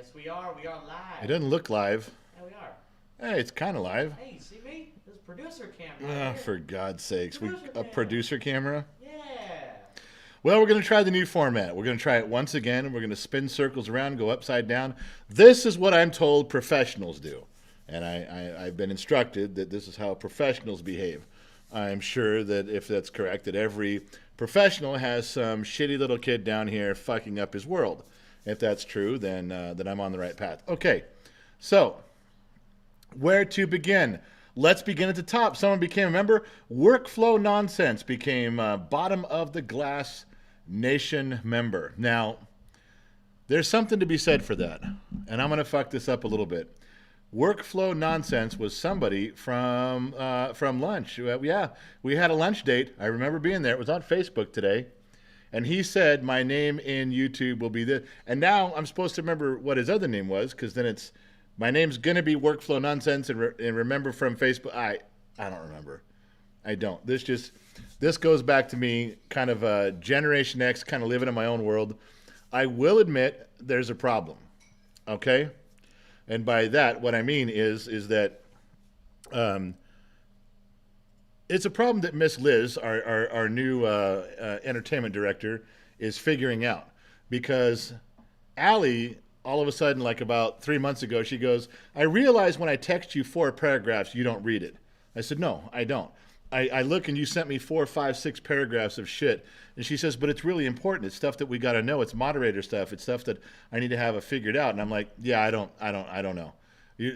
Yes, we are. We are live. It doesn't look live. Yeah, we are. Hey, it's kind of live. Hey, see me? This is producer camera. Right For God's sakes. Producer A camera. producer camera? Yeah. Well, we're going to try the new format. We're going to try it once again, and we're going to spin circles around, go upside down. This is what I'm told professionals do. And I've been instructed that this is how professionals behave. I'm sure that if that's correct, that every professional has some shitty little kid down here fucking up his world. If that's true, then I'm on the right path. Okay, so where to begin? Let's begin at the top. Someone became a member. Workflow Nonsense became Bottom of the Glass Nation member. Now, there's something to be said for that, and I'm going to fuck this up a little bit. Workflow Nonsense was somebody from lunch. Yeah, we had a lunch date. I remember being there. It was on Facebook today. And he said, my name in YouTube will be this. And now I'm supposed to remember what his other name was, because then it's, my name's going to be Workflow Nonsense, and remember from Facebook. I don't remember. I don't. This goes back to me, kind of Generation X, kind of living in my own world. I will admit there's a problem, okay? And by that, what I mean is that it's a problem that Miss Liz, our new entertainment director, is figuring out. Because Allie, all of a sudden, like about 3 months ago, she goes, I realize when I text you 4 paragraphs, you don't read it. I said, no, I don't. I look and you sent me 4, 5, 6 paragraphs of shit. And she says, but it's really important. It's stuff that we got to know. It's moderator stuff. It's stuff that I need to have figured out. And I'm like, yeah, I don't know.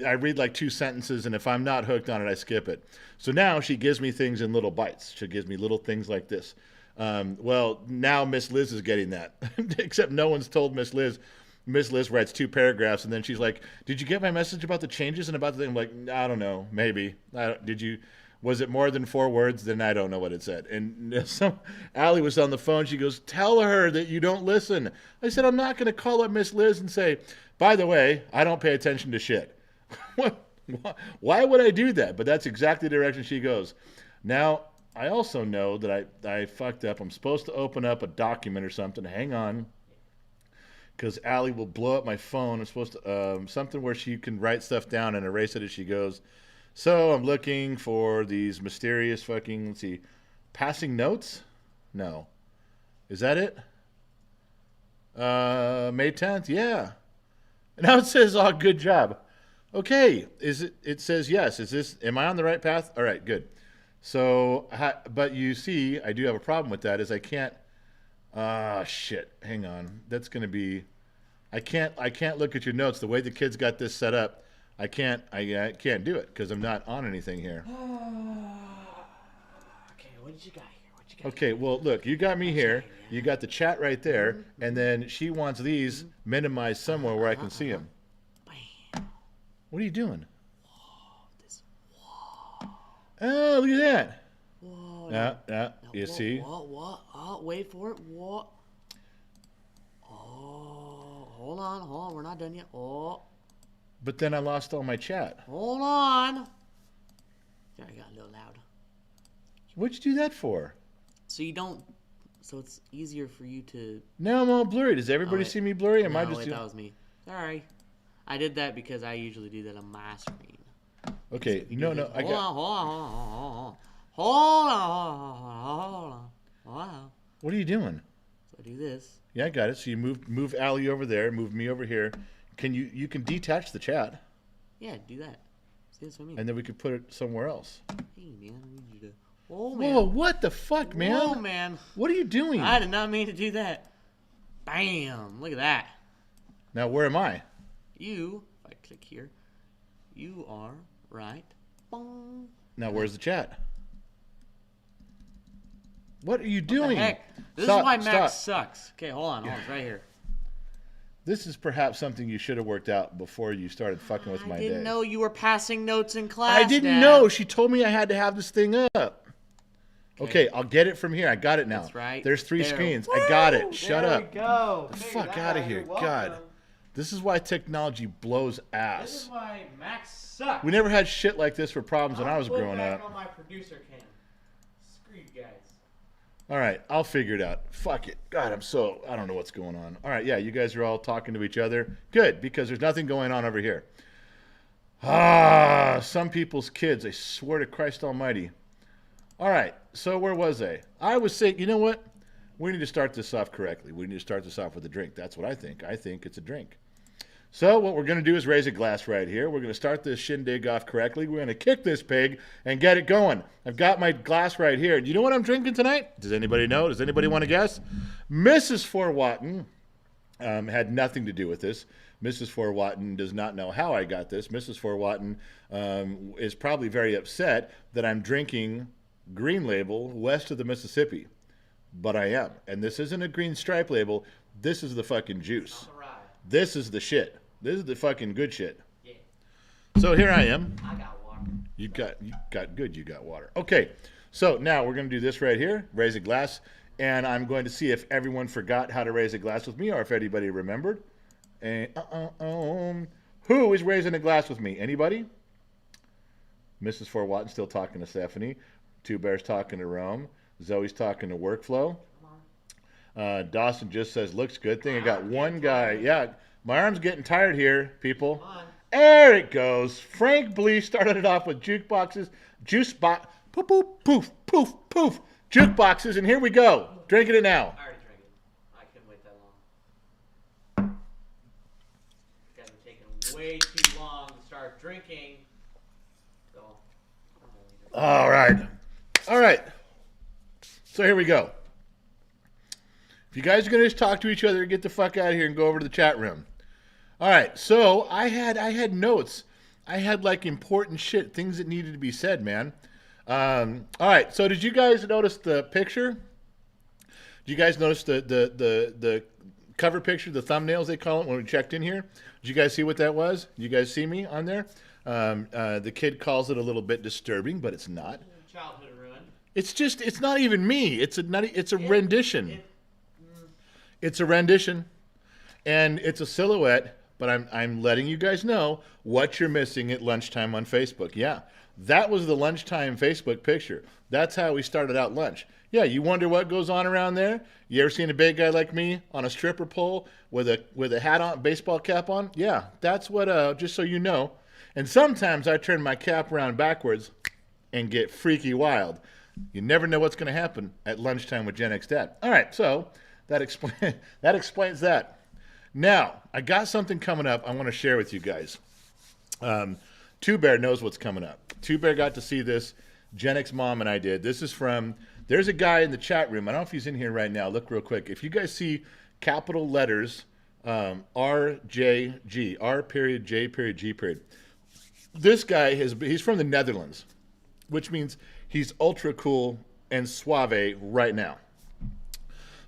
I read like 2 sentences, and if I'm not hooked on it, I skip it. So now she gives me things in little bites. She gives me little things like this. Well, now Miss Liz is getting that, except no one's told Miss Liz. Miss Liz writes 2 paragraphs, and then she's like, did you get my message about the changes and about the thing? I'm like, I don't know, maybe. Was it more than 4 words? Then I don't know what it said. And Allie was on the phone. She goes, tell her that you don't listen. I said, I'm not going to call up Miss Liz and say, by the way, I don't pay attention to shit. Why would I do that? But that's exactly the direction she goes. Now, I also know that I fucked up. I'm supposed to open up a document or something. Hang on. Because Allie will blow up my phone. I'm supposed to, something where she can write stuff down and erase it as she goes. So I'm looking for these mysterious fucking, let's see, passing notes? No. Is that it? May 10th? Yeah. Now it says, oh, good job. Okay. It says yes. Am I on the right path? All right, good. So, but you see, I do have a problem with that, is I can't, shit. Hang on. That's going to be, I can't look at your notes. The way the kids got this set up, I can't do it because I'm not on anything here. Okay, what did you got here? Okay, well, look, you got me here. You got the chat right there, and then she wants these minimized somewhere where I can see them. Bam. What are you doing? Whoa. Oh, look at that. Whoa. Yeah, you see? What? Oh, wait for it. What? Oh, hold on. We're not done yet. Oh. But then I lost all my chat. Hold on. There, I got a little loud. What'd you do that for? So it's easier for you to... Now I'm all blurry. Does everybody see me blurry? That was me. Sorry. I did that because I usually do that on my screen. Okay, So no, hold on. What are you doing? So I do this. Yeah, I got it. So you move Allie over there, move me over here. You can detach the chat. Yeah, do that. See, that's what I mean. And then we could put it somewhere else. Hey, man, I need you to... Oh, man. Whoa, what the fuck, man? Whoa, man. What are you doing? I did not mean to do that. Bam. Look at that. Now, where am I? If I click here, you are right. Boom. Now, where's the chat? What are you doing? What the heck? This is why Max sucks. Okay, hold on. It's right here. This is perhaps something you should have worked out before you started fucking with my day. I didn't know you were passing notes in class, I didn't know. She told me I had to have this thing up. Okay, I'll get it from here. I got it now. That's right. There's 3 there. screens. Woo! I got it. Shut up. There we go. The fuck out of here. God. This is why technology blows ass. This is why Max sucks. We never had shit like this for problems when I was growing up. On my producer cam. Screw you guys. All right, I'll figure it out. Fuck it. God, I don't know what's going on. All right, yeah, you guys are all talking to each other. Good, because there's nothing going on over here. Some people's kids, I swear to Christ Almighty. All right, so where was I? I was saying, you know what? We need to start this off correctly. We need to start this off with a drink. That's what I think. I think it's a drink. So what we're going to do is raise a glass right here. We're going to start this shindig off correctly. We're going to kick this pig and get it going. I've got my glass right here. Do you know what I'm drinking tonight? Does anybody know? Does anybody want to guess? Mrs. Forwatton had nothing to do with this. Mrs. Forwatton does not know how I got this. Mrs. Forwatton is probably very upset that I'm drinking Green Label west of the Mississippi. But I am. And this isn't a green stripe label. This is the fucking juice. This is the shit. This is the fucking good shit. Yeah. So here I am. I got water. You got water. Okay. So now we're going to do this right here. Raise a glass. And I'm going to see if everyone forgot how to raise a glass with me or if anybody remembered. And who is raising a glass with me? Anybody? Mrs. Forwatton still talking to Stephanie. Two Bears talking to Rome. Zoe's talking to Workflow. Dawson just says, looks good thing. I got one guy. Yeah, my arm's getting tired here, people. There it goes. Frank Blee started it off with jukeboxes. Juice box. Poof, poof, poof, poof, poof. Jukeboxes, and here we go. Drinking it now. I already drank it. I couldn't wait that long. You guys are taking way too long to start drinking. So, All right. So here we go. If you guys are going to just talk to each other, get the fuck out of here and go over to the chat room. All right, so I had notes. I had like important shit, things that needed to be said, man. All right, so did you guys notice the picture? Did you guys notice the cover picture, the thumbnails they call it when we checked in here? Did you guys see what that was? Did you guys see me on there? The kid calls it a little bit disturbing, but it's not. Childhood ruined. It's not even me. It's a rendition. It's a rendition, and it's a silhouette, but I'm letting you guys know what you're missing at lunchtime on Facebook. Yeah, that was the lunchtime Facebook picture. That's how we started out lunch. Yeah, you wonder what goes on around there? You ever seen a big guy like me on a stripper pole with a hat on, baseball cap on? Yeah, that's what, just so you know. And sometimes I turn my cap around backwards and get freaky wild. You never know what's going to happen at lunchtime with Gen X Dad. All right, so that explains that. Now, I got something coming up I want to share with you guys. Two Bear knows what's coming up. Two Bear got to see this. Gen X Mom and I did. This is from, there's a guy in the chat room. I don't know if he's in here right now. Look real quick. If you guys see capital letters, RJG, R period, J period, G period. This guy, he's from the Netherlands, which means he's ultra cool and suave right now.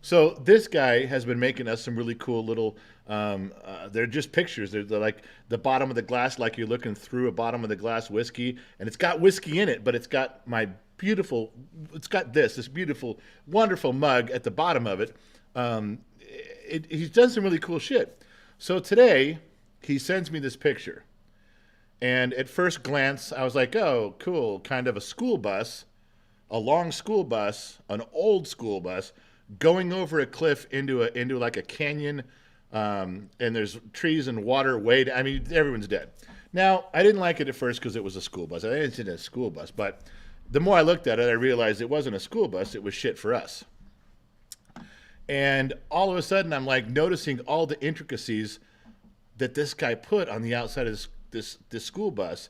So this guy has been making us some really cool little, they're just pictures. They're like the bottom of the glass, like you're looking through a bottom of the glass whiskey. And it's got whiskey in it, but it's got it's got this beautiful, wonderful mug at the bottom of it. He's done some really cool shit. So today, he sends me this picture. And at first glance, I was like, oh, cool, kind of a school bus, a long school bus, an old school bus, going over a cliff into like a canyon, and there's trees and water way down. I mean, everyone's dead. Now, I didn't like it at first because it was a school bus. I didn't think it was a school bus, but the more I looked at it, I realized it wasn't a school bus. It was shit for us. And all of a sudden, I'm like noticing all the intricacies that this guy put on the outside of this school bus.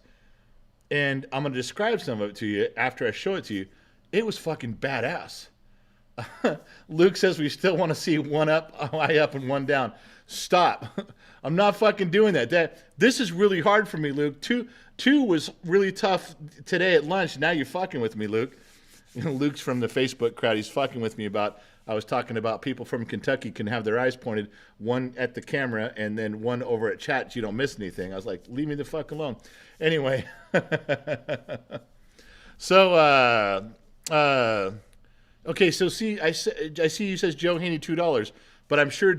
And I'm going to describe some of it to you after I show it to you. It was fucking badass. Luke says we still want to see one eye up and one down. Stop. I'm not fucking doing that. This is really hard for me, Luke. Two was really tough today at lunch. Now you're fucking with me, Luke. Luke's from the Facebook crowd. He's fucking with me about, I was talking about people from Kentucky can have their eyes pointed, one at the camera and then one over at chat so you don't miss anything. I was like, leave me the fuck alone. Anyway. So, okay, so see, I see you says Joe Haney $2, but I'm sure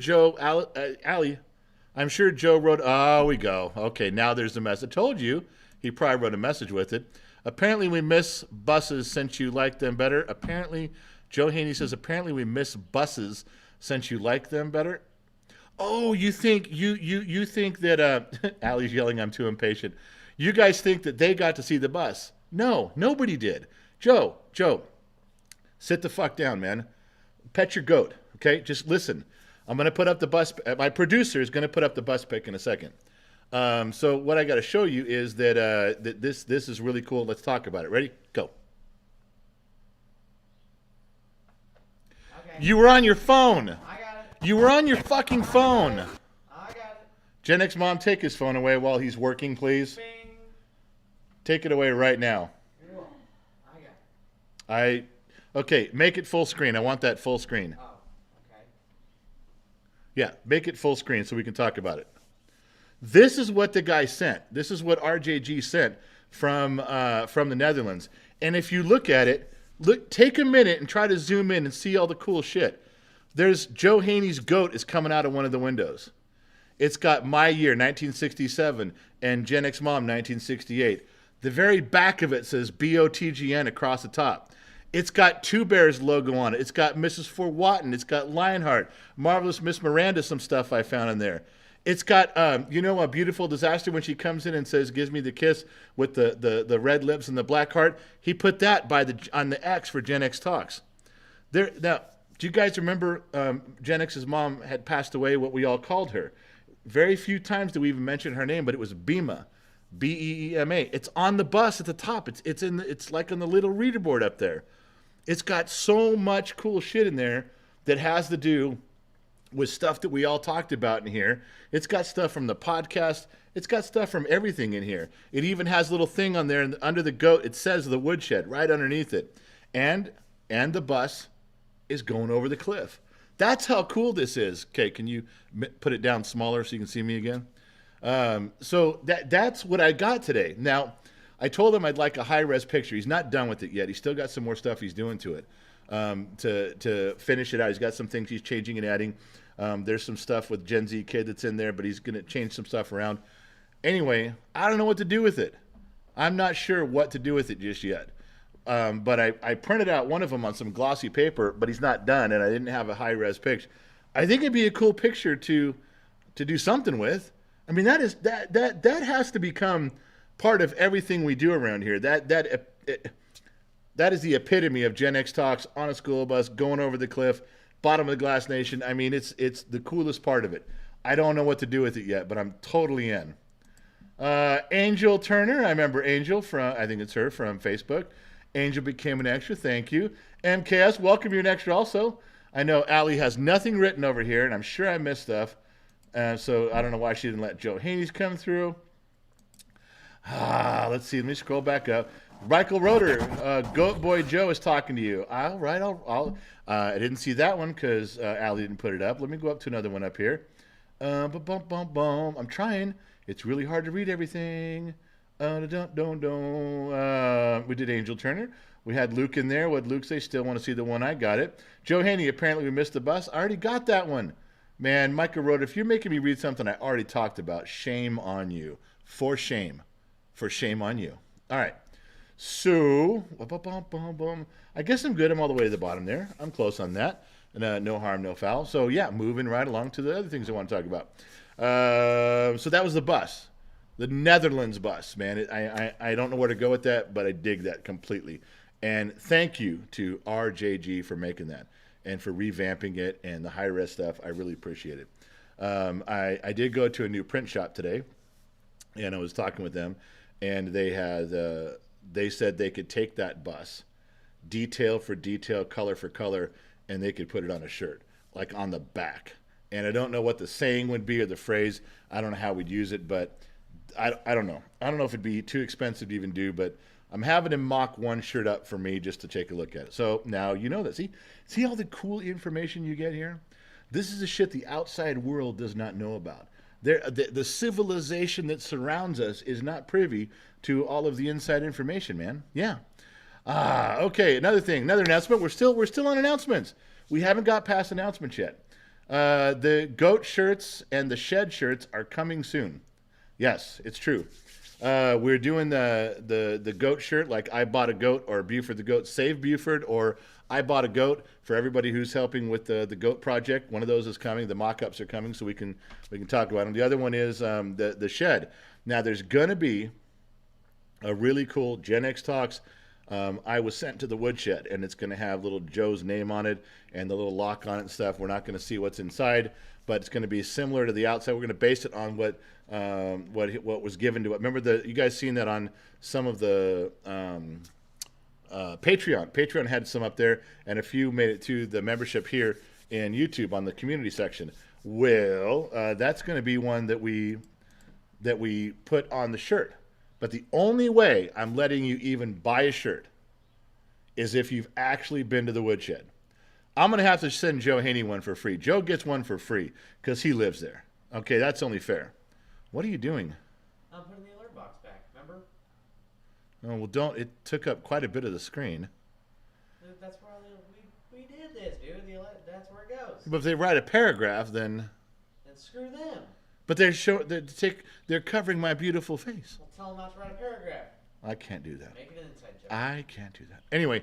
I'm sure Joe wrote, oh, we go. Okay, now there's the message. I told you, he probably wrote a message with it. Apparently we miss buses since you like them better. Apparently Joe Haney says, apparently we miss buses since you like them better. Oh, you think you think that Allie's yelling I'm too impatient. You guys think that they got to see the bus. No, nobody did. Joe, sit the fuck down, man. Pet your goat, okay? Just listen. I'm going to put up the bus. My producer is going to put up the bus pic in a second. So what I got to show you is that, that this is really cool. Let's talk about it. Ready? Go. Okay. You were on your phone. I got it. You were on your fucking phone. I got it. Gen X Mom, take his phone away while he's working, please. Bing. Take it away right now. Cool. I got it. Okay, make it full screen. I want that full screen. Oh, okay. Yeah, make it full screen so we can talk about it. This is what the guy sent. This is what RJG sent from the Netherlands. And if you look at it, take a minute and try to zoom in and see all the cool shit. There's Joe Haney's goat is coming out of one of the windows. It's got my year, 1967, and Gen X Mom, 1968. The very back of it says BOTGN across the top. It's got Two Bears logo on it. It's got Mrs. Fort Watton. It's got Lionheart. Marvelous Miss Miranda, some stuff I found in there. It's got, A Beautiful Disaster when she comes in and says, gives me the kiss with the red lips and the black heart. He put that on the X for Gen X Talks. Now, do you guys remember Gen X's mom had passed away, what we all called her? Very few times do we even mention her name, but it was Beema. Beema. It's on the bus at the top. It's like on the little reader board up there. It's got so much cool shit in there that has to do with stuff that we all talked about in here. It's got stuff from the podcast. It's got stuff from everything in here. It even has a little thing on there, and under the goat, it says the woodshed right underneath it. And the bus is going over the cliff. That's how cool this is. Okay, can you put it down smaller so you can see me again? So that's what I got today. Now, I told him I'd like a high-res picture. He's not done with it yet. He's still got some more stuff he's doing to it to finish it out. He's got some things he's changing and adding. There's some stuff with Gen Z Kid that's in there, but he's going to change some stuff around. Anyway, I don't know what to do with it. I'm not sure what to do with it just yet. But I printed out one of them on some glossy paper, but he's not done, and I didn't have a high-res picture. I think it'd be a cool picture to do something with. I mean, that has to become part of everything we do around here. That is the epitome of Gen X Talks on a school bus, going over the cliff, bottom of the glass nation. I mean, it's the coolest part of it. I don't know what to do with it yet, but I'm totally in. Angel Turner, I remember Angel I think it's her from Facebook. Angel became an extra, thank you. MKS, welcome, you're an extra also. I know Allie has nothing written over here, and I'm sure I missed stuff. So I don't know why she didn't let Joe Haney's come through. Let's see. Let me scroll back up. Michael Roeder, Goat Boy Joe is talking to you. All right. I didn't see that one because Allie didn't put it up. Let me go up to another one up here. I'm trying. It's really hard to read everything. We did Angel Turner. We had Luke in there. What Luke say? Still want to see the one. I got it. Joe Haney, apparently we missed the bus. I already got that one. Man, Michael Roeder, if you're making me read something I already talked about, shame on you. For shame on you. All right. So, I guess I'm good. I'm all the way to the bottom there. I'm close on that. No harm, no foul. So, yeah, moving right along to the other things I want to talk about. So that was the bus. The Netherlands bus, man. I don't know where to go with that, but I dig that completely. And thank you to RJG for making that and for revamping it and the high-res stuff. I really appreciate it. I did go to a new print shop today, and I was talking with them, and they said they could take that bus, detail for detail, color for color, and they could put it on a shirt, like on the back. And I don't know what the saying would be or the phrase. I don't know how we'd use it, but I don't know. I don't know if it'd be too expensive to even do, but I'm having him mock one shirt up for me just to take a look at it. So now you know that. See all the cool information you get here? This is the shit the outside world does not know about. The civilization that surrounds us is not privy to all of the inside information, man. Yeah. Okay, another announcement. We're still on announcements. We haven't got past announcements yet. The goat shirts and the shed shirts are coming soon. Yes, it's true. We're doing the goat shirt, like I bought a goat, or Buford the goat saved Buford, or I bought a goat for everybody who's helping with the goat project. One of those is coming. The mock-ups are coming, so we can talk about them. The other one is the shed. Now, there's going to be a really cool Gen X Talks. I was sent to the woodshed, and it's going to have little Joe's name on it and the little lock on it and stuff. We're not going to see what's inside, but it's going to be similar to the outside. We're going to base it on what was given to it. Remember, you guys seen that on some of the Patreon. Patreon had some up there, and a few made it to the membership here in YouTube on the community section. Well, that's going to be one that we put on the shirt. But the only way I'm letting you even buy a shirt is if you've actually been to the woodshed. I'm going to have to send Joe Haney one for free. Joe gets one for free because he lives there. Okay, that's only fair. What are you doing? I'm putting the alert box back, remember? Oh, well, don't. It took up quite a bit of the screen. That's where we did this, dude. That's where it goes. But if they write a paragraph, then screw them. But they're covering my beautiful face. Well, tell them not to write a paragraph. I can't do that. Make it an inside joke. I can't do that. Anyway,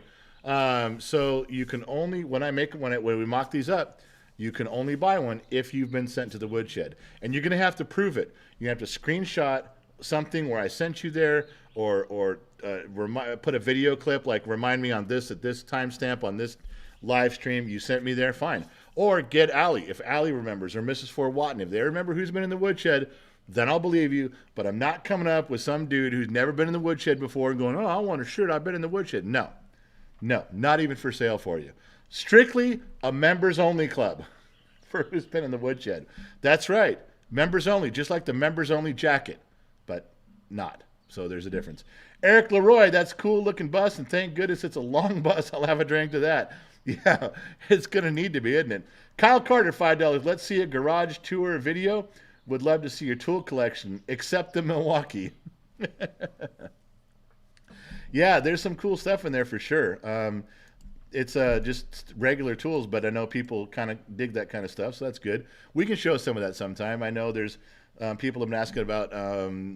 so you can only when we mock these up, you can only buy one if you've been sent to the woodshed, and you're going to have to prove it. You have to screenshot something where I sent you there, or put a video clip like remind me on this at this timestamp on this live stream. You sent me there, fine. Or get Allie, if Allie remembers, or Mrs. Fort Watton. If they remember who's been in the woodshed, then I'll believe you. But I'm not coming up with some dude who's never been in the woodshed before and going, oh, I want a shirt, I've been in the woodshed. No, not even for sale for you. Strictly a members-only club for who's been in the woodshed. That's right, members only, just like the members-only jacket, but not. So there's a difference. Eric Leroy, that's cool-looking bus, and thank goodness it's a long bus. I'll have a drink to that. Yeah, it's going to need to be, isn't it? Kyle Carter, $5. Let's see a garage tour video. Would love to see your tool collection, except the Milwaukee. Yeah, there's some cool stuff in there for sure. It's just regular tools, but I know people kind of dig that kind of stuff, so that's good. We can show some of that sometime. I know there's people have been asking about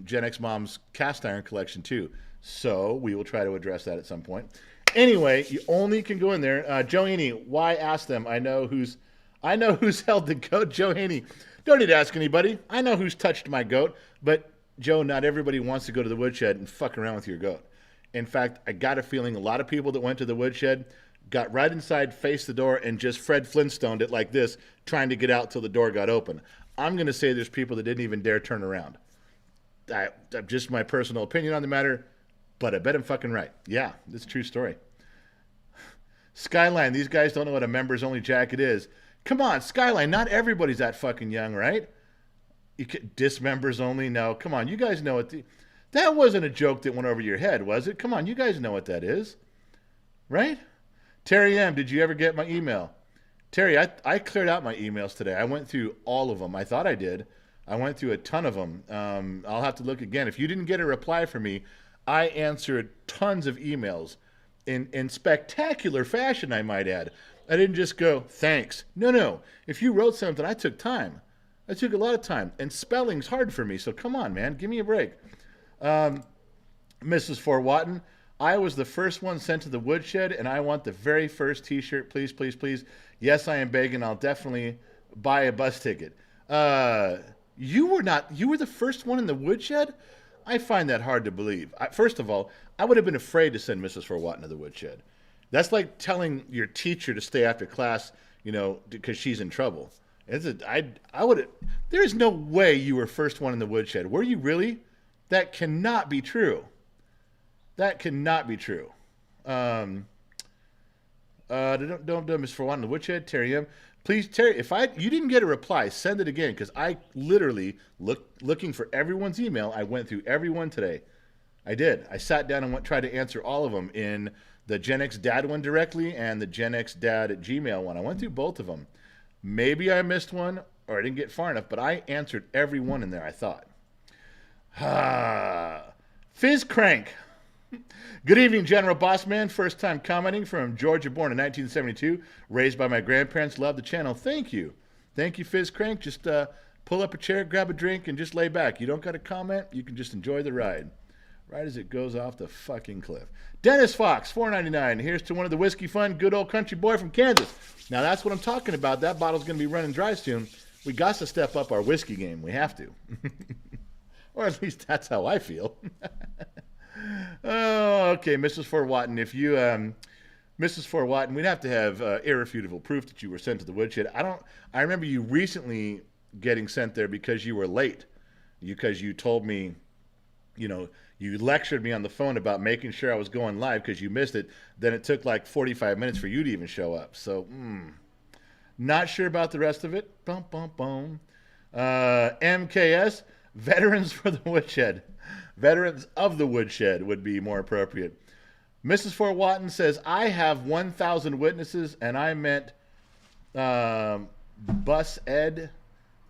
Gen X Mom's cast iron collection too, so we will try to address that at some point. Anyway, you only can go in there. Joe Haney, why ask them? I know who's held the goat. Joe Haney, don't need to ask anybody. I know who's touched my goat. But, Joe, not everybody wants to go to the woodshed and fuck around with your goat. In fact, I got a feeling a lot of people that went to the woodshed got right inside, faced the door, and just Fred Flintstoned it like this, trying to get out till the door got open. I'm going to say there's people that didn't even dare turn around. Just my personal opinion on the matter, but I bet I'm fucking right. Yeah, it's a true story. Skyline, these guys don't know what a members-only jacket is. Come on, Skyline, not everybody's that fucking young, right? You could dismembers only? No, come on, you guys know it. That wasn't a joke that went over your head, was it? Come on, you guys know what that is, right? Terry M., did you ever get my email? Terry, I cleared out my emails today. I went through all of them. I thought I did. I went through a ton of them. I'll have to look again. If you didn't get a reply from me, I answered tons of emails in spectacular fashion, I might add. I didn't just go, thanks. No. If you wrote something, I took time. I took a lot of time. And spelling's hard for me, so come on, man. Give me a break. Mrs. Fort Watton, I was the first one sent to the woodshed, and I want the very first T-shirt. Please, please, please. Yes, I am begging. I'll definitely buy a bus ticket. You were the first one in the woodshed? I find that hard to believe. First of all, I would have been afraid to send Mrs. Fort Watton to the woodshed. That's like telling your teacher to stay after class, because she's in trouble. There's no way you were first one in the woodshed. Were you really? That cannot be true. That cannot be true. Don't Mrs. Fort Watton in the woodshed, Terry M. Please, Terry, if you didn't get a reply, send it again, because I literally looking for everyone's email. I went through everyone today. I did. I sat down and tried to answer all of them in the Gen X Dad one directly and the Gen X Dad at Gmail one. I went through both of them. Maybe I missed one or I didn't get far enough, but I answered every one in there, I thought. Fizz Crank. Good evening, General Bossman. First time commenting from Georgia, born in 1972. Raised by my grandparents. Love the channel. Thank you. Thank you, Fizz Crank. Just pull up a chair, grab a drink, and just lay back. You don't got to comment. You can just enjoy the ride. right as it goes off the fucking cliff. Dennis Fox, $4.99. Here's to one of the whiskey fun, good old country boy from Kansas. Now that's what I'm talking about. That bottle's going to be running dry soon. We got to step up our whiskey game. We have to. Or at least that's how I feel. Oh, okay, Mrs. Fort Watton. If you, Mrs. Fort Watton, we'd have to have irrefutable proof that you were sent to the woodshed. I remember you recently getting sent there because you were late. Because you told me, you lectured me on the phone about making sure I was going live because you missed it. Then it took like 45 minutes for you to even show up. So, not sure about the rest of it. Bum, bum, bum. MKS, veterans for the woodshed. Veterans of the woodshed would be more appropriate. Mrs. Fort Watton says, I have 1,000 witnesses, and I meant Bus Ed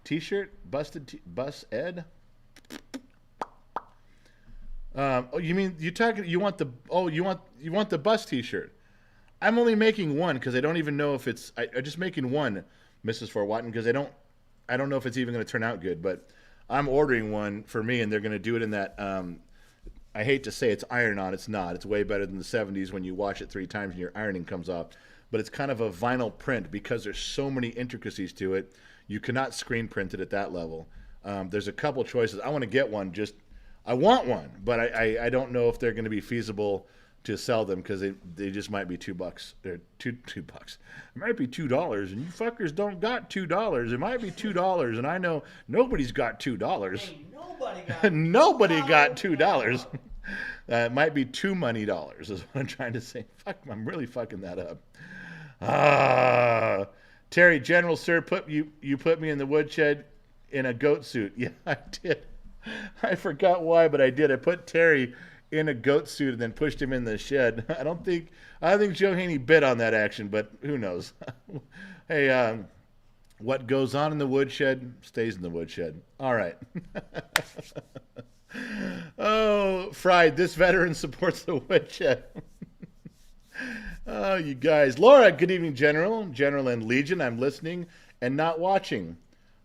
t-shirt? Bus Ed? You mean you want the bus t-shirt? I'm only making one because I don't even know if it's I'm just making one, Mrs. Fort Watton, because I don't know if it's even going to turn out good, but I'm ordering one for me, and they're going to do it in that I hate to say it's iron-on. It's not. It's way better than the 70s when you wash it 3 times and your ironing comes off. But it's kind of a vinyl print because there's so many intricacies to it. You cannot screen print it at that level. There's a couple choices. I want to get one. I want one, but I don't know if they're going to be feasible to sell them because they just might be $2. They're $2. It might be $2, and you fuckers don't got $2. It might be $2, and I know nobody's got $2. Hey, nobody got Nobody got $2. It might be too money dollars is what I'm trying to say. Fuck, I'm really fucking that up. Terry, General Sir, you put me in the woodshed in a goat suit. Yeah, I did. I forgot why, but I did. I put Terry in a goat suit and then pushed him in the shed. I think Joe Haney bit on that action, but who knows? Hey, what goes on in the woodshed stays in the woodshed. All right. Oh, Fried, this veteran supports the woodshed. Oh, you guys. Laura, good evening, General and Legion. I'm listening and not watching,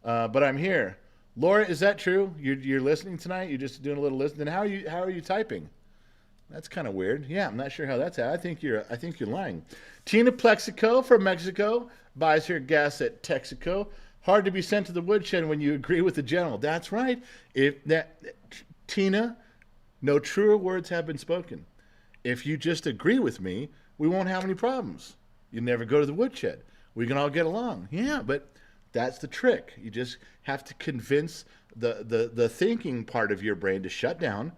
but I'm here. Laura, is that true? You're listening tonight? You're just doing a little listening. How are you typing? That's kind of weird. Yeah, I'm not sure how that's at. I think you're lying. Tina Plexico from Mexico buys her gas at Texaco. Hard to be sent to the woodshed when you agree with the general. That's right. Tina, no truer words have been spoken. If you just agree with me, we won't have any problems. You never go to the woodshed. We can all get along. Yeah, but that's the trick. You just have to convince the thinking part of your brain to shut down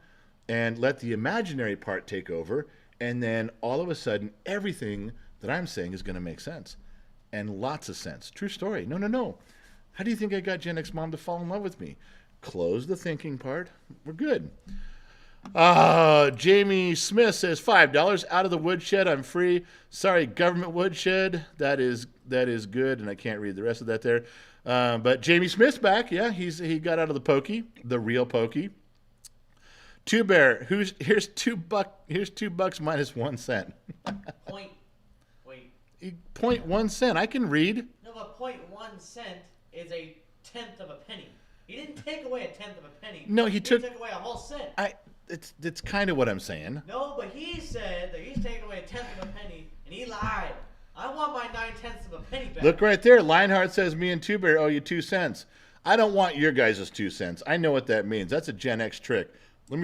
and let the imaginary part take over, and then all of a sudden everything that I'm saying is going to make sense. And lots of sense. True story. No. How do you think I got Gen X Mom to fall in love with me? Close the thinking part. We're good. Jamie Smith says $5 out of the woodshed. I'm free. Sorry, government woodshed. That is good, and I can't read the rest of that there. But Jamie Smith's back. Yeah, he got out of the pokey, the real pokey. Two Bear. Here's $2. Here's $2 minus 1 cent. Wait. 0.1 cent. I can read. No, but 0.1 cent is a tenth of a penny. He didn't take away a tenth of a penny. No, he took away a whole cent. It's kind of what I'm saying. No, but he said that he's taking away a tenth of a penny, and he lied. I want my 9/10 of a penny back. Look right there. Lionheart says me and Two Bear owe you 2 cents. I don't want your guys' 2 cents. I know what that means. That's a Gen X trick. Let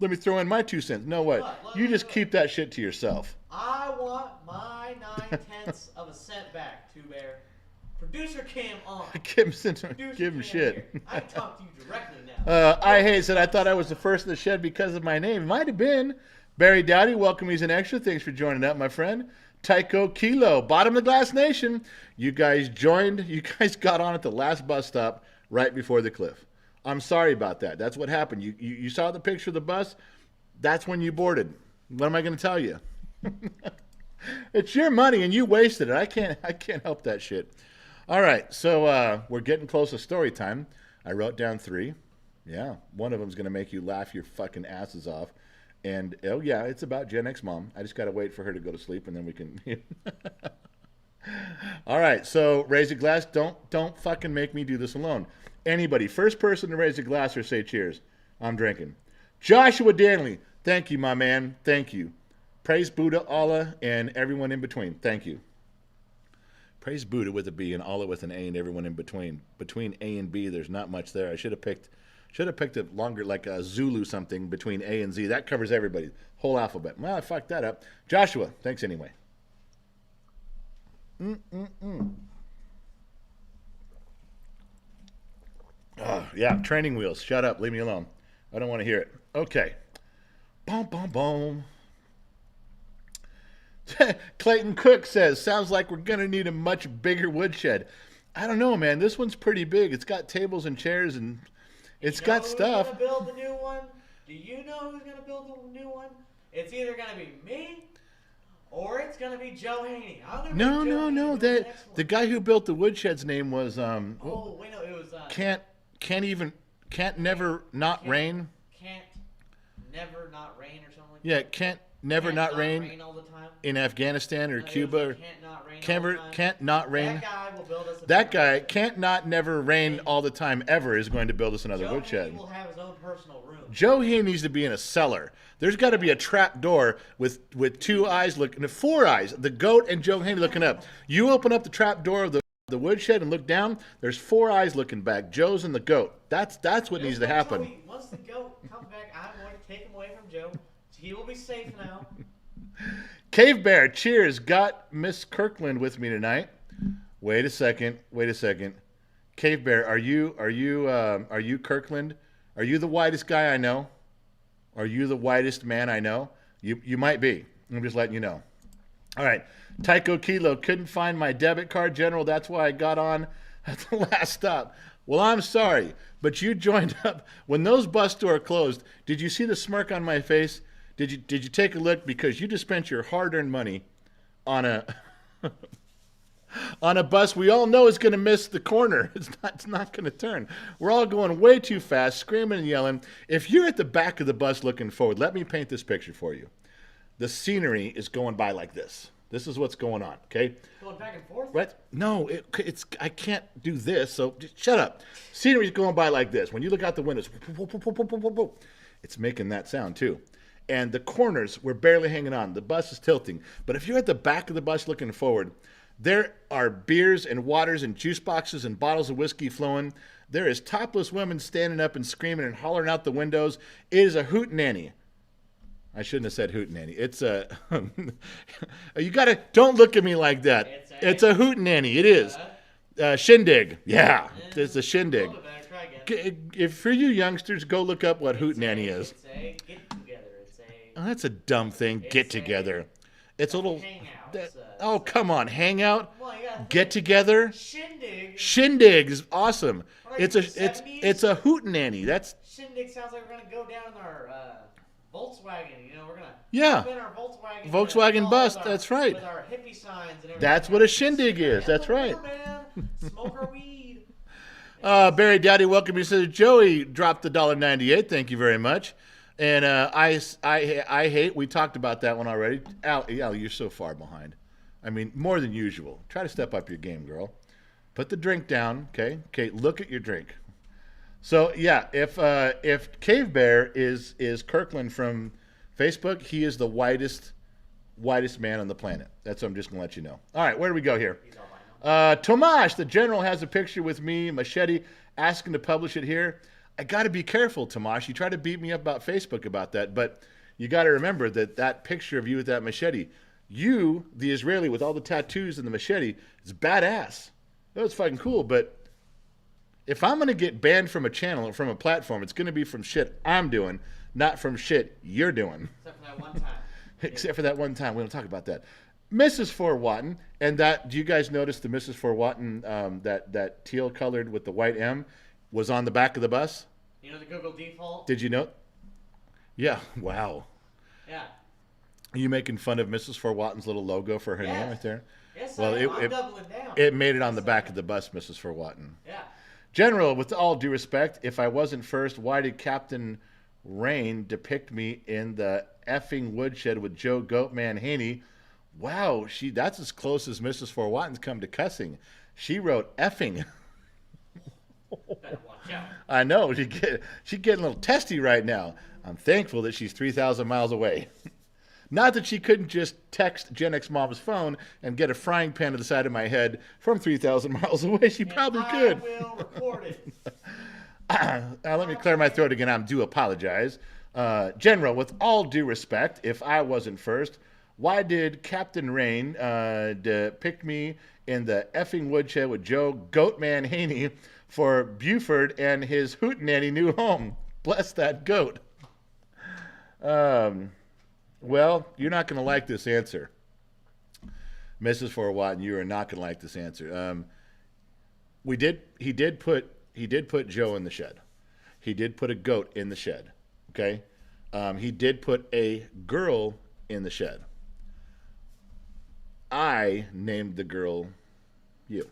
me throw in my 2 cents. No, what? You just keep that shit to yourself. I want my 9/10 of a cent back, Two Bear. Producer Cam on. Give him shit. I can talk to you directly now. I hate said I thought I was the first in the shed because of my name. It might have been. Barry Dowdy, welcome. He's an extra. Thanks for joining up, my friend. Tycho Kilo, bottom of the glass nation. You guys joined. You guys got on at the last bus stop right before the cliff. I'm sorry about that. That's what happened. You saw the picture of the bus. That's when you boarded. What am I going to tell you? It's your money and you wasted it. I can't help that shit. All right, so we're getting close to story time. I wrote down 3. Yeah, one of them's going to make you laugh your fucking asses off. And, oh, yeah, it's about Gen X Mom. I just got to wait for her to go to sleep, and then we can... All right, so raise a glass. Don't fucking make me do this alone. Anybody, first person to raise a glass or say cheers. I'm drinking. Joshua Danley, Thank you, my man. Thank you. Praise Buddha, Allah, and everyone in between. Thank you. Praise Buddha with a B and Allah with an A and everyone in between. Between A and B, there's not much there. I should have picked a longer, like a Zulu something between A and Z. That covers everybody, whole alphabet. Well, I fucked that up. Joshua, thanks anyway. Oh, yeah, training wheels. Shut up. Leave me alone. I don't want to hear it. Okay. Boom, boom, boom. Clayton Cook says, sounds like we're going to need a much bigger woodshed. I don't know, man. This one's pretty big. It's got tables and chairs and it's got stuff. Who's going to build the new one? Do you know who's going to build the new one? It's either going to be me or it's going to be Joe Haney. No. The guy who built the woodshed's name was it was Can't never not rain. Can't never not rain or something like that. Yeah, can't never not rain all the time. In Afghanistan or Cuba. Can't not rain Can't not rain. That guy will build us That guy can't not never rain all the time ever is going to build us another woodshed. Joe will have his own personal room. Joe Haney needs to be in a cellar. There's got to be a trap door with 2 eyes looking, 4 eyes. The goat and Joe Haney looking up. You open up the trap door of the woodshed and look down. There's 4 eyes looking back. Joe's and the goat. That's what needs to happen. Once the goat comes back, I'm going to take him away from Joe. He will be safe now. Cave Bear, cheers. Got Miss Kirkland with me tonight. Wait a second. Cave Bear, are you Kirkland? Are you the whitest guy I know? Are you the whitest man I know? You might be. I'm just letting you know. All right. Tycho Kilo, couldn't find my debit card, General. That's why I got on at the last stop. Well, I'm sorry, but you joined up. When those bus doors closed, did you see the smirk on my face? Did you take a look? Because you just spent your hard-earned money on a on a bus we all know is going to miss the corner. It's not going to turn. We're all going way too fast, screaming and yelling. If you're at the back of the bus looking forward, let me paint this picture for you. The scenery is going by like this. This is what's going on, okay? Going back and forth? Right? No, I can't do this, so just shut up. Scenery's going by like this. When you look out the windows, it's making that sound too. And the corners, we're barely hanging on. The bus is tilting. But if you're at the back of the bus looking forward, there are beers and waters and juice boxes and bottles of whiskey flowing. There is topless women standing up and screaming and hollering out the windows. It is a hootenanny. I shouldn't have said hootenanny. It's a... don't look at me like that. It's a hootenanny. It is. Shindig. Yeah, it's a shindig. If for you youngsters, go look up what hootenanny is. It's a get together. Oh, that's a dumb thing. Get together. It's a little. Hangout. Come on, hangout. Well, get together. Shindig. Shindig is awesome. Like It's a hootenanny. That's. Shindig sounds like we're gonna go down in our Volkswagen. We're gonna. Yeah. In our Volkswagen. Volkswagen bus. That's right. With our hippie signs and everything. That's what a shindig is. That's right. Man. Smoke our weed. Barry Dowdy, welcome. He says Joey dropped the $1.98. Thank you very much. And I hate. We talked about that one already. Al, you're so far behind. I mean, more than usual. Try to step up your game, girl. Put the drink down, okay? Okay, look at your drink. So yeah, if Cave Bear is Kirkland from Facebook, he is the whitest man on the planet. That's what I'm just gonna let you know. All right, where do we go here? Tomash, the general, has a picture with me, machete, asking to publish it here. I got to be careful, Tomash. You try to beat me up about Facebook about that, but you got to remember that picture of you with that machete, you, the Israeli with all the tattoos and the machete, is badass. That was fucking cool, but if I'm going to get banned from a channel or from a platform, it's going to be from shit I'm doing, not from shit you're doing. Except for that one time. Except for that one time. We don't talk about that. Mrs. Fort Watton, and that, do you guys notice the Mrs. Fort Watton, that teal colored with the white M, was on the back of the bus? You know the Google default? Did you know? Yeah. Wow. Yeah. Are you making fun of Mrs. Fort Watton's little logo for her name right there? Yes, well, I'm doubling down. It made it on the back of the bus, Mrs. Fort Watton. Yeah. General, with all due respect, if I wasn't first, why did Captain Rain depict me in the effing woodshed with Joe Goatman Haney? Wow, that's as close as Mrs. Fort Watton's come to cussing. She wrote effing. Better watch out. I know. She's getting a little testy right now. I'm thankful that she's 3,000 miles away. Not that she couldn't just text Gen X Mom's phone and get a frying pan to the side of my head from 3,000 miles away. She probably could. I will record it. Let me clear my throat again. I do apologize. General, with all due respect, if I wasn't first, why did Captain Rain pick me in the effing woodshed with Joe Goatman Haney for Buford and his hootenanny new home? Bless that goat. Well, you're not going to like this answer. Mrs. Fort Watton, you are not going to like this answer. He did put Joe in the shed. He did put a goat in the shed. Okay? He did put a girl in the shed. I named the girl you.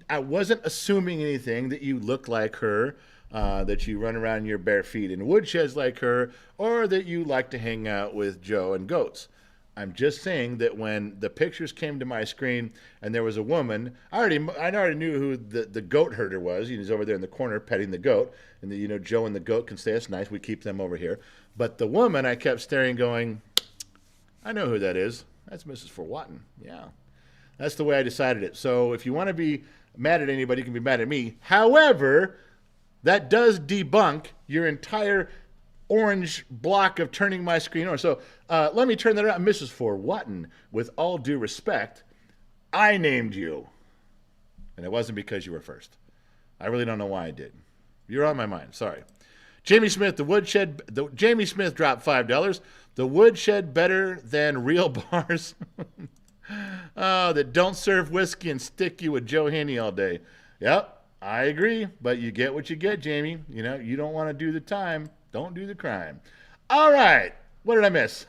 I wasn't assuming anything, that you look like her, that you run around in your bare feet in woodsheds like her, or that you like to hang out with Joe and goats. I'm just saying that when the pictures came to my screen and there was a woman, I already knew who the goat herder was. He was over there in the corner petting the goat, and Joe and the goat can say it's nice. We keep them over here. But the woman, I kept staring, going, I know who that is. That's Mrs. Fort Watton. Yeah, that's the way I decided it. So if you want to be mad at anybody, you can be mad at me. However, that does debunk your entire orange block of turning my screen on. So let me turn that around. Mrs. Fort Watton, with all due respect, I named you. And it wasn't because you were first. I really don't know why I did. You're on my mind. Sorry. Jamie Smith, Jamie Smith dropped $5. The woodshed better than real bars that don't serve whiskey and stick you with Joe Haney all day. Yep, I agree. But you get what you get, Jamie. You don't want to do the time. Don't do the crime. All right. What did I miss?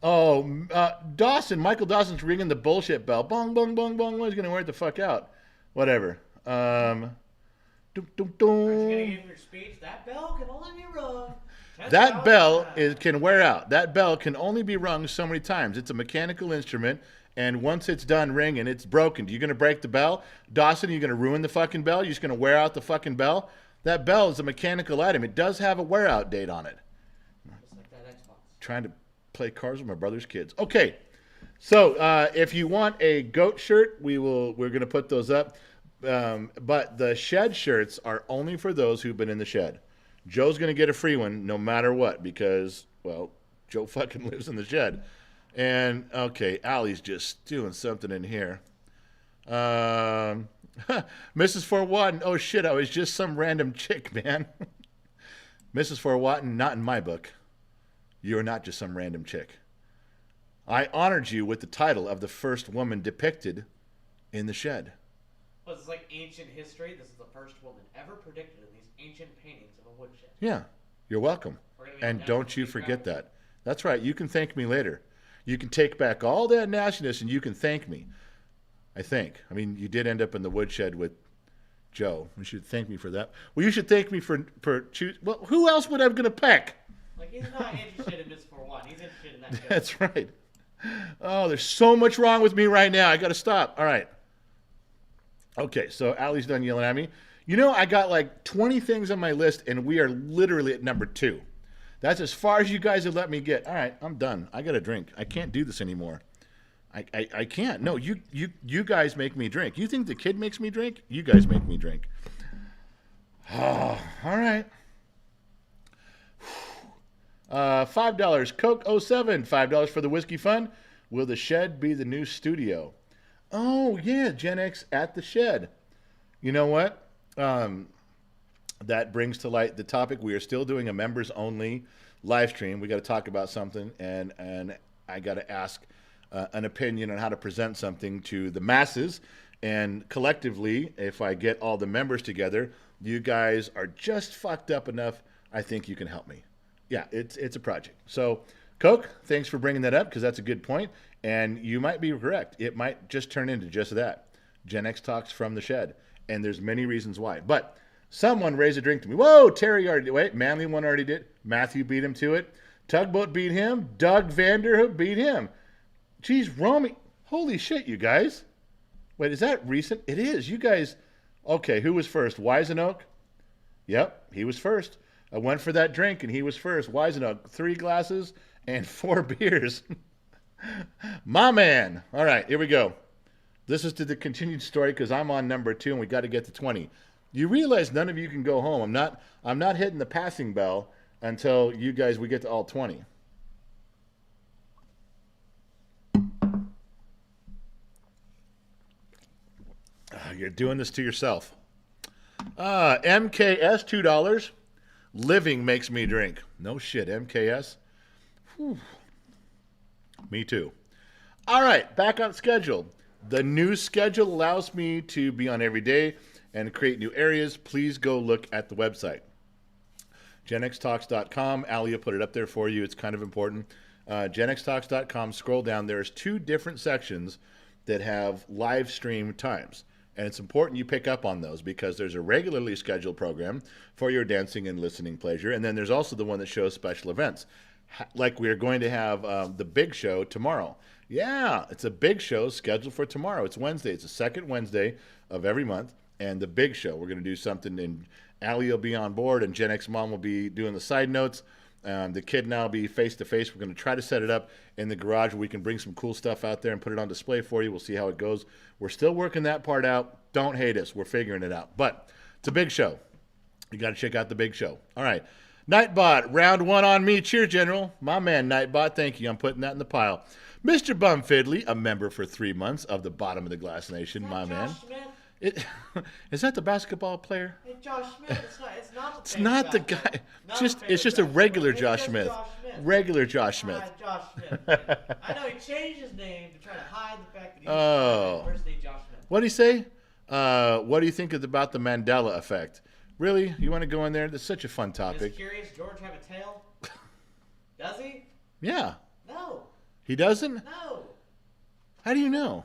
Dawson. Michael Dawson's ringing the bullshit bell. Bong, bong, bong, bong. He's going to wear it the fuck out. Whatever. Dum, dum, dum. Aren't you going to give your speech? That bell can only be rung. That bell can wear out. That bell can only be rung so many times. It's a mechanical instrument, and once it's done ringing, it's broken. You're going to break the bell? Dawson, you're going to ruin the fucking bell? You're just going to wear out the fucking bell? That bell is a mechanical item. It does have a wear-out date on it. Just like that Xbox. Trying to play cards with my brother's kids. Okay, so if you want a goat shirt, we're going to put those up. But the shed shirts are only for those who've been in the shed. Joe's going to get a free one no matter what because, well, Joe fucking lives in the shed. And, okay, Allie's just doing something in here. Mrs. Fort Watton, oh shit, I was just some random chick, man. Mrs. Fort Watton, not in my book. You're not just some random chick. I honored you with the title of the first woman depicted in the shed. Well, this is like ancient history. This is the first woman ever predicted in these ancient paintings of a woodshed. Yeah, you're welcome. And don't you forget that. That's right, you can thank me later. You can take back all that nastiness and you can thank me. I think. I mean, you did end up in the woodshed with Joe. You should thank me for that. Well, you should thank me for choosing. Well, who else would I'm going to peck? Like, he's not interested in Miss Fort Watton. He's interested in that joke. That's right. Oh, there's so much wrong with me right now. I got to stop. All right. Okay, so Allie's done yelling at me. I got like 20 things on my list, and we are literally at number 2. That's as far as you guys have let me get. All right, I'm done. I got to drink. I can't do this anymore. I can't. No, you guys make me drink. You think the kid makes me drink? You guys make me drink. Oh, all right. $5. Coke 07. $5 for the whiskey fund. Will the shed be the new studio? Oh, yeah. Gen X at the shed. You know what? That brings to light the topic. We are still doing a members only live stream. We got to talk about something, and I got to ask an opinion on how to present something to the masses. And collectively, if I get all the members together, you guys are just fucked up enough. I think you can help me. Yeah, it's a project. So, Coke, thanks for bringing that up because that's a good point. And you might be correct. It might just turn into just that. Gen X Talks from the Shed. And there's many reasons why. But someone raised a drink to me. Whoa, Terry already did. Wait, Manly one already did. Matthew beat him to it. Tugboat beat him. Doug Vanderhook beat him. Geez, Romy. Holy shit, you guys. Wait, is that recent? It is. You guys. Okay, who was first? Wise and Oak? Yep, he was first. I went for that drink, and he was first. Weisenau, 3 glasses and 4 beers. My man. All right, here we go. This is to the continued story because I'm on number 2, and we got to get to 20. You realize none of you can go home. I'm not hitting the passing bell until we get to all 20. You're doing this to yourself. MKS, $2. Living makes me drink. No shit, MKS. Whew. Me too. All right, back on schedule. The new schedule allows me to be on every day and create new areas. Please go look at the website. GenXTalks.com. Alia put it up there for you. It's kind of important. GenXTalks.com. Scroll down. There's 2 different sections that have live stream times. And it's important you pick up on those because there's a regularly scheduled program for your dancing and listening pleasure. And then there's also the one that shows special events. Like we're going to have the big show tomorrow. Yeah, it's a big show scheduled for tomorrow. It's Wednesday. It's the second Wednesday of every month. And the big show, we're going to do something, and Allie will be on board, and Gen X Mom will be doing the side notes. The kid and I will be face-to-face. We're going to try to set it up in the garage where we can bring some cool stuff out there and put it on display for you. We'll see how it goes. We're still working that part out. Don't hate us. We're figuring it out. But it's a big show. You got to check out the big show. All right. Nightbot, round 1 on me. Cheer, General. My man, Nightbot. Thank you. I'm putting that in the pile. Mr. Bumfiddly, a member for 3 months of the Bottom of the Glass Nation, my man. Is that the basketball player? Hey, Josh Smith. It's It's not the not the Josh guy. Smith. It's just a regular It's Josh just Smith. Josh Smith. Regular Josh Smith. Josh Smith. I know he changed his name to try to hide the fact that he Oh. was impersonate Josh Smith. What did he say? What do you think about the Mandela effect? Really? You want to go in there? That's such a fun topic. Does Curious George have a tail? Does he? Yeah. No. He doesn't? No. How do you know?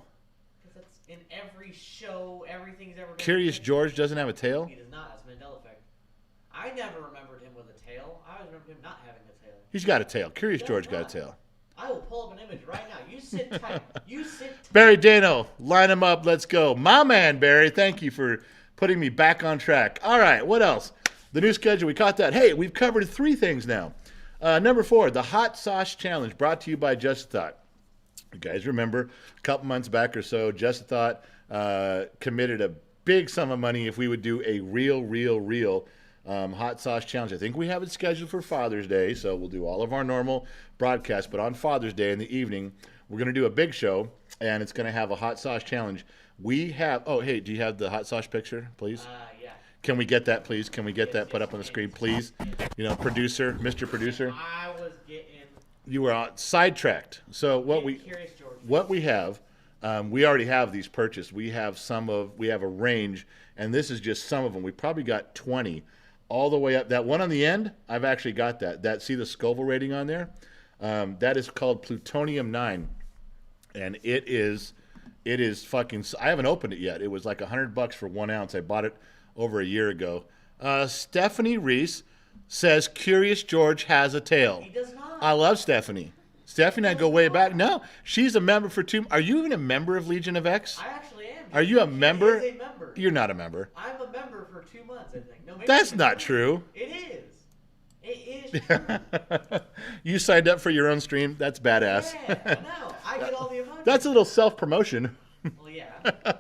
Because it's in every show, everything's ever been. Curious George doesn't have a tail? He does not. That's Mandela effect. I never remembered him with a tail. I always remembered him not having a tail. He's got a tail. Curious He does George got a not. tail. I will pull up an image right now. You sit tight. You sit tight. Barry Dano, line him up. Let's go. My man, Barry, thank you for putting me back on track. All right, what else? The new schedule, we caught that. Hey, we've covered 3 things now. Number 4, the Hot Sauce Challenge, brought to you by Just a Thought. You guys remember a couple months back or so, Just a Thought committed a big sum of money if we would do a real Hot Sauce Challenge. I think we have it scheduled for Father's Day, so we'll do all of our normal broadcasts, but on Father's Day in the evening, we're going to do a big show, and it's going to have a Hot Sauce Challenge. We have, oh, hey, do you have the hot sauce picture, please? Yeah. Can we get that, please? Can we get that put up on the screen, please? You know, producer, Mr. Producer. I was getting. You were sidetracked. So what Curious George. we have, we already have these purchased. We have a range, and this is just some of them. We probably got 20 all the way up. That one on the end, I've actually got that. See the Scoville rating on there? That is called Plutonium 9, and it is fucking. I haven't opened it yet. It was like $100 for 1 ounce. I bought it over a year ago. Stephanie Reese says Curious George has a tail. He does not. I love Stephanie. Stephanie and I go way back. No, she's a member for 2. Are you even a member of Legion of X? I actually am. Are you a member? He is a member. You're not a member. I'm a member for 2 months, I think. No, maybe That's even not 2. true. It is. It is true. You signed up for your own stream. That's badass. Yeah, I know. I get all the emojis. That's a little self-promotion. Well, yeah.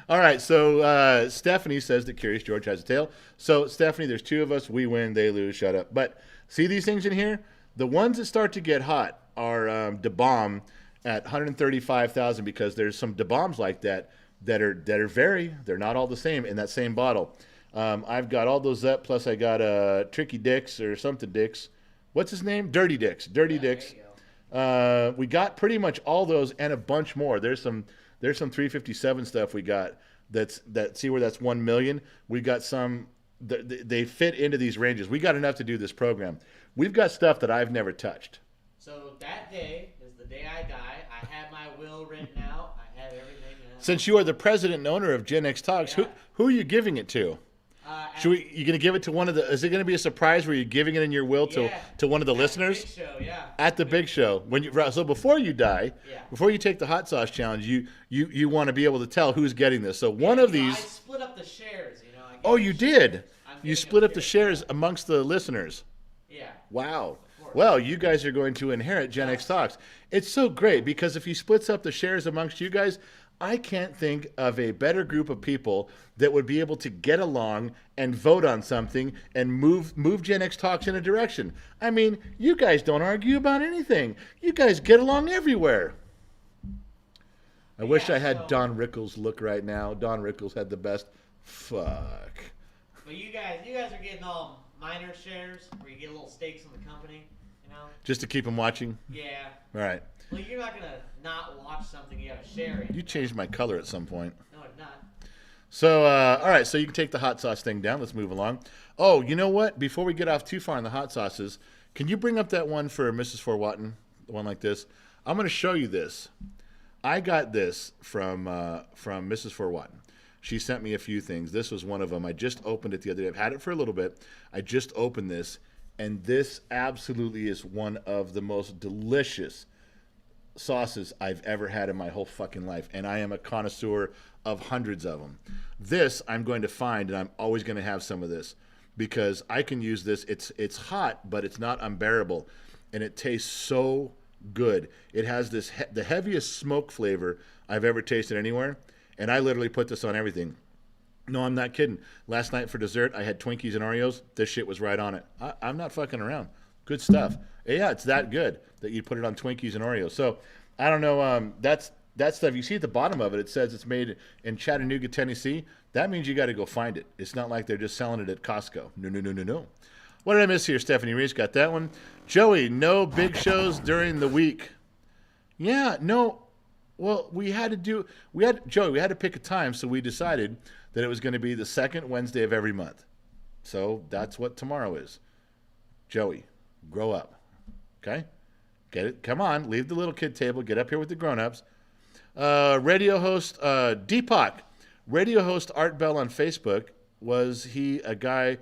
All right, so Stephanie says that Curious George has a tail. So, Stephanie, there's 2 of us. We win, they lose, shut up. But see these things in here? The ones that start to get hot are Da Bomb at 135,000 because there's some Da Bombs like that are they're not all the same in that same bottle. I've got all those up, plus I got Tricky Dicks or something Dicks. What's his name? Dirty Dicks. Dirty Dicks. There you go. We got pretty much all those and a bunch more. There's some 357 stuff we got see where that's 1 million. We got some they fit into these ranges. We got enough to do this program. We've got stuff that I've never touched. So that day is the day I die. I have my will written out. I have everything. Since you are the president and owner of Gen X Talks, Yeah. who are you giving it to? You going to give it to one of the? Is it going to be a surprise where you're giving it in your will to one of the listeners? Big show, yeah. At the big show, so before you die, Yeah. before you take the hot sauce challenge, you want to be able to tell who's getting this. So one of I these. split up the shares, Oh, you did. You split up the shares amongst the listeners. Yeah. Wow. Well, you guys are going to inherit Gen X Talks. It's so great because if he splits up the shares amongst you guys, I can't think of a better group of people that would be able to get along and vote on something and move Gen X Talks in a direction. I mean, you guys don't argue about anything. You guys get along everywhere. I wish I had Don Rickles' look right now. Don Rickles had the best. Fuck. But you guys are getting all minor shares where you get little stakes in the company, you know? Just to keep them watching? Yeah. All right. Well, you're not going to not watch something you have a share in. You changed my color at some point. No, it's not. So, all right, so you can take the hot sauce thing down. Let's move along. Oh, you know what? Before we get off too far on the hot sauces, can you bring up that one for Mrs. Fort Watton? The one like this? I'm going to show you this. I got this from Mrs. Fort Watton. She sent me a few things. This was one of them. I just opened it the other day. I've had it for a little bit. I just opened this, and this absolutely is one of the most delicious sauces I've ever had in my whole fucking life, and I am a connoisseur of hundreds of them. This I'm going to find, and I'm always going to have some of this because I can use this. It's hot, but it's not unbearable, and it tastes so good. It has this the heaviest smoke flavor I've ever tasted anywhere, and I literally put this on everything. No, I'm not kidding. Last night for dessert, I had Twinkies and Oreos. This shit was right on it. I'm not fucking around. Good stuff. Yeah, it's that good that you put it on Twinkies and Oreos. So, I don't know. That's that stuff. You see at the bottom of it, it says it's made in Chattanooga, Tennessee. That means you got to go find it. It's not like they're just selling it at Costco. No. What did I miss here? Stephanie Reese got that one. Joey, no big shows during the week. Yeah, no. Well, we had to pick a time, so we decided that it was going to be the second Wednesday of every month. So that's what tomorrow is. Joey, grow up. Okay? Get it? Come on, leave the little kid table. Get up here with the grown-ups. Radio host Deepak. Radio host Art Bell on Facebook. Was he the guy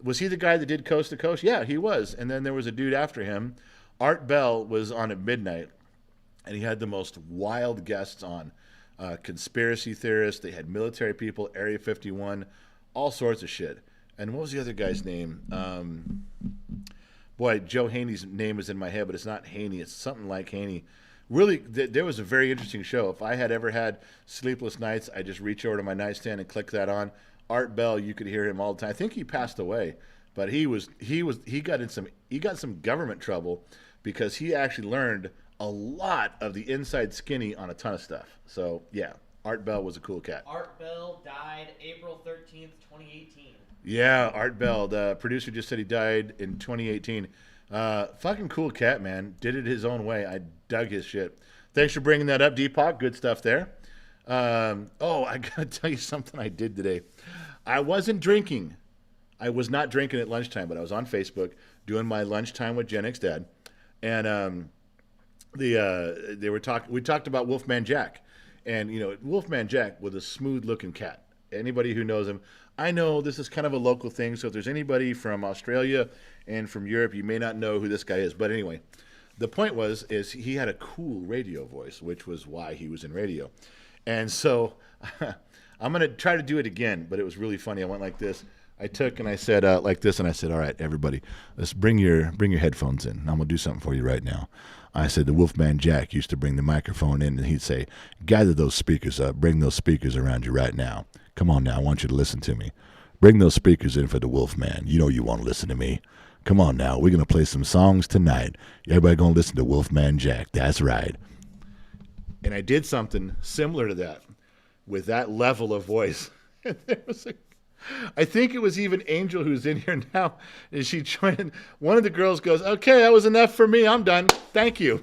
that did Coast to Coast? Yeah, he was. And then there was a dude after him. Art Bell was on at midnight, and he had the most wild guests on. Conspiracy theorists. They had military people, Area 51, all sorts of shit. And what was the other guy's name? Boy, Joe Haney's name is in my head, but it's not Haney. It's something like Haney. Really, there was a very interesting show. If I had ever had sleepless nights, I just reach over to my nightstand and click that on. Art Bell, you could hear him all the time. I think he passed away, but he got some government trouble because he actually learned a lot of the inside skinny on a ton of stuff. So yeah, Art Bell was a cool cat. Art Bell died April 13th, 2018. Yeah, Art Bell. The producer just said he died in 2018. Fucking cool cat, man. Did it his own way. I dug his shit. Thanks for bringing that up, Deepak. Good stuff there. I gotta tell you something I did today. I wasn't drinking. I was not drinking at lunchtime, but I was on Facebook doing my lunchtime with Gen X Dad, and we talked about Wolfman Jack, and Wolfman Jack was a smooth looking cat. Anybody who knows him, I know this is kind of a local thing, so if there's anybody from Australia and from Europe, you may not know who this guy is. But anyway, the point is he had a cool radio voice, which was why he was in radio. And so I'm going to try to do it again, but it was really funny. I went like this. I took and I said like this, and I said, all right, everybody, let's bring your headphones in. I'm going to do something for you right now. I said the Wolfman Jack used to bring the microphone in, and he'd say, gather those speakers up. Bring those speakers around you right now. Come on now. I want you to listen to me. Bring those speakers in for the Wolfman. You know you want to listen to me. Come on now. We're going to play some songs tonight. Everybody going to listen to Wolfman Jack. That's right. And I did something similar to that with that level of voice. I think it was even Angel who's in here now. And she joined. One of the girls goes, okay, that was enough for me. I'm done. Thank you.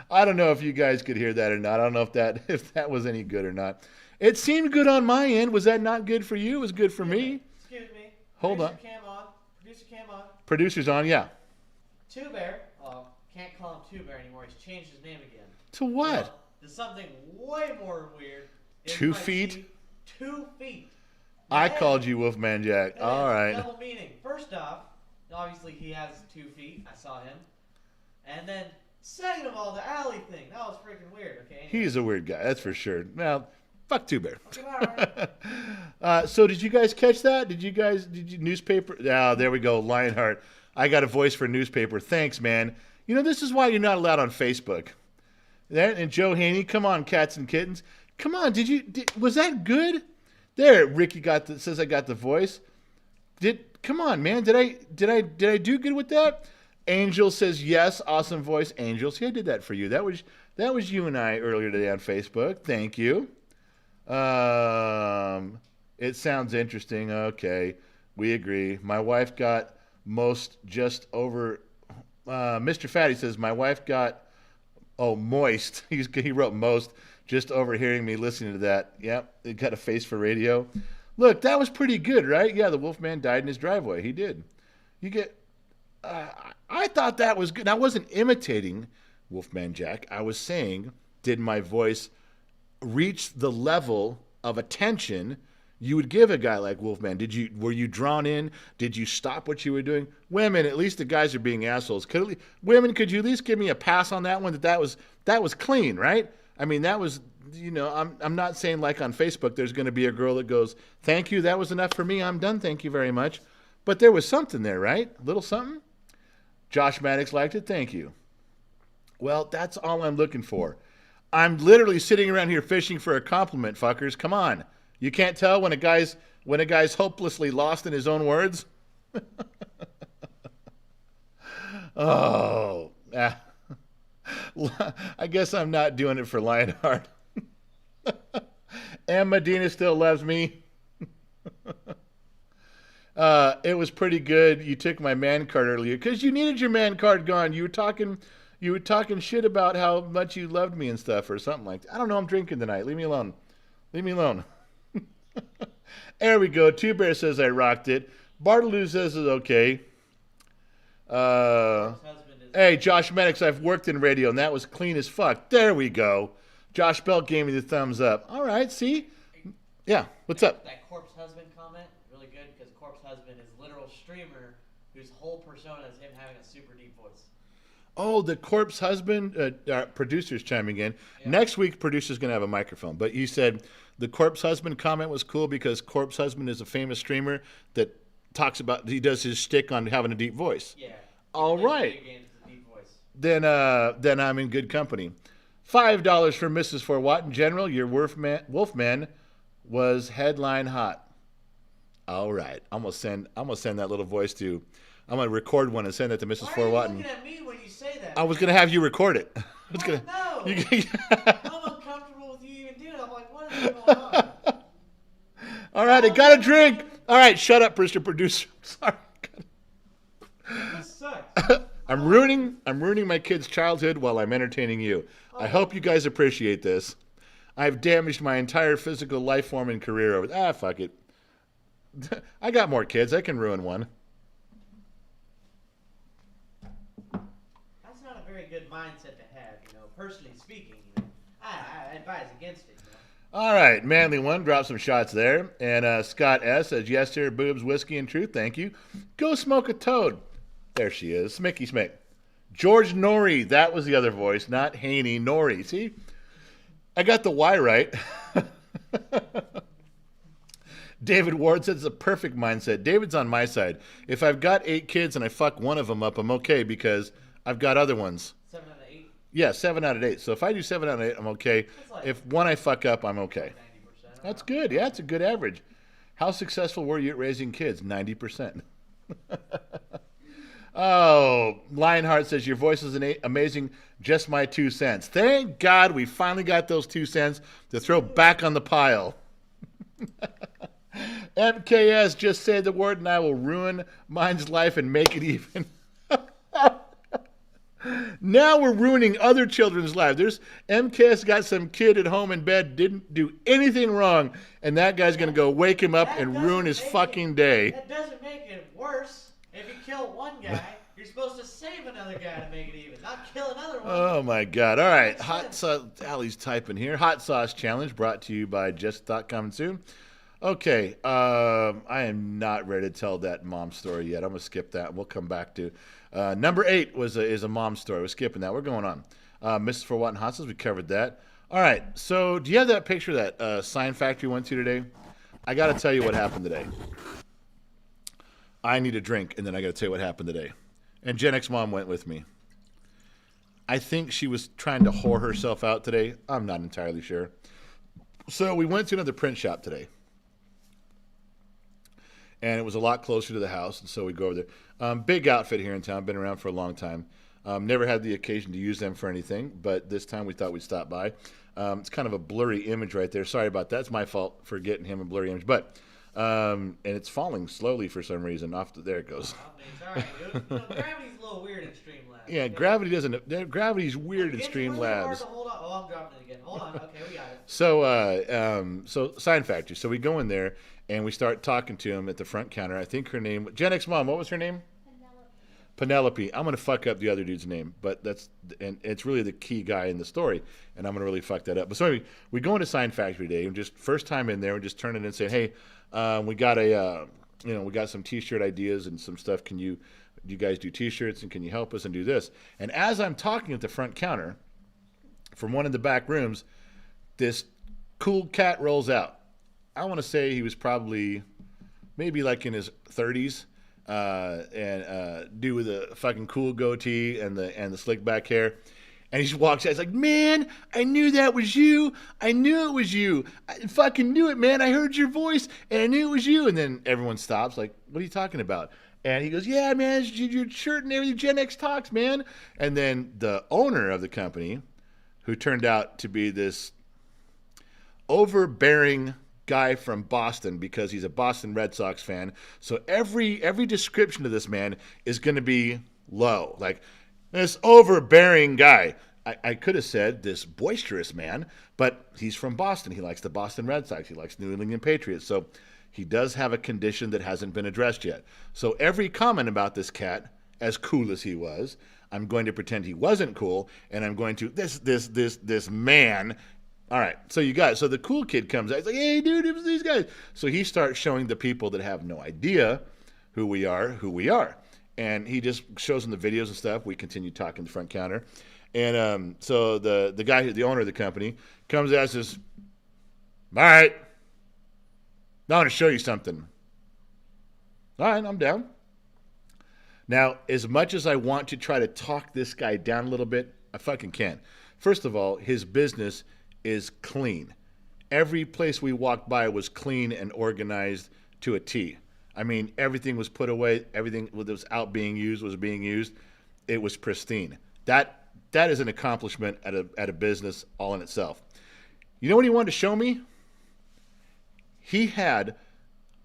I don't know if you guys could hear that or not. I don't know if that was any good or not. It seemed good on my end. Was that not good for you? It was good for me. Excuse me. Hold on. Producer cam on. Producer's on, yeah. Two Bear. Oh, can't call him Two Bear anymore. He's changed his name again. To what? Well, there's something way more weird. 2 feet? 2 feet. I called you Wolfman Jack. All right. Double meaning. First off, obviously he has 2 feet. I saw him. And then, second of all, the alley thing. That was freaking weird. Okay. Anyway. He's a weird guy. That's for sure. Well, Fuck Two Bear. Goodbye. So did you guys catch that? Did you newspaper? Oh, there we go. Lionheart. I got a voice for newspaper. Thanks, man. You know, this is why you're not allowed on Facebook. That and Joe Haney, come on, cats and kittens. Come on, was that good? There, Ricky says I got the voice. Come on, man. Did I do good with that? Angel says yes, awesome voice. Angel, see, I did that for you. That was you and I earlier today on Facebook. Thank you. It sounds interesting. Okay, we agree. My wife got most just over. Mr. Fatty says my wife got moist. He wrote most just overhearing me listening to that. Yep, it got a face for radio. Look, that was pretty good, right? Yeah, the Wolfman died in his driveway. He did. You get. I thought that was good. I wasn't imitating Wolfman Jack. I was saying, did my voice reach the level of attention you would give a guy like Wolfman? Were you drawn in? Did you stop what you were doing? Women, at least the guys are being assholes. Women, could you at least give me a pass on that one? That was clean, right? I mean, that was, I'm not saying like on Facebook there's going to be a girl that goes, thank you, that was enough for me, I'm done, thank you very much. But there was something there, right? A little something? Josh Maddox liked it, thank you. Well, that's all I'm looking for. I'm literally sitting around here fishing for a compliment, fuckers. Come on. You can't tell when a guy's hopelessly lost in his own words? Oh. I guess I'm not doing it for Lionheart. And Medina still loves me. It was pretty good. You took my man card earlier because you needed your man card gone. You were talking shit about how much you loved me and stuff or something like that. I don't know. I'm drinking tonight. Leave me alone. Leave me alone. There we go. Two Bear says I rocked it. Bartaloo says it's okay. Hey, Josh Maddox, I've worked in radio, and that was clean as fuck. There we go. Josh Bell gave me the thumbs up. All right, see? Yeah, what's up? That Corpse Husband comment, really good, because Corpse Husband is a literal streamer whose whole persona is him having a super deep voice. Oh, the Corpse Husband, producer's chiming in. Yeah. Next week, producer's going to have a microphone. But you said the Corpse Husband comment was cool because Corpse Husband is a famous streamer that talks about, he does his shtick on having a deep voice. Yeah. All right. Then I'm in good company. $5 for Mrs. Fort Watton. General, your Wolfman was headline hot. All right. I'm gonna send that little voice to. I'm gonna record one and send it to Mrs. Fort Watton. Why are you looking at me when you say that? I was gonna have you record it. No. I'm uncomfortable with you even doing it. I'm like, what is going on? All right, I got a drink. All right, shut up, Mr. Producer. Sorry. This sucks. I'm ruining my kid's childhood while I'm entertaining you. I hope you guys appreciate this. I've damaged my entire physical life form and career over. Fuck it. I got more kids. I can ruin one. That's not a very good mindset to have, personally speaking. I advise against it. All right, Manly One, drop some shots there. And Scott S. says, yes, sir, boobs, whiskey, and truth. Thank you. Go smoke a toad. There she is. Smicky Smick. George Norrie. That was the other voice, not Haney. Norrie. See? I got the Y right. David Ward says it's a perfect mindset. David's on my side. If I've got 8 kids and I fuck one of them up, I'm okay because I've got other ones. 7 out of 8? Yeah, 7 out of 8. So if I do 7 out of 8, I'm okay. If one I fuck up, I'm okay. 90%. That's good. Yeah, it's a good average. How successful were you at raising kids? 90%. Oh, Lionheart says, your voice is amazing. Just my 2 cents. Thank God we finally got those 2 cents to throw back on the pile. MKS, just say the word and I will ruin mine's life and make it even. Now we're ruining other children's lives. There's MKS got some kid at home in bed, didn't do anything wrong, and that guy's going to go wake him up and ruin his fucking day. That doesn't make it worse. If you kill one guy, you're supposed to save another guy to make it even, not kill another one. Oh, my God. All right. Hot sauce. Allie's typing here. Hot Sauce Challenge brought to you by Just Thought coming soon. Okay. I am not ready to tell that mom story yet. I'm going to skip that. We'll come back to number 8 is a mom story. We're skipping that. We're going on. Mrs. For Watton Hot Sauce, we covered that. All right. So, do you have that picture of that sign factory we went to today? I got to tell you what happened today. I need a drink, and then I got to tell you what happened today. And Gen X mom went with me. I think she was trying to whore herself out today. I'm not entirely sure. So we went to another print shop today. And it was a lot closer to the house, and so we go over there. Big outfit here in town, been around for a long time. Never had the occasion to use them for anything, but this time we thought we'd stop by. It's kind of a blurry image right there. Sorry about that. It's my fault for getting him a blurry image. But and it's falling slowly for some reason. There it goes. It's all right, dude. You know, gravity's a little weird in Streamlabs. Yeah, okay? gravity doesn't. Gravity's weird in It's really hard Streamlabs. to hold on. Oh, I'm dropping it again. Hold on. Okay, we got it. So sign factory. So we go in there and we start talking to him at the front counter. I think her name, Gen X mom. What was her name? Penelope. I'm gonna fuck up the other dude's name, but and it's really the key guy in the story, and I'm gonna really fuck that up. But so anyway, we go into Sign Factory today, and just first time in there, and just turn it in and say, hey, we got we got some T-shirt ideas and some stuff. Do you guys do T-shirts, and can you help us and do this? And as I'm talking at the front counter, from one of the back rooms, this cool cat rolls out. I want to say he was probably maybe like in his 30s. And dude with a fucking cool goatee and the slick back hair, and he just walks out. He's like, "Man, I knew that was you. I knew it was you. I fucking knew it, man. I heard your voice, and I knew it was you." And then everyone stops, like, "What are you talking about?" And he goes, "Yeah, man, it's your shirt and everything. Gen X Talks, man." And then the owner of the company, who turned out to be this overbearing guy from Boston, because he's a Boston Red Sox fan. So every description of this man is going to be low. Like, this overbearing guy. I could have said this boisterous man, but he's from Boston. He likes the Boston Red Sox. He likes New England Patriots. So he does have a condition that hasn't been addressed yet. So every comment about this cat, as cool as he was, I'm going to pretend he wasn't cool, and I'm going to this man. All right, so the cool kid comes out. He's like, "Hey, dude, it was these guys." So he starts showing the people that have no idea who we are. And he just shows them the videos and stuff. We continue talking at the front counter. And so the guy, the owner of the company, comes out and says, "All right, now I want to show you something." All right, I'm down. Now, as much as I want to try to talk this guy down a little bit, I fucking can't. First of all, his business is clean. Every place we walked by was clean and organized to a T. I mean, everything was put away. Everything that was out being used was being used. It was pristine. That is an accomplishment at a business all in itself. You know what he wanted to show me? He had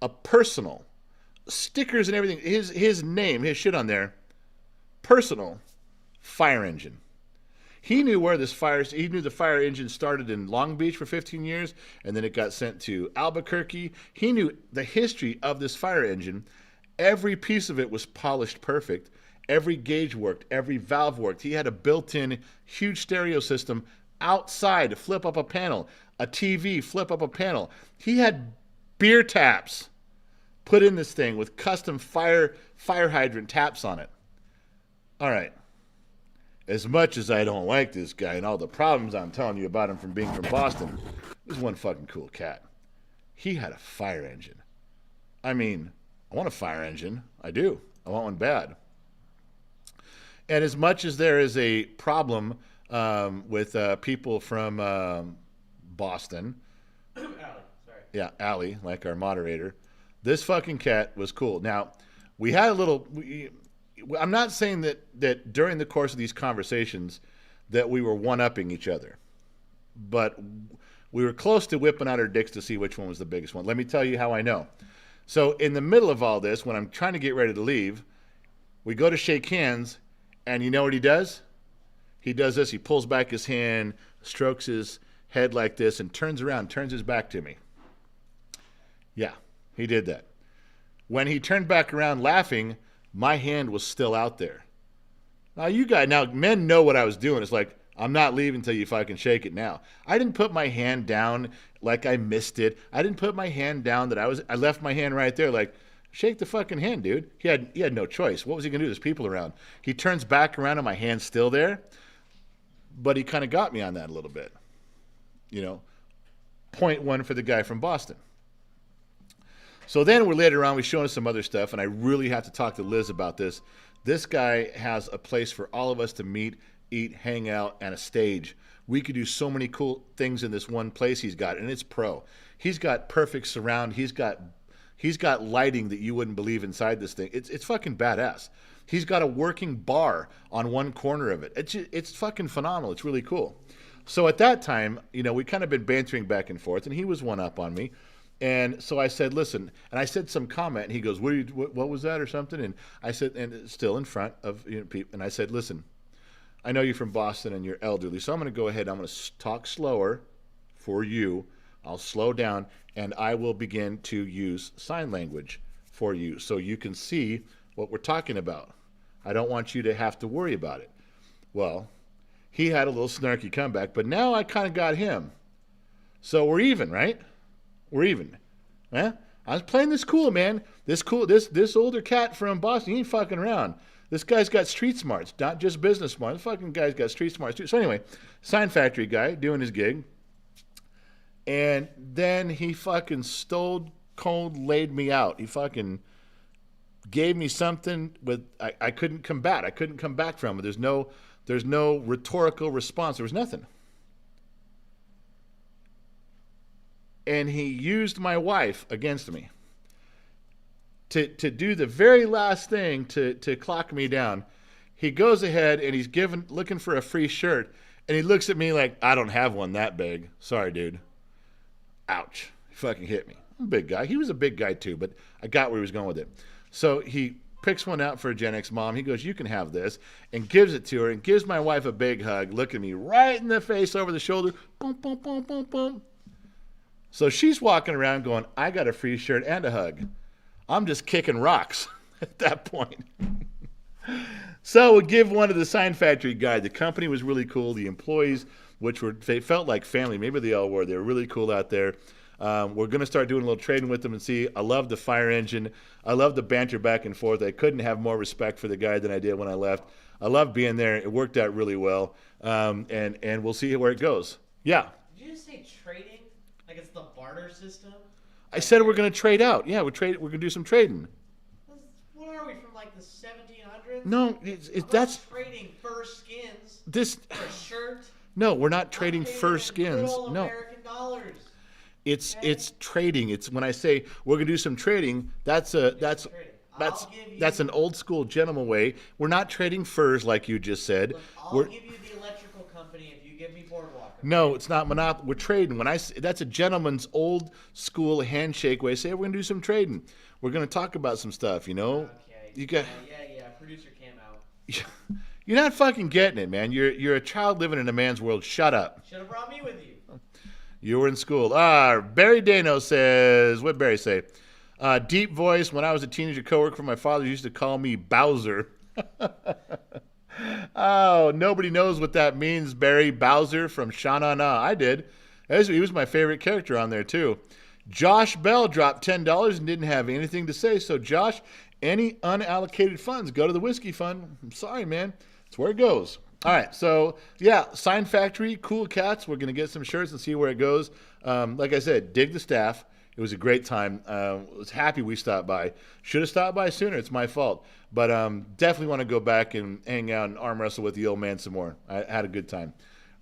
a personal stickers and everything. His name, his shit on there. Personal fire engine. He knew where he knew the fire engine started in Long Beach for 15 years, and then it got sent to Albuquerque. He knew the history of this fire engine. Every piece of it was polished perfect. Every gauge worked. Every valve worked. He had a built-in huge stereo system outside to flip up a panel. A TV, flip up a panel. He had beer taps put in this thing with custom fire hydrant taps on it. All right. As much as I don't like this guy and all the problems I'm telling you about him from being from Boston, he's one fucking cool cat. He had a fire engine. I mean, I want a fire engine. I do. I want one bad. And as much as there is a problem with people from Boston, Allie, sorry. Yeah, Allie, like our moderator, this fucking cat was cool. Now, we had a little... I'm not saying that during the course of these conversations that we were one-upping each other, but we were close to whipping out our dicks to see which one was the biggest one. Let me tell you how I know. So in the middle of all this, when I'm trying to get ready to leave, we go to shake hands, and you know what he does? He does this. He pulls back his hand, strokes his head like this, and turns around, turns his back to me. Yeah, he did that. When he turned back around laughing, my hand was still out there. Now men know what I was doing. It's like, I'm not leaving until you fucking shake it now. I didn't put my hand down like I missed it. I didn't put my hand down I left my hand right there like, shake the fucking hand, dude. He had no choice. What was he going to do? There's people around. He turns back around and my hand's still there. But he kind of got me on that a little bit. You know, point one for the guy from Boston. So then we're later on, we showing us some other stuff, and I really have to talk to Liz about this. This guy has a place for all of us to meet, eat, hang out, and a stage. We could do so many cool things in this one place he's got, and it's pro. He's got perfect surround. He's got lighting that you wouldn't believe inside this thing. It's fucking badass. He's got a working bar on one corner of it. It's fucking phenomenal. It's really cool. So at that time, you know, we kind of been bantering back and forth, and he was one up on me. And so I said, listen, and I said some comment, and he goes, what was that or something? And I said, and still in front of people, and I said, listen, I know you're from Boston and you're elderly, so I'm going to go ahead, I'm going to talk slower for you. I'll slow down, and I will begin to use sign language for you so you can see what we're talking about. I don't want you to have to worry about it. Well, he had a little snarky comeback, but now I kind of got him. So we're even, right? We're even. Eh? I was playing this cool, man. This older cat from Boston, he ain't fucking around. This guy's got street smarts, not just business smarts. The fucking guy's got street smarts too. So anyway, sign factory guy doing his gig. And then he fucking stole cold laid me out. He fucking gave me something with I couldn't combat. I couldn't come back from it. There's no rhetorical response. There was nothing. And he used my wife against me to do the very last thing to clock me down. He goes ahead and he's looking for a free shirt, and he looks at me like, I don't have one that big. Sorry, dude. Ouch. He fucking hit me. I'm a big guy. He was a big guy too, but I got where he was going with it. So he picks one out for a Gen X mom. He goes, you can have this, and gives it to her and gives my wife a big hug, looking me right in the face over the shoulder. Boom, boom, boom, boom, boom. So she's walking around going, I got a free shirt and a hug. I'm just kicking rocks at that point. So we'll give one to the sign factory guy. The company was really cool. The employees, they felt like family. Maybe they all were. They were really cool out there. We're going to start doing a little trading with them and see. I love the fire engine. I love the banter back and forth. I couldn't have more respect for the guy than I did when I left. I love being there. It worked out really well. And we'll see where it goes. Yeah. Did you just say trading? Like it's the barter system? I said we're going to trade out. Yeah, we're going to do some trading. What are we, from like the 1700s? No, that's trading fur skins for a shirt. No, we're not trading fur skins. Good old No. American dollars. It's trading. It's when I say we're going to do some trading, that's an old school gentleman way. We're not trading furs like you just said. Look, I'll give you the electrical company if you give me Boardwalk. No, it's not monopoly. We're trading. That's a gentleman's old school handshake way. Say we're going to do some trading. We're going to talk about some stuff, you know. Okay. You got Yeah. Producer came out. You're not fucking getting it, man. You're a child living in a man's world. Shut up. Should have brought me with you. You were in school. Barry Dano says, what'd Barry say? Deep voice. When I was a teenager, coworker from my father used to call me Bowser. Oh, nobody knows what that means, Barry. Bowser from Sha-Na-Na. I did. He was my favorite character on there, too. Josh Bell dropped $10 and didn't have anything to say. So, Josh, any unallocated funds, go to the whiskey fund. I'm sorry, man. That's where it goes. All right, so, yeah, Sign Factory, cool cats. We're going to get some shirts and see where it goes. Like I said, dig the staff. It was a great time. I was happy we stopped by. Should have stopped by sooner. It's my fault. But definitely want to go back and hang out and arm wrestle with the old man some more. I had a good time.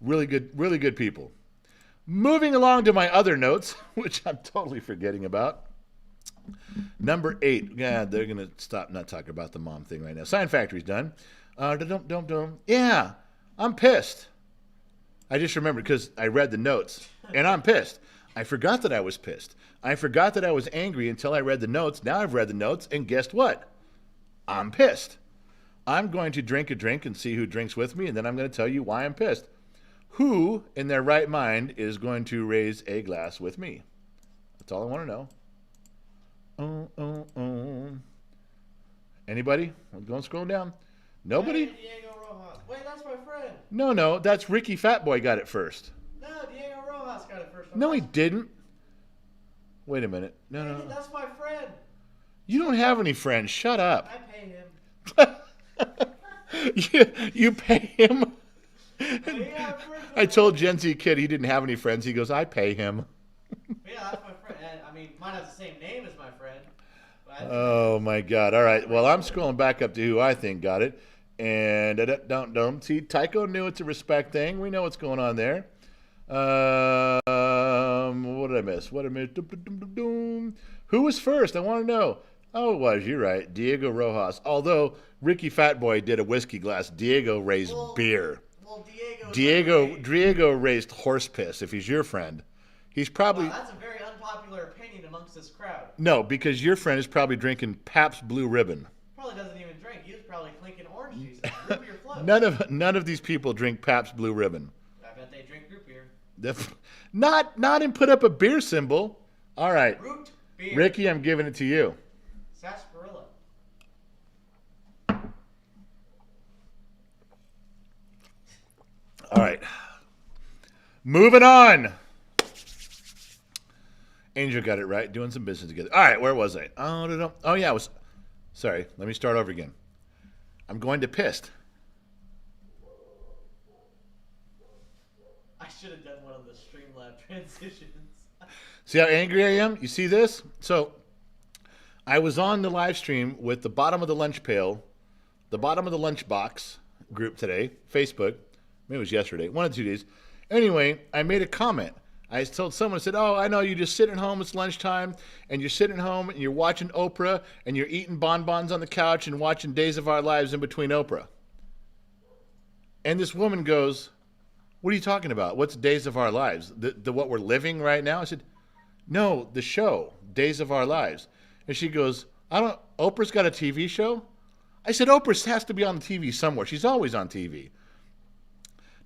Really good people. Moving along to my other notes, which I'm totally forgetting about. Number 8. Yeah, they're going to stop not talking about the mom thing right now. Sign Factory's done. Yeah, I'm pissed. I just remembered because I read the notes, and I'm pissed. I forgot that I was pissed. I forgot that I was angry until I read the notes. Now I've read the notes, and guess what? I'm pissed. I'm going to drink a drink and see who drinks with me, and then I'm going to tell you why I'm pissed. Who in their right mind is going to raise a glass with me? That's all I want to know. Anybody? I'm going to scroll down. Nobody? Hey, Diego Rojas. Wait, that's my friend. No, that's Ricky Fatboy got it first. No, Diego Rojas got it first. No, he didn't. Wait a minute. No. That's my friend. You don't have any friends. Shut up. I pay him. You pay him? Yeah, I've worked with I told Gen Z kid he didn't have any friends. He goes, I pay him. Yeah, that's my friend. And, I mean, mine has the same name as my friend. But I think Oh my God! All right. Well, I'm scrolling back up to who I think got it, and don't see. Tycho knew it's a respect thing. We know what's going on there. What did I miss? What did I miss? Who was first? I want to know. Oh, it was. You're right. Diego Rojas. Although Ricky Fatboy did a whiskey glass, Diego raised beer. well, Diego raised horse piss. If he's your friend, he's Wow, probably that's a very unpopular opinion amongst this crowd. no, because your friend is probably drinking Pabst Blue Ribbon. Probably doesn't even drink. He was probably clinking orange juice. Root beer float. None of these people drink Pabst Blue Ribbon. I bet they drink root beer. Not and put up a beer symbol. All right, Root beer. Ricky, I'm giving it to you. Sarsaparilla. All right, moving on. Angel got it right. Doing some business together. All right, where was I? Oh yeah, I was. Sorry, let me start over again. I'm going to pissed. I should have done one of the Streamlab transitions. See how angry I am? You see this? So, I was on the live stream with the bottom of the lunch pail, the bottom of the lunchbox group today, Facebook. Maybe it was yesterday, 1 or 2 days. Anyway, I made a comment. I told someone, I said, oh, I know, you're just sitting at home, it's lunchtime, and you're sitting at home, and you're watching Oprah, and you're eating bonbons on the couch and watching Days of Our Lives in between Oprah. And this woman goes, what are you talking about? What's Days of Our Lives? The what we're living right now? I said, no, the show, Days of Our Lives. And she goes, Oprah's got a TV show? I said, Oprah has to be on the TV somewhere. She's always on TV.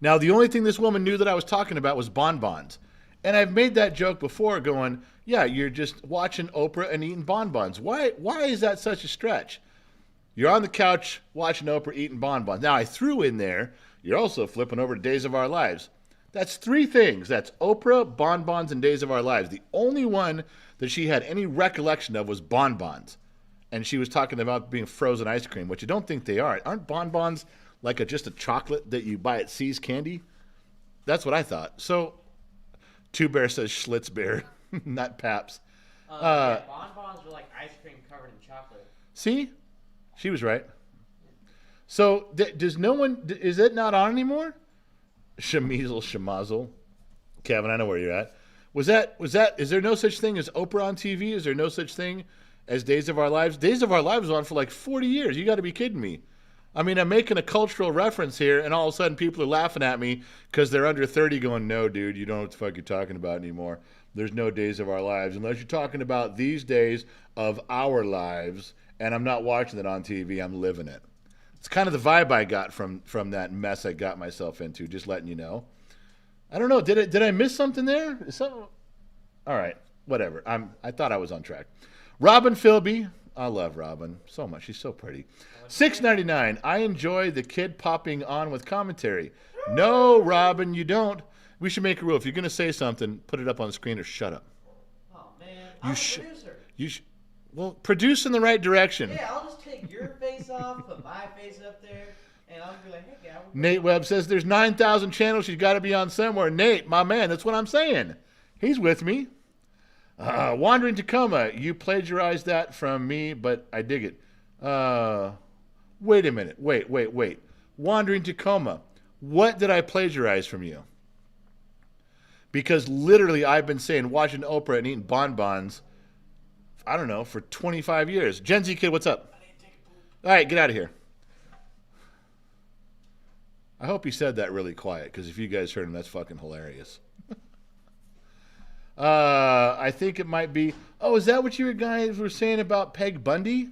Now, the only thing this woman knew that I was talking about was bonbons. And I've made that joke before going, yeah, you're just watching Oprah and eating bonbons. Why is that such a stretch? You're on the couch watching Oprah eating bonbons. Now, I threw in there, you're also flipping over to Days of Our Lives. That's 3 things. That's Oprah, bonbons, and Days of Our Lives. The only one that she had any recollection of was bonbons. And she was talking about being frozen ice cream, which I don't think they are. Aren't bonbons like just a chocolate that you buy at See's Candy? That's what I thought. So, Two Bear says Schlitz Beer, not Paps. Yeah, bonbons are like ice cream covered in chocolate. See? She was right. So, does no one, is it not on anymore? Shemazel. Kevin, I know where you're at. Is there no such thing as Oprah on TV? Is there no such thing as Days of Our Lives? Days of Our Lives was on for like 40 years. You got to be kidding me. I mean, I'm making a cultural reference here, and all of a sudden people are laughing at me because they're under 30 going, no, dude, you don't know what the fuck you're talking about anymore. There's no Days of Our Lives. Unless you're talking about these days of our lives, and I'm not watching it on TV, I'm living it. It's kind of the vibe I got from that mess I got myself into, just letting you know. I don't know. Did I miss something there? All right, whatever. I thought I was on track. Robin Philby. I love Robin so much. She's so pretty. $6.99. I enjoy the kid popping on with commentary. No, Robin, you don't. We should make a rule. If you're going to say something, put it up on the screen or shut up. Oh, man. I'm a producer. Well, produce in the right direction. Yeah, I'll just take your face off, put my face up there, and I'll be like, hey, Gavin. Nate Webb says there's 9,000 channels. She's got to be on somewhere. Nate, my man, that's what I'm saying. He's with me. Wandering Tacoma, you plagiarized that from me, but I dig it. Wait a minute. Wait. Wandering Tacoma, what did I plagiarize from you? Because literally I've been saying watching Oprah and eating bonbons, I don't know, for 25 years. Gen Z kid, what's up? All right, get out of here. I hope he said that really quiet, because if you guys heard him, that's fucking hilarious. I think it might be. Oh, is that what you guys were saying about Peg Bundy?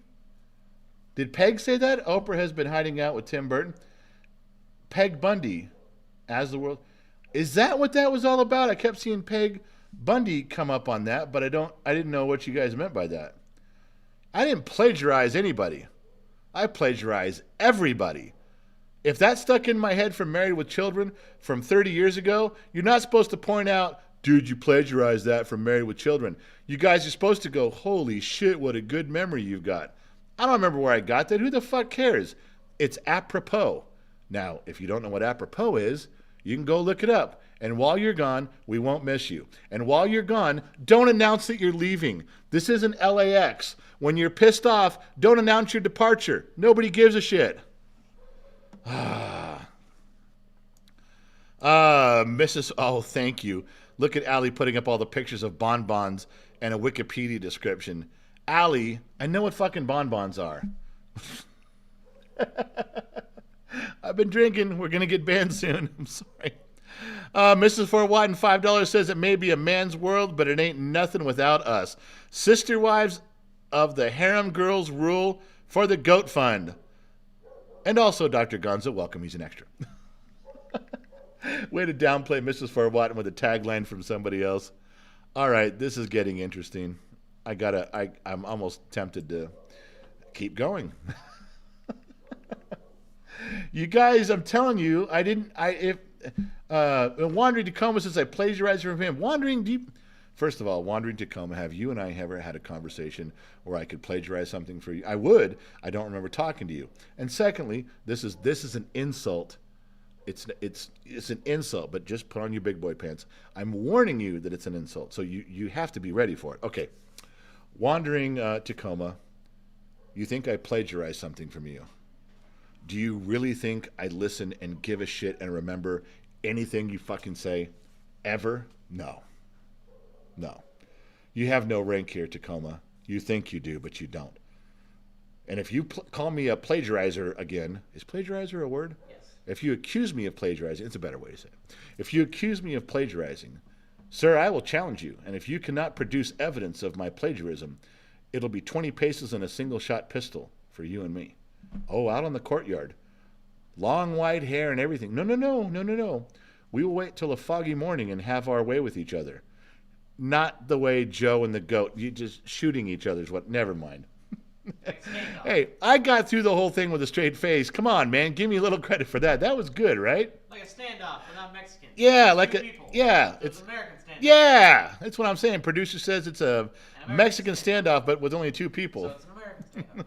Did Peg say that? Oprah has been hiding out with Tim Burton. Peg Bundy, as the world. Is that what that was all about? I kept seeing Peg Bundy come up on that, but I didn't know what you guys meant by that. I didn't plagiarize anybody. I plagiarize everybody. If that stuck in my head from Married with Children from 30 years ago, you're not supposed to point out, dude, you plagiarized that from Married with Children. You guys are supposed to go, holy shit, what a good memory you've got. I don't remember where I got that. Who the fuck cares? It's apropos. Now, if you don't know what apropos is, you can go look it up. And while you're gone, we won't miss you. And while you're gone, don't announce that you're leaving. This isn't LAX. When you're pissed off, don't announce your departure. Nobody gives a shit. Mrs. Oh, thank you. Look at Allie putting up all the pictures of bonbons and a Wikipedia description. Allie, I know what fucking bonbons are. I've been drinking. We're going to get banned soon. I'm sorry. Mrs. Fort Watton, $5 says it may be a man's world, but it ain't nothing without us. Sister wives of the harem girls rule for the goat fund. And also Dr. Gonzo, welcome. He's an extra. Way to downplay Mrs. Fort Watton with a tagline from somebody else. All right, this is getting interesting. I'm almost tempted to keep going. You guys, I'm telling you, Wandering Tacoma says I plagiarized from him. Wandering deep. First of all, Wandering Tacoma, have you and I ever had a conversation where I could plagiarize something for you? I would. I don't remember talking to you. And secondly, this is an insult. It's an insult, but just put on your big boy pants. I'm warning you that it's an insult, so you have to be ready for it. Okay, Wandering Tacoma, you think I plagiarized something from you? Do you really think I listen and give a shit and remember anything you fucking say? Ever? No. No. You have no rank here, Tacoma. You think you do, but you don't. And if you call me a plagiarizer again, is plagiarizer a word? Yes. If you accuse me of plagiarizing, it's a better way to say it. If you accuse me of plagiarizing, sir, I will challenge you. And if you cannot produce evidence of my plagiarism, it'll be 20 paces and a single-shot pistol for you and me. Oh, out on the courtyard. Long white hair and everything. No. We will wait till a foggy morning and have our way with each other. Not the way Joe and the goat. You just shooting each other's what? Never mind. Hey, I got through the whole thing with a straight face. Come on, man. Give me a little credit for that. That was good, right? Like a standoff, but not Mexican. Yeah, It's like two a people. yeah. So It's an American standoff. yeah. That's what I'm saying. Producer says it's a American Mexican standoff, but with only two people. So it's an American standoff.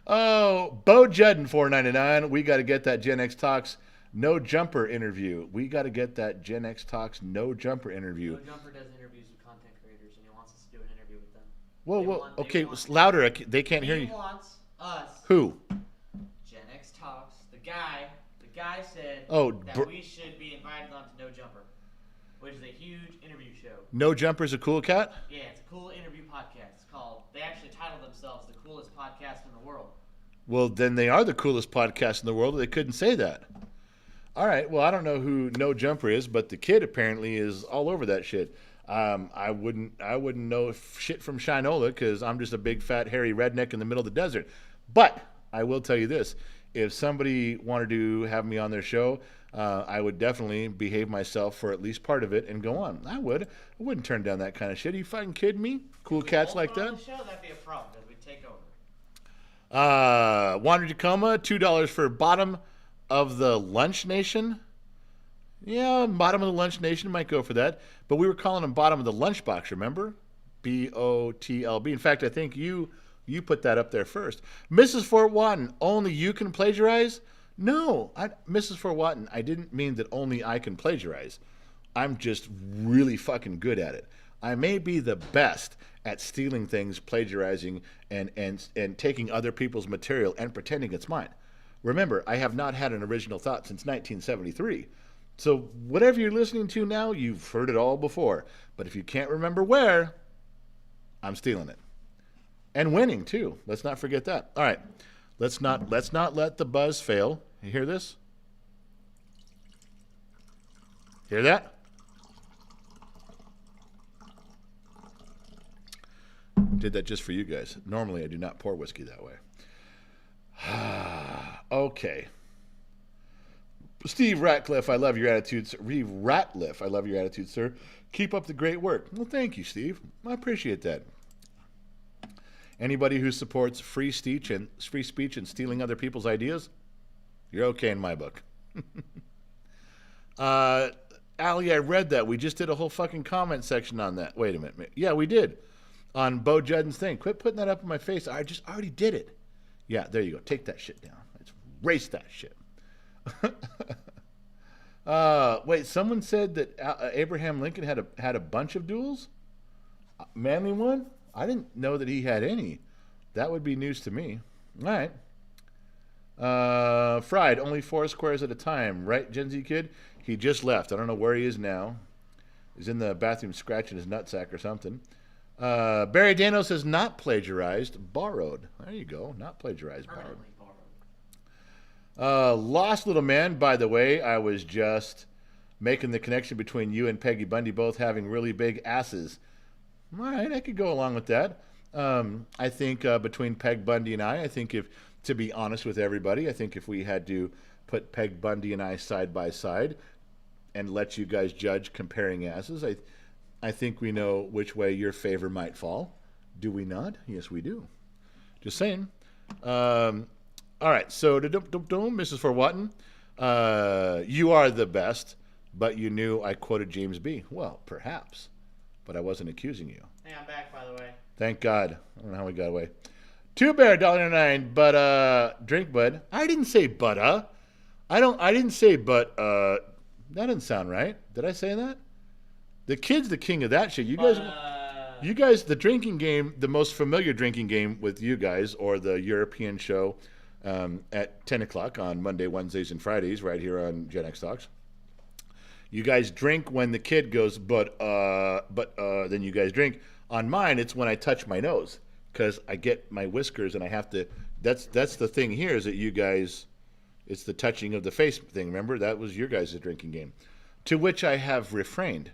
Oh, Bo Judden, $4.99. We got to get that Gen X Talks No Jumper interview. We got to get that Gen X Talks No Jumper interview. No Jumper does interviews with content creators, and he wants us to do an interview with them. Whoa. Okay, it's louder. They can't hear He you. wants us. Who? Gen X Talks. The guy said Oh, that we should be invited on to No Jumper, which is a huge interview show. No Jumper's a cool cat? Yeah, it's a cool interview podcast. It's called. They actually titled themselves the coolest podcast in the world. Well, then they are the coolest podcast in the world. They couldn't say that. All right. Well, I don't know who No Jumper is, but the kid apparently is all over that shit. I wouldn't know shit from Shinola because I'm just a big fat hairy redneck in the middle of the desert. But I will tell you this: if somebody wanted to have me on their show, I would definitely behave myself for at least part of it and go on. I wouldn't turn down that kind of shit. Are you fucking kidding me? Cool cats like that. On the show, that'd be a problem because we'd take over. Wander Tacoma, $2 for Bottom of the Lunch Nation. Yeah, Bottom of the Lunch Nation might go for that. But we were calling him Bottom of the Lunchbox, remember? BOTLB. In fact, I think you put that up there first. Mrs. Fort Watton, only you can plagiarize? No, Mrs. Fort Watton, I didn't mean that only I can plagiarize. I'm just really fucking good at it. I may be the best at stealing things, plagiarizing, and taking other people's material and pretending it's mine. Remember, I have not had an original thought since 1973. So whatever you're listening to now, you've heard it all before. But if you can't remember where, I'm stealing it. And winning, too. Let's not forget that. All right. Let's not let the buzz fail. You hear this? Hear that? Did that just for you guys. Normally, I do not pour whiskey that way. Okay. Steve Ratcliffe, I love your attitude. Steve Ratliff, I love your attitude, sir. Keep up the great work. Well, thank you, Steve. I appreciate that. Anybody who supports free speech and stealing other people's ideas, you're okay in my book. Allie, I read that. We just did a whole fucking comment section on that. Wait a minute. Yeah, we did. On Bo Judden's thing. Quit putting that up in my face. I just already did it. Yeah, there you go. Take that shit down. Let's erase that shit. Wait, someone said that Abraham Lincoln had a bunch of duels. Manly one? I didn't know that he had any. That would be news to me. All right. Fried, only 4 squares at a time, right, Gen Z kid? He just left. I don't know where he is now. He's in the bathroom scratching his nutsack or something. Barry Dano says not plagiarized, borrowed. There you go. Not plagiarized, borrowed. Permanently borrowed. Lost Little Man, by the way, I was just making the connection between you and Peggy Bundy both having really big asses. All right, I could go along with that. I think between Peg Bundy and I think if, to be honest with everybody, I think if we had to put Peg Bundy and I side by side and let you guys judge comparing asses, I think we know which way your favor might fall. Do we not? Yes, we do. Just saying. All right, so Mrs. Forwatton, you are the best, but you knew I quoted James B. Well, perhaps, but I wasn't accusing you. Hey, I'm back, by the way. Thank God. I don't know how we got away. Two Bear, $1.99, but drink bud. I didn't say but I didn't say but that didn't sound right. Did I say that? The kid's the king of that shit. You guys, the drinking game, the most familiar drinking game with you guys, or the European show at 10 o'clock on Monday, Wednesdays, and Fridays, right here on Gen X Talks. You guys drink when the kid goes, but then you guys drink. On mine, it's when I touch my nose, because I get my whiskers and I have to. That's the thing here is that you guys, it's the touching of the face thing. Remember, that was your guys' drinking game, to which I have refrained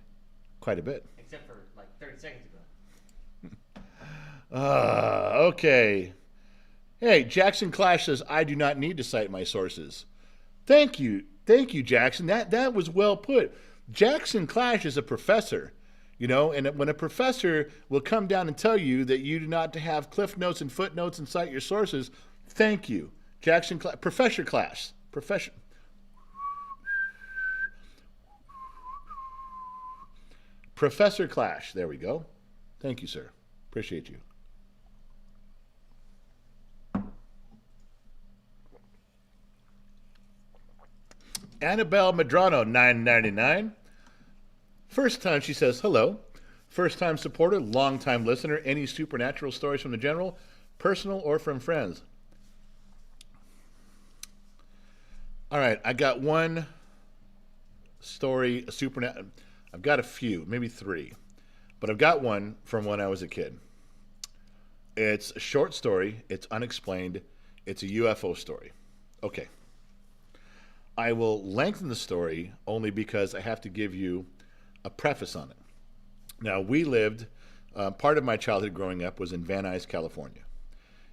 quite a bit. Except for like 30 seconds ago. Okay. Hey, Jackson Clash says I do not need to cite my sources. Thank you, Jackson. That was well put. Jackson Clash is a professor. You know, and when a professor will come down and tell you that you do not have cliff notes and footnotes and cite your sources, thank you. Jackson Clash, Professor Clash. Professor Clash, there we go. Thank you, sir. Appreciate you. Annabelle Madrano, $9.99. First time she says hello. First time supporter, long time listener. Any supernatural stories from the general, personal or from friends? All right, I got one story, a supernatural. I've got a few, maybe three, but I've got one from when I was a kid. It's a short story. It's unexplained. It's a UFO story. Okay. I will lengthen the story only because I have to give you a preface on it. Now, we lived, part of my childhood growing up was in Van Nuys, California.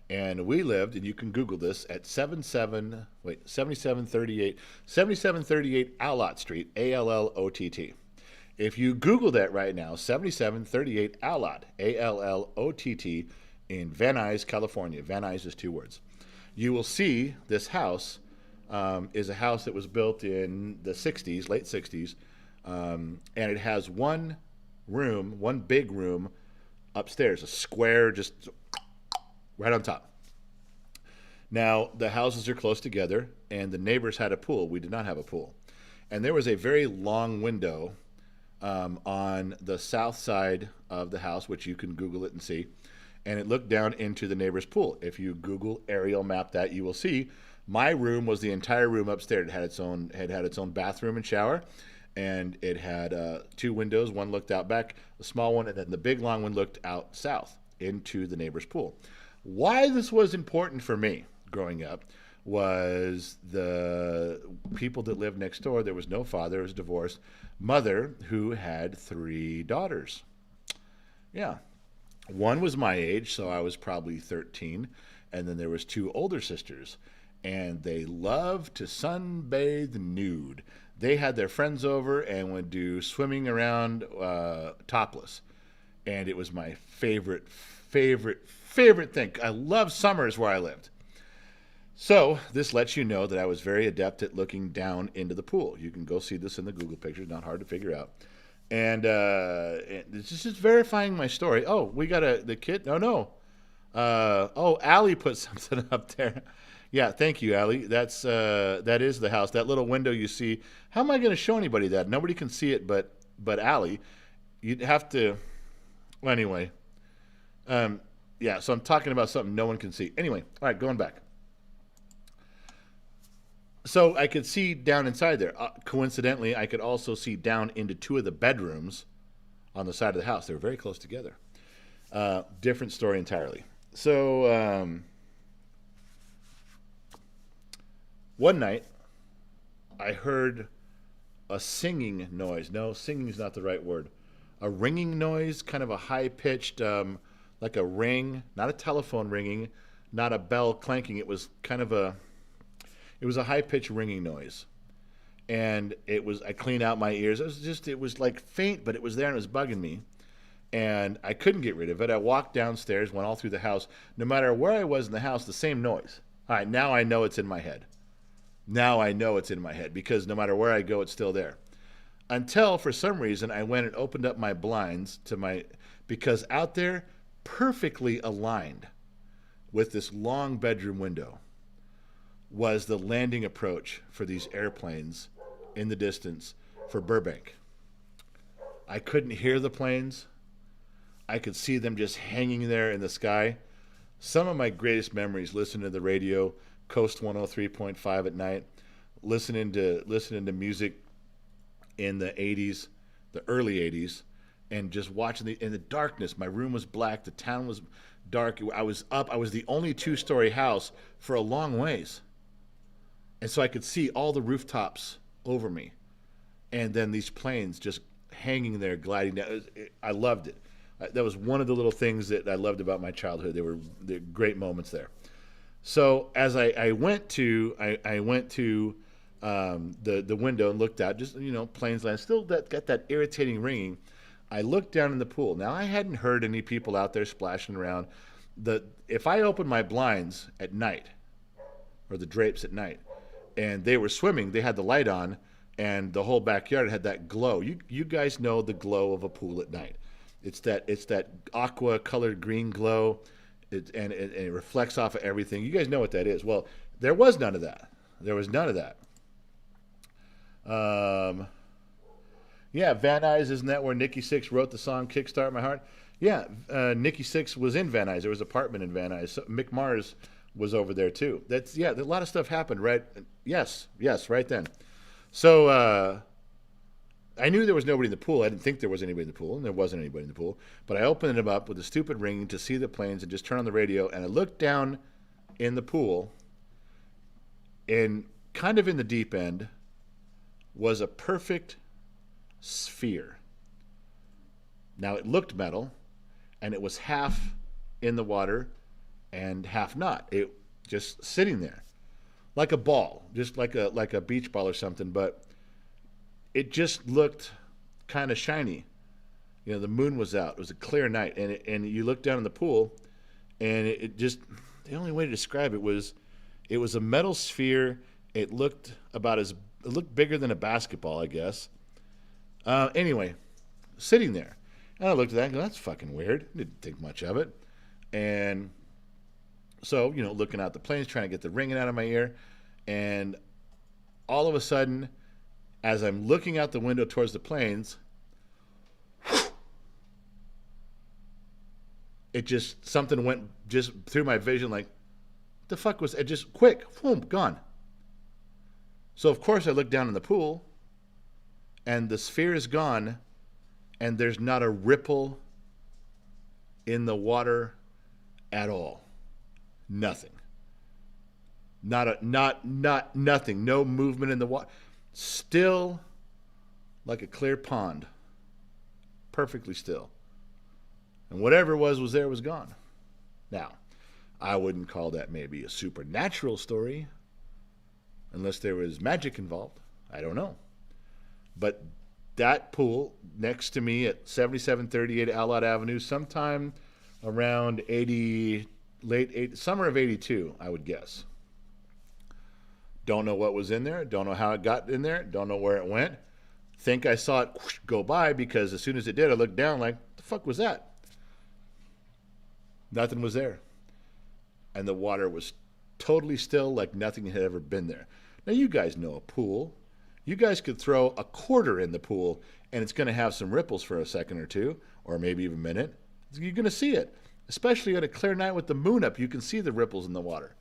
And we lived, and you can Google this, at 7738 Allott Street, Allott. If you Google that right now, 7738 Allott, Allott, in Van Nuys, California. Van Nuys is 2 words. You will see this house is a house that was built in the 60s, late 60s, and it has one big room upstairs, a square just right on top. Now, the houses are close together, and the neighbors had a pool. We did not have a pool. And there was a very long window on the south side of the house, which you can Google it and see, and it looked down into the neighbor's pool. If you Google aerial map that, you will see my room was the entire room upstairs. It had its own bathroom and shower, and it had 2 windows. One looked out back, the small one, and then the big long one looked out south into the neighbor's pool. Why this was important for me growing up was the people that lived next door. There was no father, was divorced. Mother, who had 3 daughters. Yeah. One was my age, so I was probably 13, and then there was 2 older sisters, and they loved to sunbathe nude. They had their friends over and would do swimming around topless, and it was my favorite thing. I love summers where I lived. So this lets you know that I was very adept at looking down into the pool. You can go see this in the Google pictures, not hard to figure out. And it's just verifying my story. Oh, we got the kid. No. Allie put something up there. Yeah, thank you, Allie. That is the house. That little window you see. How am I going to show anybody that? Nobody can see it, but Allie. You'd have to. Well, anyway. Um, yeah. So I'm talking about something no one can see. Anyway, all right, going back. So I could see down inside there. Coincidentally, I could also see down into two of the bedrooms on the side of the house. They were very close together. Different story entirely. So one night, I heard a singing noise. No, singing is not the right word. A ringing noise, kind of a high pitched, like a ring, not a telephone ringing, not a bell clanking. It was a high pitched ringing noise. And I cleaned out my ears. It was like faint, but it was there and it was bugging me. And I couldn't get rid of it. I walked downstairs, went all through the house. No matter where I was in the house, the same noise. All right, now I know it's in my head. Now I know it's in my head because no matter where I go, it's still there. Until for some reason I went and opened up my blinds because out there, perfectly aligned with this long bedroom window, was the landing approach for these airplanes in the distance for Burbank. I couldn't hear the planes. I could see them just hanging there in the sky. Some of my greatest memories listening to the radio, Coast 103.5 at night, listening to music in the 80s, the early 80s, and just watching in the darkness. My room was black, the town was dark. I was up. I was the only two-story house for a long ways. And so I could see all the rooftops over me. And then these planes just hanging there, gliding down. I loved it. That was one of the little things that I loved about my childhood. They were great moments there. So as I went to the window and looked out, just planes land, still got that irritating ringing. I looked down in the pool. Now I hadn't heard any people out there splashing around. If I opened my blinds at night, or the drapes at night, and they were swimming, they had the light on, and the whole backyard had that glow. You guys know the glow of a pool at night. It's that aqua colored green glow, and it reflects off of everything. You guys know what that is. Well, there was none of that. Yeah, Van Nuys, isn't that where Nikki Sixx wrote the song "Kickstart My Heart"? Yeah, Nikki Sixx was in Van Nuys. There was an apartment in Van Nuys. So Mick Mars was over there too. A lot of stuff happened, right? Yes, right then. So I knew there was nobody in the pool. I didn't think there was anybody in the pool, and there wasn't anybody in the pool. But I opened it up with a stupid ringing to see the planes and just turn on the radio, and I looked down in the pool, and kind of in the deep end was a perfect sphere. Now it looked metal, and it was half in the water and half not. It just sitting there like a ball, just like a beach ball or something, but it just looked kind of shiny. The moon was out. It was a clear night, and you looked down in the pool, and it just, the only way to describe it was a metal sphere. It looked bigger than a basketball, I guess. Anyway, sitting there, and I looked at that and go, that's fucking weird. Didn't think much of it, and so looking out the planes, trying to get the ringing out of my ear, and all of a sudden, as I'm looking out the window towards the planes, something went just through my vision, like, the fuck was it? Just quick, boom, gone. So of course I look down in the pool, and the sphere is gone, and there's not a ripple in the water at all. Nothing. Nothing. No movement in the water. Still like a clear pond. Perfectly still. And whatever was there, was gone. Now, I wouldn't call that maybe a supernatural story, unless there was magic involved. I don't know. But that pool next to me at 7738 Allot Avenue, sometime around summer of 82, I would guess. Don't know what was in there. Don't know how it got in there. Don't know where it went. Think I saw it go by, because as soon as it did, I looked down like, the fuck was that? Nothing was there. And the water was totally still, like nothing had ever been there. Now, you guys know a pool. You guys could throw a quarter in the pool, and it's going to have some ripples for a second or two, or maybe even a minute. You're going to see it. Especially on a clear night with the moon up, you can see the ripples in the water.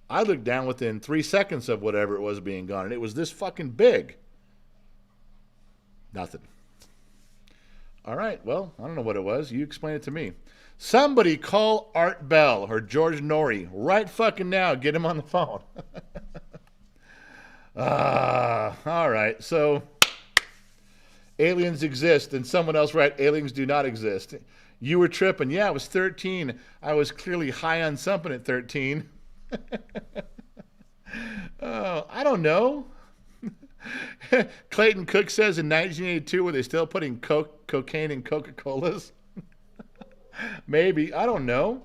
I looked down within 3 seconds of whatever it was being gone, and it was this fucking big. Nothing. All right, well, I don't know what it was. You explain it to me. Somebody call Art Bell or George Norrie right fucking now. Get him on the phone. All right, so aliens exist, and someone else write, aliens do not exist. You were tripping. Yeah, I was 13. I was clearly high on something at 13. I don't know. Clayton Cook says in 1982, were they still putting cocaine in Coca-Colas? Maybe. I don't know.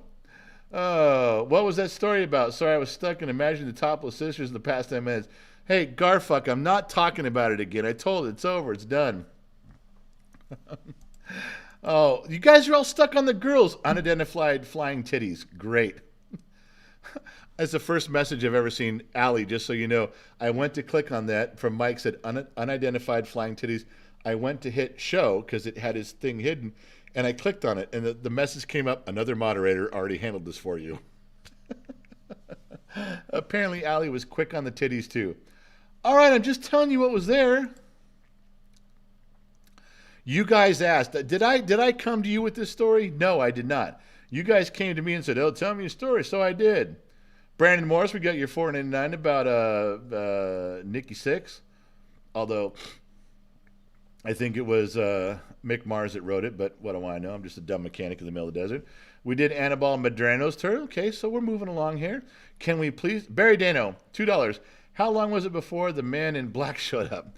What was that story about? Sorry, I was stuck in Imagine the Topless Sisters in the past 10 minutes. Hey, Garfuck, I'm not talking about it again. I told it. It's over. It's done. Oh, you guys are all stuck on the girls. Unidentified flying titties. Great. That's the first message I've ever seen. Allie, just so you know, I went to click on that from Mike, said unidentified flying titties. I went to hit show because it had his thing hidden, and I clicked on it, and the message came up, another moderator already handled this for you. Apparently, Allie was quick on the titties, too. All right, I'm just telling you what was there. You guys asked, did I come to you with this story? No, I did not. You guys came to me and said, oh, tell me a story, so I did. Brandon Morris, we got your $4.99 about Nikki Sixx. Although, I think it was Mick Mars that wrote it, but what do I know? I'm just a dumb mechanic in the middle of the desert. We did Annabelle Medrano's turn. Okay, so we're moving along here. Can we please... Barry Dano, $2. How long was it before the men in black showed up?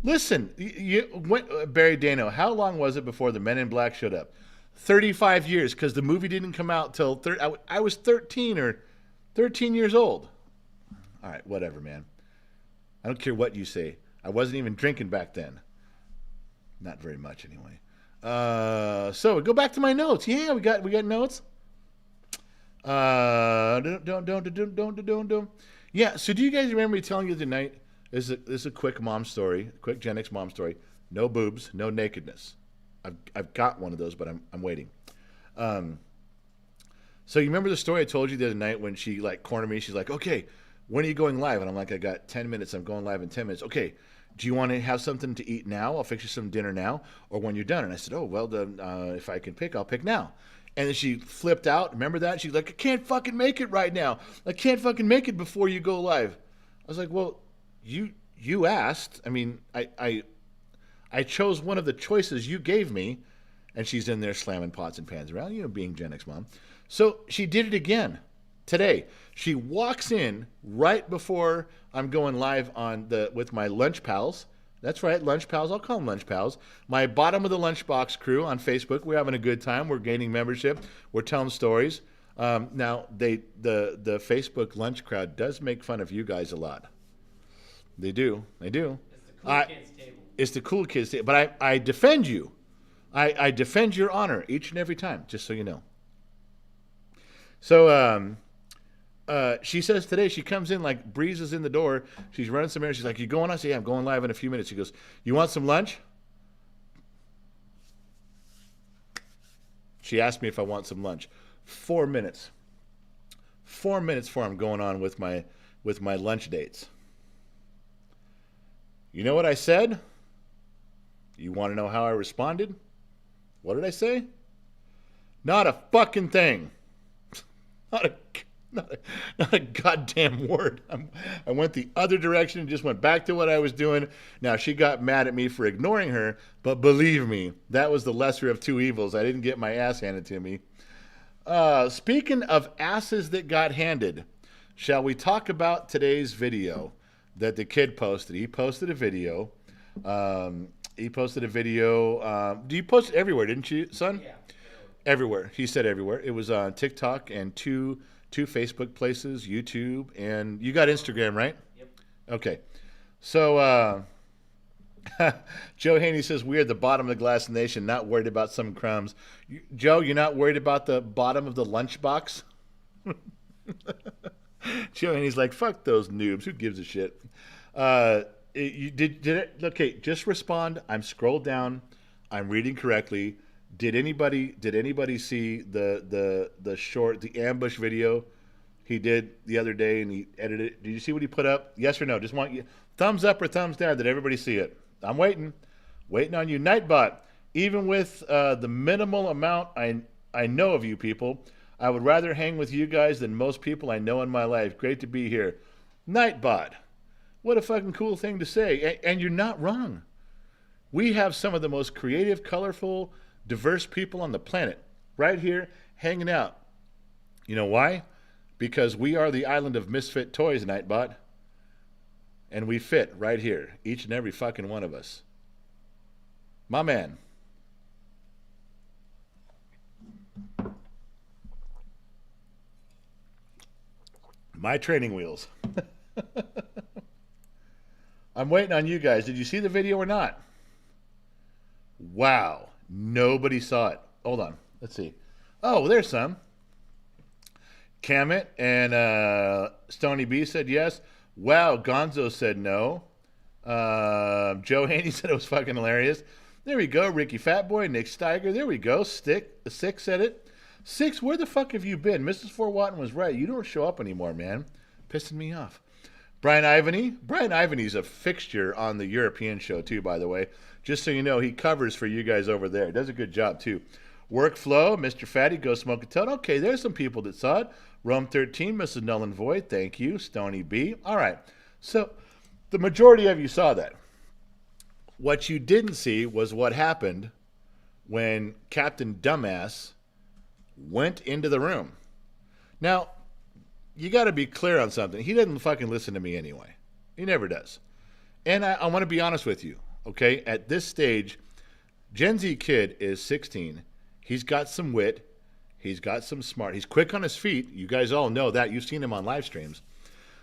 Listen, Barry Dano, how long was it before the men in black showed up? 35 years, because the movie didn't come out till... I was 13 or 13 years old. All right, whatever, man. I don't care what you say. I wasn't even drinking back then. Not very much, anyway. So go back to my notes. Yeah, we got notes. Yeah. So do you guys remember me telling you tonight? This is a quick mom story, quick Gen X mom story. No boobs, no nakedness. I've got one of those, but I'm waiting. So you remember the story I told you the other night when she like cornered me? She's like, "Okay, when are you going live?" And I'm like, "I got 10 minutes. I'm going live in 10 minutes." Okay. Do you want to have something to eat now? I'll fix you some dinner now, or when you're done. And I said, oh, well, then, if I can pick, I'll pick now. And then she flipped out. Remember that? She's like, I can't fucking make it right now. I can't fucking make it before you go live. I was like, well, you asked. I mean, I chose one of the choices you gave me, and she's in there slamming pots and pans around, being Gen X mom. So she did it again today. She walks in right before I'm going live with my Lunch Pals. That's right, Lunch Pals. I'll call them Lunch Pals. My Bottom of the Lunchbox crew on Facebook. We're having a good time. We're gaining membership. We're telling stories. Now, the Facebook lunch crowd does make fun of you guys a lot. They do. They do. It's the cool kids table. It's the cool kids table. But I defend you. I defend your honor each and every time, just so you know. So, she says today, she comes in like breezes in the door. She's running some errands. She's like, you going on? I say, yeah, I'm going live in a few minutes. She goes, you want some lunch? She asked me if I want some lunch. 4 minutes. 4 minutes before I'm going on with my lunch dates. You know what I said? You want to know how I responded? What did I say? Not a fucking thing. Not a goddamn word. I went the other direction and just went back to what I was doing. Now, she got mad at me for ignoring her, but believe me, that was the lesser of two evils. I didn't get my ass handed to me. Speaking of asses that got handed, shall we talk about today's video that the kid posted? He posted a video. You posted it everywhere, didn't you, son? Yeah. Everywhere. He said everywhere. It was on TikTok and two Facebook places, YouTube, and you got Instagram, right? Yep. Okay. So Joe Haney says, we are the bottom of the glass nation, not worried about some crumbs. Joe, you're not worried about the bottom of the lunchbox? Joe Haney's like, fuck those noobs. Who gives a shit? You did it? Okay, just respond. I'm scrolled down. I'm reading correctly. Did anybody see the short, the ambush video he did the other day and he edited it? Did you see what he put up? Yes or no? Just want you thumbs up or thumbs down. Did everybody see it? I'm waiting on you, Nightbot. Even with the minimal amount I know of you people, I would rather hang with you guys than most people I know in my life. Great to be here, Nightbot. What a fucking cool thing to say. And you're not wrong. We have some of the most creative, colorful, diverse people on the planet right here hanging out. You know why? Because we are the island of misfit toys, Nightbot. And we fit right here, each and every fucking one of us. My man. My training wheels. I'm waiting on you guys. Did you see the video or not? Wow. Nobody saw it. Hold on. Let's see. Oh, there's some. Camet and Stony B said yes. Wow. Gonzo said no. Joe Haney said it was fucking hilarious. There we go. Ricky Fatboy, Nick Steiger. There we go. Six said it. Six, where the fuck have you been? Mrs. Fort Watton was right. You don't show up anymore, man. Pissing me off. Brian Ivany. Brian Ivany's a fixture on the European show, too, by the way. Just so you know, he covers for you guys over there. Does a good job, too. Workflow, Mr. Fatty, Go Smoke a Toad. Okay, there's some people that saw it. Rome 13, Mrs. Null and Void. Thank you. Stony B. All right. So, the majority of you saw that. What you didn't see was what happened when Captain Dumbass went into the room. Now, you got to be clear on something. He doesn't fucking listen to me anyway. He never does. And I want to be honest with you, okay? At this stage, Gen Z kid is 16. He's got some wit. He's got some smart. He's quick on his feet. You guys all know that. You've seen him on live streams.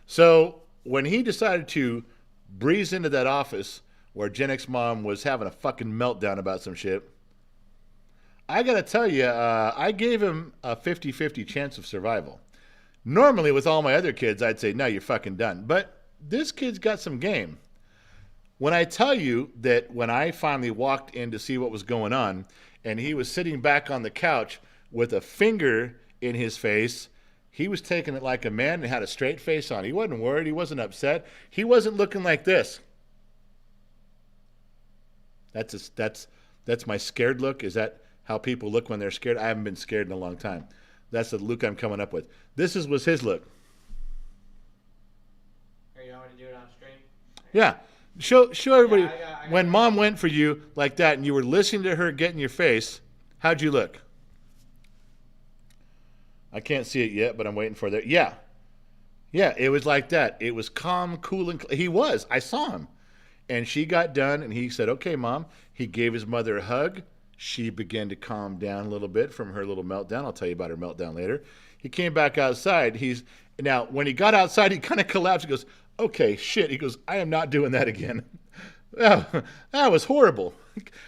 So when he decided to breeze into that office where Gen X mom was having a fucking meltdown about some shit, I got to tell you, I gave him a 50-50 chance of survival. Normally, with all my other kids, I'd say, no, you're fucking done. But this kid's got some game. When I tell you that when I finally walked in to see what was going on, and he was sitting back on the couch with a finger in his face, he was taking it like a man and had a straight face on. He wasn't worried. He wasn't upset. He wasn't looking like this. That's my scared look. Is that how people look when they're scared? I haven't been scared in a long time. That's the look I'm coming up with. This was his look. Are you want me to do it on stream? Yeah. Show everybody. Yeah, I got when mom went for you like that and you were listening to her get in your face, how'd you look? I can't see it yet, but I'm waiting for that. Yeah. Yeah, it was like that. It was calm, cool, and he was. I saw him. And she got done, and he said, okay, Mom. He gave his mother a hug. She began to calm down a little bit from her little meltdown. I'll tell you about her meltdown later. He came back outside. Now, when he got outside, he kind of collapsed. He goes, okay, shit. He goes, I am not doing that again. That was horrible.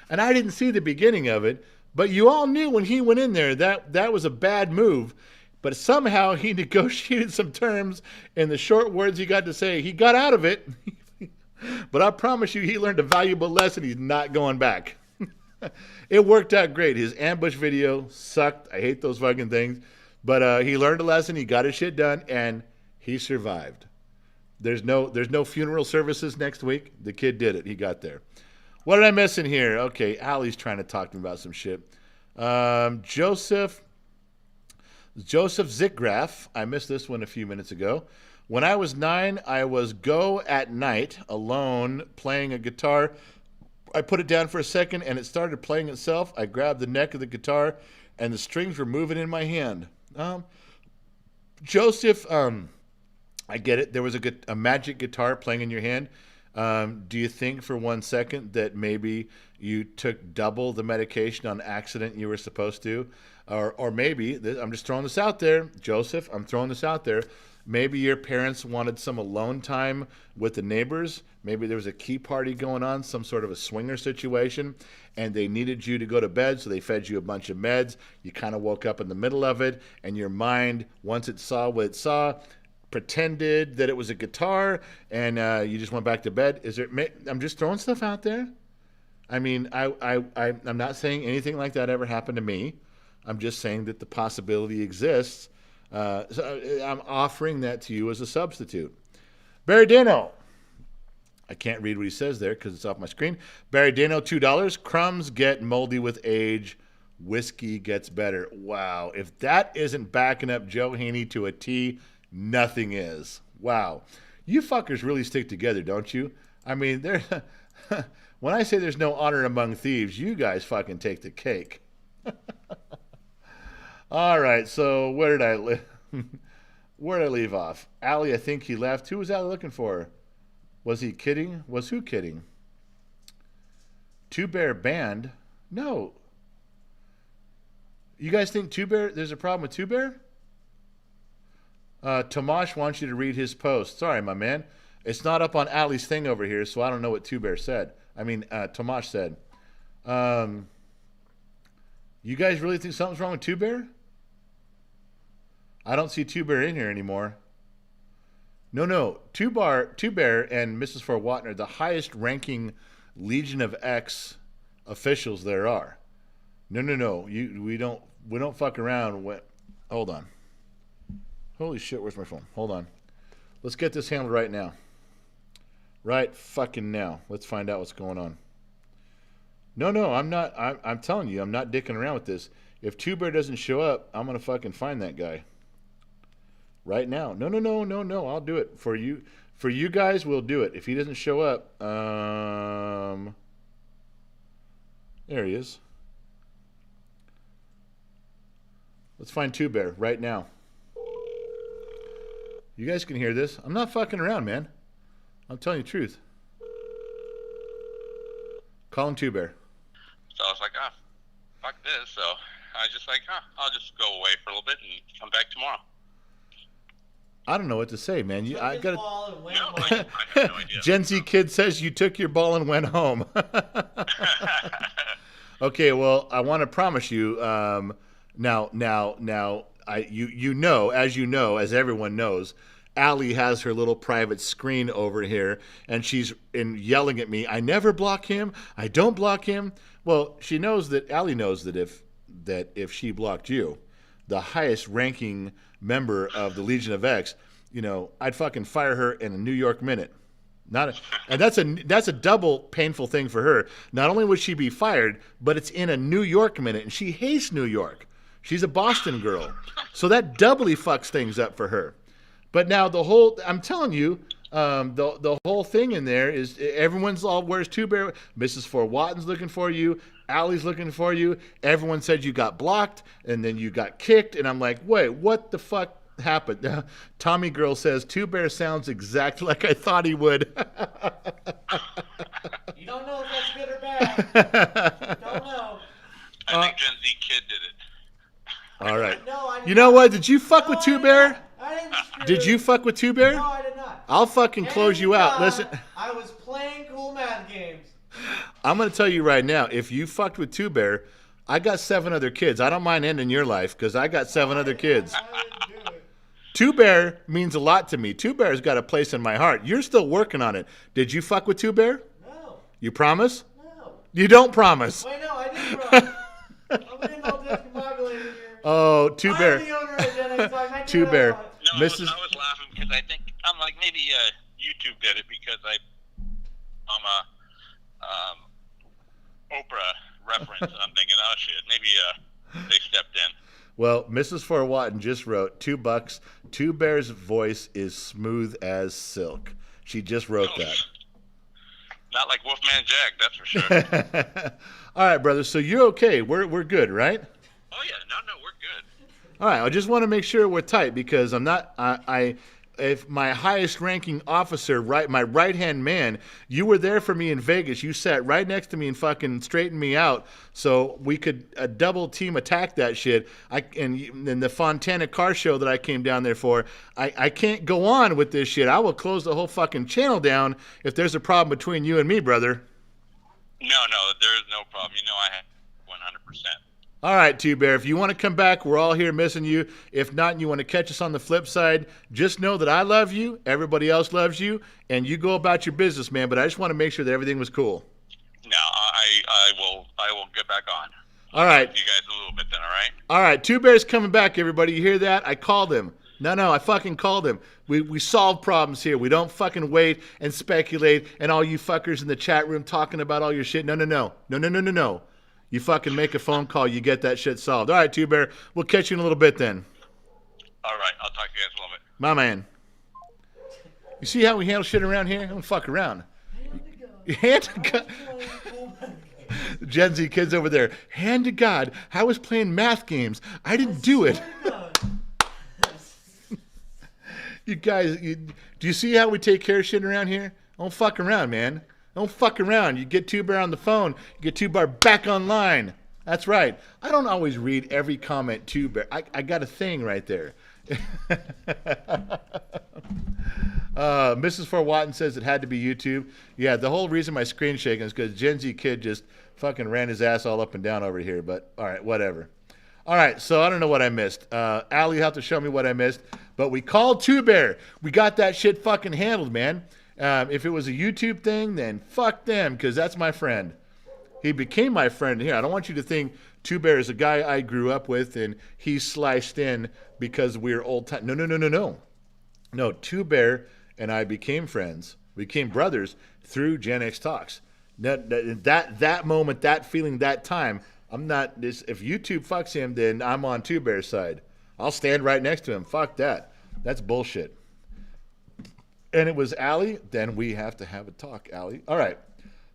And I didn't see the beginning of it, but you all knew when he went in there that was a bad move. But somehow he negotiated some terms in the short words he got to say. He got out of it. But I promise you, he learned a valuable lesson. He's not going back. It worked out great. His ambush video sucked. I hate those fucking things. But he learned a lesson. He got his shit done, and he survived. There's no funeral services next week. The kid did it. He got there. What did I miss in here? Okay, Allie's trying to talk to me about some shit. Joseph Zickgraf. I missed this one a few minutes ago. When I was 9, I was go at night alone playing a guitar. I put it down for a second and it started playing itself. I grabbed the neck of the guitar and the strings were moving in my hand. Joseph, I get it. There was a magic guitar playing in your hand. Do you think for 1 second that maybe you took double the medication on accident you were supposed to? Or maybe, I'm just throwing this out there, Joseph, I'm throwing this out there. Maybe your parents wanted some alone time with the neighbors. Maybe there was a key party going on, some sort of a swinger situation, and they needed you to go to bed, so they fed you a bunch of meds. You kind of woke up in the middle of it, and your mind, once it saw what it saw, pretended that it was a guitar and you just went back to bed? I'm just throwing stuff out there. I mean, I'm not saying anything like that ever happened to me. I'm just saying that the possibility exists. So I'm offering that to you as a substitute. Barry Dano. I can't read what he says there because it's off my screen. Barry Dano, $2. Crumbs get moldy with age. Whiskey gets better. Wow. If that isn't backing up Joe Haney to a T, nothing is. Wow. You fuckers really stick together, don't you? I mean, when I say there's no honor among thieves, you guys fucking take the cake. All right, so where did I leave off? Allie, I think he left. Who was Allie looking for? Was he kidding? Was who kidding? Two Bear banned? No. You guys think Two Bear, there's a problem with Two Bear? Tomash wants you to read his post. Sorry, my man. It's not up on Allie's thing over here, so I don't know what Two Bear said. Tomash said. You guys really think something's wrong with Two Bear? I don't see Two Bear in here anymore. No. Two Bear and Mrs. Fort Watton are the highest ranking Legion of X officials there are. No. We don't fuck around. Hold on. Holy shit, where's my phone? Hold on. Let's get this handled right now. Right fucking now. Let's find out what's going on. No, I'm not. I'm telling you, I'm not dicking around with this. If Two Bear doesn't show up, I'm going to fucking find that guy. Right now. No. I'll do it. For you guys, we'll do it. If he doesn't show up, there he is. Let's find Two Bear right now. You guys can hear this. I'm not fucking around, man. I'm telling you the truth. Call him Two Bear. So I was like, fuck this. So I was just like, I'll just go away for a little bit and come back tomorrow. I don't know what to say, man. I got I have no idea. Gen Z kid says you took your ball and went home. Okay, well, I want to promise you. Now, as everyone knows, Allie has her little private screen over here, and she's yelling at me. I never block him. I don't block him. Well, she knows that Allie knows that if she blocked you, the highest ranking member of the Legion of X, I'd fucking fire her in a New York minute. And that's a double painful thing for her. Not only would she be fired, but it's in a New York minute, and she hates New York. She's a Boston girl, so that doubly fucks things up for her. But now I'm telling you, the whole thing in there is everyone's all, where's Two Bear? Mrs. Fort Watton's looking for you. Allie's looking for you. Everyone said you got blocked, and then you got kicked. And I'm like, wait, what the fuck happened? Tommy Girl says, Two Bear sounds exactly like I thought he would. You don't know if that's good or bad. You don't know. I think Gen Z kid did it. All right. No, I did You know not. what? Did you fuck with Two Bear? I didn't screw Did you fuck with Two Bear? No, I did not. I'll fucking close you out. Listen. I was playing cool math games. I'm going to tell you right now, if you fucked with Two Bear, I got 7 other kids. I don't mind ending your life because I got 7 other kids. I didn't do it. Two Bear means a lot to me. Two Bear's got a place in my heart. You're still working on it. Did you fuck with Two Bear? No. You promise? No. You don't promise. Wait, no, I didn't promise. I'm being all discombobulated here. Oh, Two Bear. I'm the owner of Gen X, like, I Two do Bear. know it. No, Mrs. I was laughing because I think I'm like maybe YouTube did it because I'm a Oprah reference and I'm thinking, oh shit, maybe they stepped in. Well, Mrs. Fort Watton just wrote $2. Two Bear's voice is smooth as silk. She just wrote that. Not like Wolfman Jack, that's for sure. All right, brother. So you're okay. We're good, right? Oh yeah, no, we're good. All right. I just want to make sure we're tight because I'm not. If my highest ranking officer, my right hand man, you were there for me in Vegas. You sat right next to me and fucking straightened me out, so we could double team attack that shit. And the Fontana car show that I came down there for, I can't go on with this shit. I will close the whole fucking channel down if there's a problem between you and me, brother. No, there is no problem. You know I have 100%. All right, Two Bear, if you want to come back, we're all here missing you. If not, and you want to catch us on the flip side, just know that I love you, everybody else loves you, and you go about your business, man. But I just want to make sure that everything was cool. No, I will get back on. All right. Talk to you guys a little bit then, all right? All right, Two Bear's coming back, everybody. You hear that? I called him. No, I fucking called him. We solve problems here. We don't fucking wait and speculate and all you fuckers in the chat room talking about all your shit. No. You fucking make a phone call. You get that shit solved. All right, Two Bear. We'll catch you in a little bit then. All right. I'll talk to you guys in a little bit. My man. You see how we handle shit around here? Don't fuck around. Hand to God. Gen Z kids over there. Hand to God. I was playing math games. I didn't do it. You guys, do you see how we take care of shit around here? Don't fuck around, man. Don't fuck around. You get Two Bear on the phone. You get Two Bear back online. That's right. I don't always read every comment, Two Bear. I got a thing right there. Mrs. Fort Watton says it had to be YouTube. Yeah, the whole reason my screen's shaking is because Gen Z kid just fucking ran his ass all up and down over here. But, all right, whatever. All right, so I don't know what I missed. Allie, you have to show me what I missed. But we called Two Bear. We got that shit fucking handled, man. If it was a YouTube thing, then fuck them, because that's my friend. He became my friend here. I don't want you to think Two Bear is a guy I grew up with and he's sliced in because we're old time. No. No, Two Bear and I became friends. We became brothers through Gen X Talks. That moment, that feeling, that time, I'm not this. If YouTube fucks him, then I'm on Two Bear's side. I'll stand right next to him. Fuck that. That's bullshit. And it was Allie, then we have to have a talk, Allie. All right.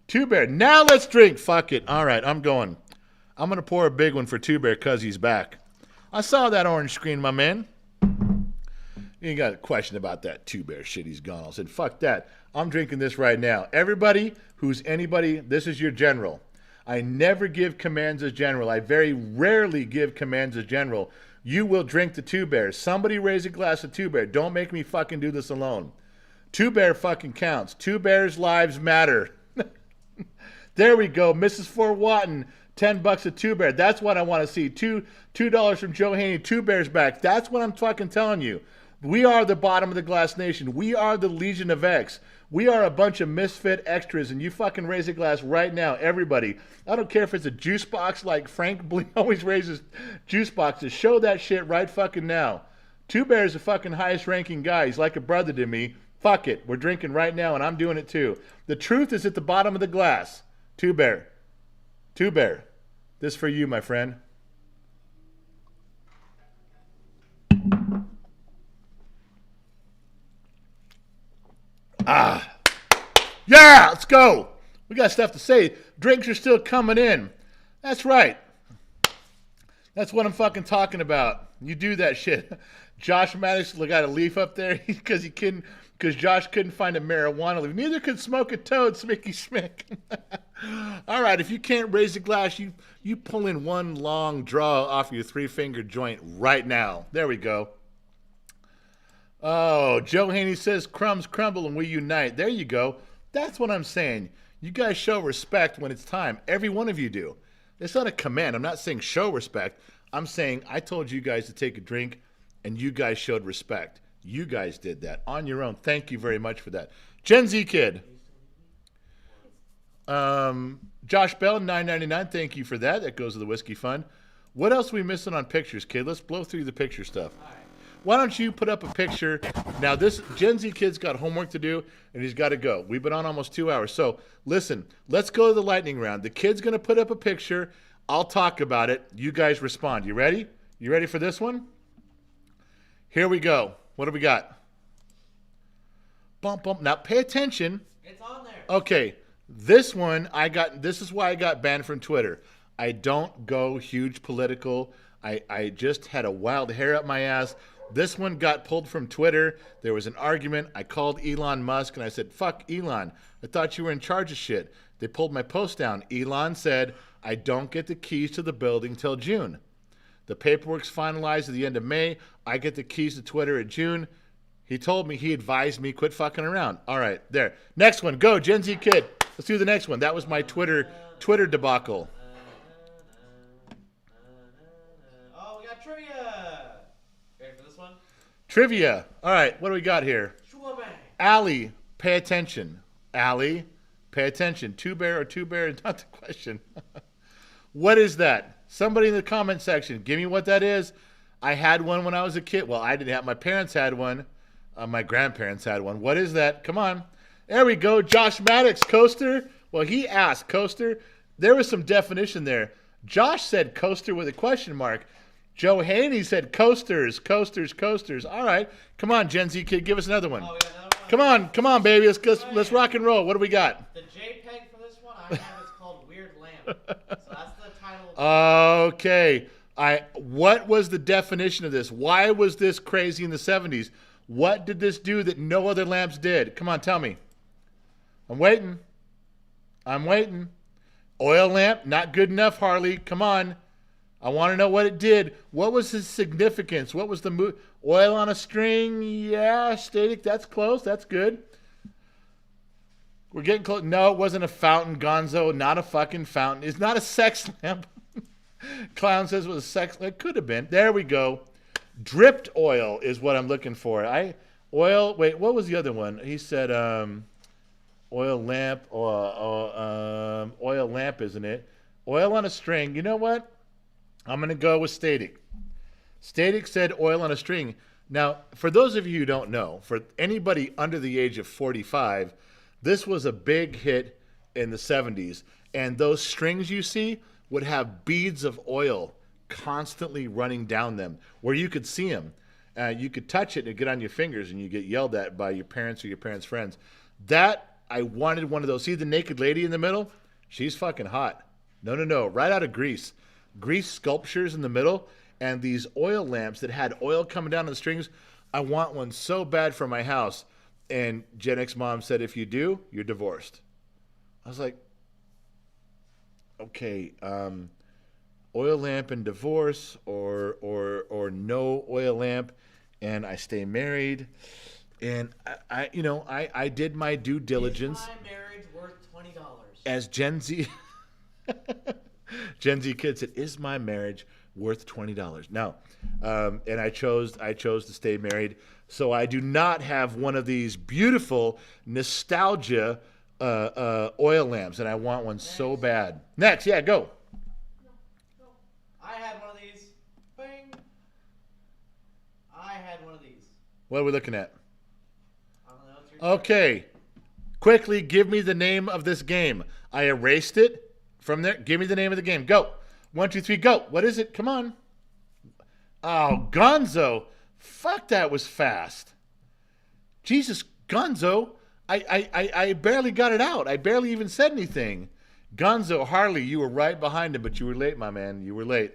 Two Bear. Now let's drink. Fuck it. All right, I'm going. I'm going to pour a big one for Two Bear because he's back. I saw that orange screen, my man. You got a question about that Two Bear shit. He's gone. I said, fuck that. I'm drinking this right now. Everybody who's anybody, this is your general. I never give commands as general. I very rarely give commands as general. You will drink the Two Bear. Somebody raise a glass of Two Bear. Don't make me fucking do this alone. Two Bear fucking counts. Two Bears' lives matter. There we go. Mrs. Fort Watton, $10 a Two Bear. That's what I want to see. $2 from Joe Haney. Two Bears back. That's what I'm fucking telling you. We are the bottom of the glass nation. We are the Legion of X. We are a bunch of misfit extras, and you fucking raise a glass right now, everybody. I don't care if it's a juice box like Frank Blee always raises juice boxes. Show that shit right fucking now. Two Bear's the fucking highest ranking guy. He's like a brother to me. Fuck it. We're drinking right now, and I'm doing it too. The truth is at the bottom of the glass. Two Bear. Two Bear. This for you, my friend. Yeah, let's go. We got stuff to say. Drinks are still coming in. That's right. That's what I'm fucking talking about. You do that shit. Josh Maddox got a leaf up there because Josh couldn't find a marijuana leaf. Neither could Smoke a Toad, Smicky Smick. All right, if you can't raise a glass, you pull in one long draw off your 3-finger joint right now. There we go. Oh, Joe Haney says crumbs crumble and we unite. There you go. That's what I'm saying. You guys show respect when it's time. Every one of you do. It's not a command. I'm not saying show respect. I'm saying I told you guys to take a drink and you guys showed respect. You guys did that on your own. Thank you very much for that. Gen Z Kid. Josh Bell, $9.99. Thank you for that. That goes to the Whiskey Fund. What else are we missing on pictures, kid? Let's blow through the picture stuff. Why don't you put up a picture? Now, this Gen Z kid's got homework to do, and he's got to go. We've been on almost 2 hours. So, listen, let's go to the lightning round. The kid's going to put up a picture. I'll talk about it. You guys respond. You ready? You ready for this one? Here we go. What do we got? Bump, bump. Now, pay attention. It's on there. Okay. This one, this is why I got banned from Twitter. I don't go huge political. I just had a wild hair up my ass. This one got pulled from Twitter. There was an argument. I called Elon Musk and I said, fuck Elon. I thought you were in charge of shit. They pulled my post down. Elon said, I don't get the keys to the building till June. The paperwork's finalized at the end of May. I get the keys to Twitter at June. He told me, he advised me, quit fucking around. All right, there. Next one, go, Gen Z Kid. Let's do the next one. That was my Twitter debacle. Trivia. Ready for this one? Trivia. All right, what do we got here? Schwabang. Allie, pay attention. Allie, pay attention. Two bear or two bear is not the question. What is that? Somebody in the comment section, give me what that is. I had one when I was a kid. Well, I didn't have. My parents had one. My grandparents had one. What is that? Come on. There we go. Josh Maddox, coaster. Well, he asked, coaster. There was some definition there. Josh said coaster with a question mark. Joe Haney said coasters, coasters, coasters. All right. Come on, Gen Z kid. Give us another one. Oh, we got another one. Come on, baby. Let's rock and roll. What do we got? The JPEG for this one I have is called Weird Lamp. So that's the title. Okay. What was the definition of this? Why was this crazy in the 70s? What did this do that no other lamps did? Come on, tell me. I'm waiting. Oil lamp, not good enough, Harley. Come on. I want to know what it did. What was its significance? What was the oil on a string? Yeah, static. That's close. That's good. We're getting close. No, it wasn't a fountain, Gonzo. Not a fucking fountain. It's not a sex lamp. Clown says it was a sex lamp. It could have been. There we go. Dripped oil is what I'm looking for. Wait, what was the other one? He said oil lamp, oil lamp, isn't it? Oil on a string. You know what? I'm going to go with static. Static said oil on a string. Now, for those of you who don't know, for anybody under the age of 45, this was a big hit in the 70s. And those strings you see would have beads of oil constantly running down them where you could see them. You could touch it and it'd get on your fingers and you get yelled at by your parents or your parents' friends. I wanted one of those. See the naked lady in the middle? She's fucking hot. No. Right out of Greece. Grease sculptures in the middle and these oil lamps that had oil coming down on the strings. I want one so bad for my house. And Gen X mom said, if you do, you're divorced. I was like, okay, oil lamp and divorce or no oil lamp and I stay married. And I did my due diligence. Is my marriage worth $20? As Gen Z kid said, is my marriage worth $20? No. And I chose to stay married. So I do not have one of these beautiful nostalgia oil lamps, and I want one so bad. Next, yeah, go. No. I had one of these. Bing. I had one of these. What are we looking at? I don't know. It's your turn. Okay. Quickly, give me the name of this game. I erased it from there. Give me the name of the game. Go. 1, 2, 3, go. What is it? Come on. Oh, Gonzo. Fuck, that was fast. Jesus, Gonzo. I barely got it out. I barely even said anything. Gonzo, Harley, you were right behind him, but you were late, my man. You were late.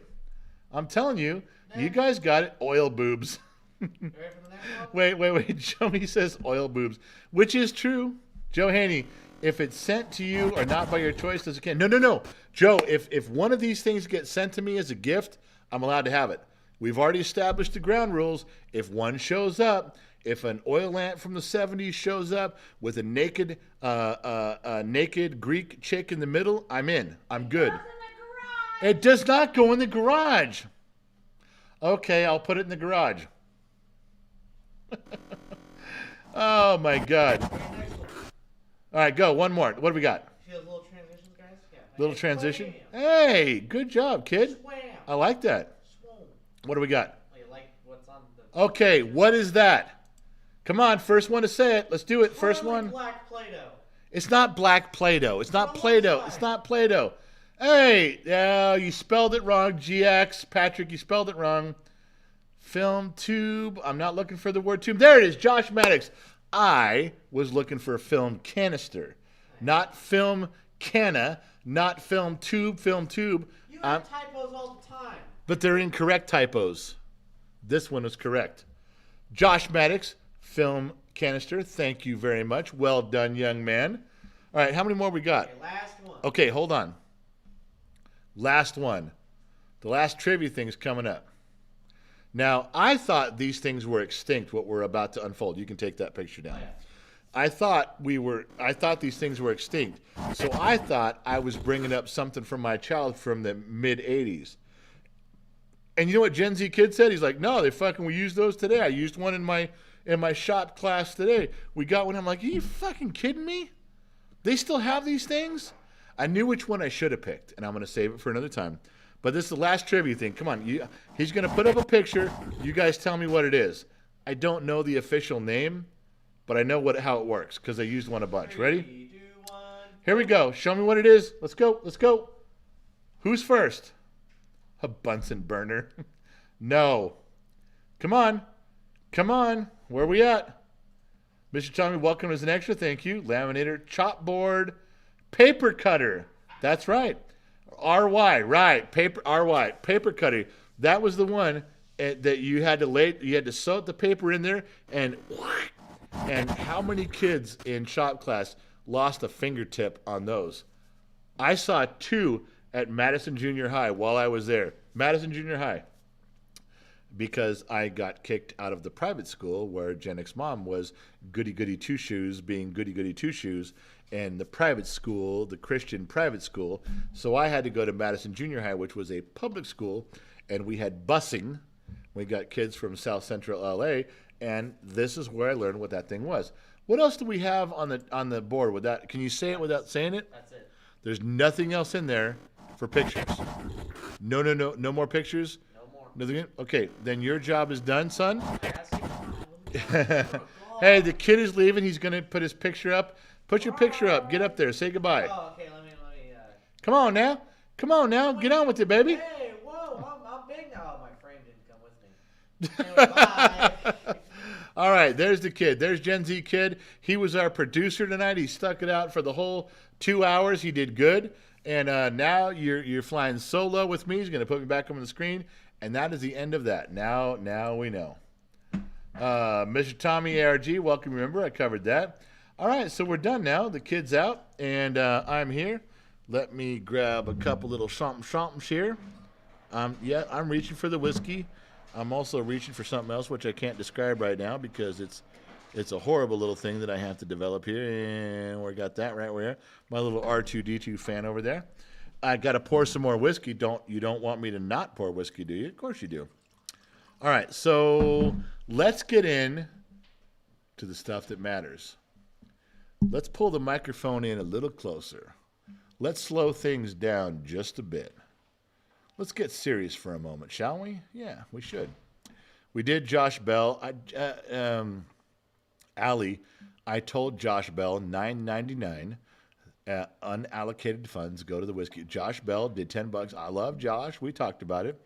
I'm telling you, you guys got it. Oil boobs. You ready for the next one? Wait. Joey says oil boobs, which is true. Joe Haney, if it's sent to you or not by your choice, does it count? No. Joe, if one of these things gets sent to me as a gift, I'm allowed to have it. We've already established the ground rules. If one shows up, if an oil lamp from the 70s shows up with a naked Greek chick in the middle, I'm in. I'm good. It does not go in the garage. Okay, I'll put it in the garage. Oh, my God. All right, go. One more. What do we got? Feel little transitions, guys? Yeah. Little transition? Hey, good job, kid. Swam. I like that. Swam. What do we got? Oh, you like what's on the... Okay, what is that? Come on, first one to say it. Let's do it. First Swirly one. black Play-Doh. It's not black Play-Doh. It's not What Play-Doh. looks It's like? not Play-Doh. Hey, you spelled it wrong. GX. Patrick, you spelled it wrong. Film tube. I'm not looking for the word tube. There it is. Josh Maddox. I was looking for a film canister. Not film canna. Not film tube. Film tube. You have typos all the time. But they're incorrect typos. This one is correct. Josh Maddox, film canister. Thank you very much. Well done, young man. All right, how many more we got? Okay, last one. Okay, hold on. Last one. The last trivia thing is coming up. Now, I thought these things were extinct, what we're about to unfold. You can take that picture down. Oh, yeah. I thought these things were extinct. So I thought I was bringing up something from my child from the mid-'80s. And you know what Gen Z kid said? He's like, no, we used those today. I used one in my shop class today. We got one. I'm like, are you fucking kidding me? They still have these things? I knew which one I should have picked, and I'm going to save it for another time. But this is the last trivia thing. Come on. He's going to put up a picture. You guys tell me what it is. I don't know the official name, but I know how it works because I used one a bunch. Ready? 3, 2, 1. Here we go. Show me what it is. Let's go. Let's go. Who's first? A Bunsen burner. No. Come on. Come on. Where are we at? Mr. Tommy, welcome as an extra. Thank you. Laminator, chopboard, paper cutter. That's right. RY, right. RY, paper cutter. That was the one that you had to sew the paper in there and how many kids in shop class lost a fingertip on those? I saw 2 at Madison Junior High while I was there. Madison Junior High. Because I got kicked out of the private school where Jennick's mom was goody-goody two-shoes being goody-goody two-shoes, and the private school, the Christian private school. So I had to go to Madison Junior High, which was a public school, and we had busing. We got kids from South Central LA, and this is where I learned what that thing was. What else do we have on the board with that? Can you say it without saying it? That's it. There's nothing else in there for pictures. No more pictures? Nothing. Okay, then your job is done, son. Hey, the kid is leaving. He's going to put his picture up. Put your picture up. Get up there. Say goodbye. Oh, okay. Let me. Come on now. Come on now. Get on with it, baby. Hey, whoa! I'm big now. Oh, my frame didn't come with me. Anyway, bye. All right, there's the kid. There's Gen Z kid. He was our producer tonight. He stuck it out for the whole 2 hours. He did good. And now you're flying solo with me. He's going to put me back on the screen. And that is the end of that. Now we know. Mr. Tommy ARG, welcome. Remember, I covered that. All right, so we're done now. The kid's out, and I'm here. Let me grab a couple little somethings here. Yeah, I'm reaching for the whiskey. I'm also reaching for something else, which I can't describe right now because it's a horrible little thing that I have to develop here. And we got that right where my little R2D2 fan over there. I got to pour some more whiskey. You don't want me to not pour whiskey, do you? Of course you do. All right, so let's get in to the stuff that matters. Let's pull the microphone in a little closer. Let's slow things down just a bit. Let's get serious for a moment, shall we? Yeah, we should. We did Josh Bell. Allie, I told Josh Bell $9.99. Unallocated funds go to the whiskey. Josh Bell did $10. I love Josh. We talked about it.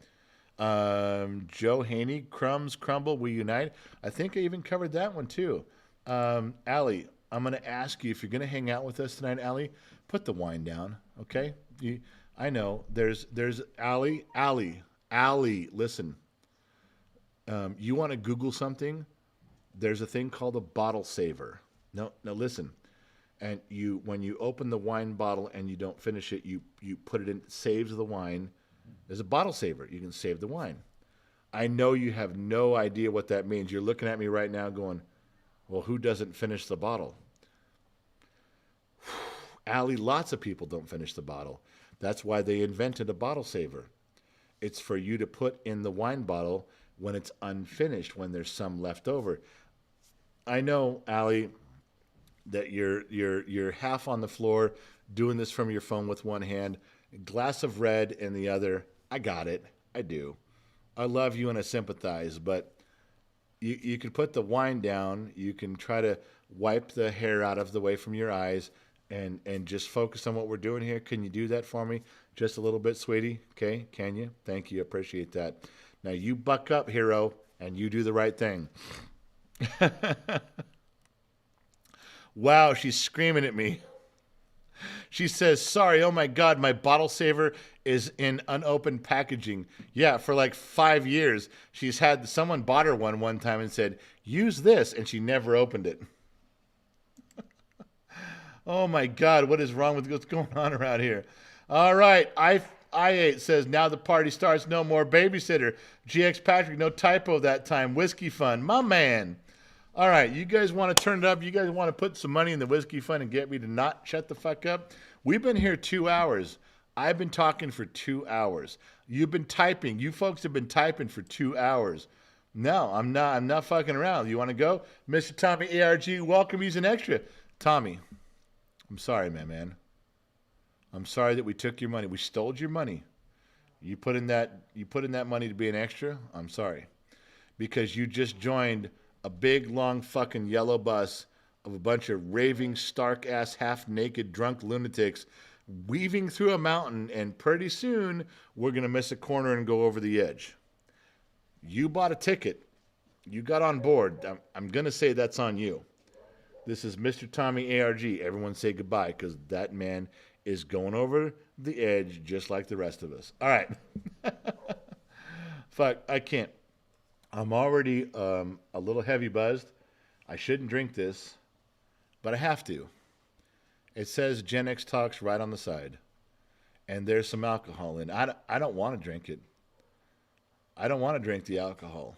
Joe Haney, Crumbs Crumble, We Unite. I think I even covered that one too. Allie, I'm going to ask you if you're going to hang out with us tonight, Allie, put the wine down, okay? I know there's Allie, listen. You want to Google something? There's a thing called a bottle saver. No, listen. And when you open the wine bottle and you don't finish it, you put it in, it saves the wine. There's a bottle saver. You can save the wine. I know you have no idea what that means. You're looking at me right now going, well, who doesn't finish the bottle? Allie, lots of people don't finish the bottle. That's why they invented a bottle saver. It's for you to put in the wine bottle when it's unfinished, when there's some left over. I know, Allie, that you're half on the floor doing this from your phone with one hand, a glass of red in the other. I got it. I do. I love you and I sympathize, but you can put the wine down. You can try to wipe the hair out of the way from your eyes and just focus on what we're doing here. Can you do that for me? Just a little bit, sweetie? Okay, can you? Thank you. Appreciate that. Now you buck up, hero, and you do the right thing. Wow, she's screaming at me. She says, sorry, oh my God, my bottle saver is in unopened packaging. Yeah, for like 5 years. She's had, someone bought her one time and said, use this, and she never opened it. Oh my God, what is wrong with what's going on around here? All right, I8 says, now the party starts, no more babysitter. GX Patrick, no typo that time. Whiskey fund, my man. All right, you guys want to turn it up? You guys want to put some money in the whiskey fund and get me to not shut the fuck up? We've been here 2 hours. I've been talking for 2 hours. You've been typing. You folks have been typing for 2 hours. No, I'm not. I'm not fucking around. You want to go, Mr. Tommy ARG? Welcome. He's an extra. Tommy, I'm sorry, man. I'm sorry that we took your money. We stole your money. You put in that. You put in that money to be an extra. I'm sorry, because you just joined a big, long, fucking yellow bus of a bunch of raving, stark-ass, half-naked, drunk lunatics weaving through a mountain, and pretty soon we're going to miss a corner and go over the edge. You bought a ticket. You got on board. I'm going to say that's on you. This is Mr. Tommy ARG. Everyone say goodbye, because that man is going over the edge just like the rest of us. All right. Fuck, I can't. I'm already a little heavy buzzed. I shouldn't drink this, but I have to. It says Gen X Talks right on the side, and there's some alcohol in it. I don't want to drink it. I don't want to drink the alcohol.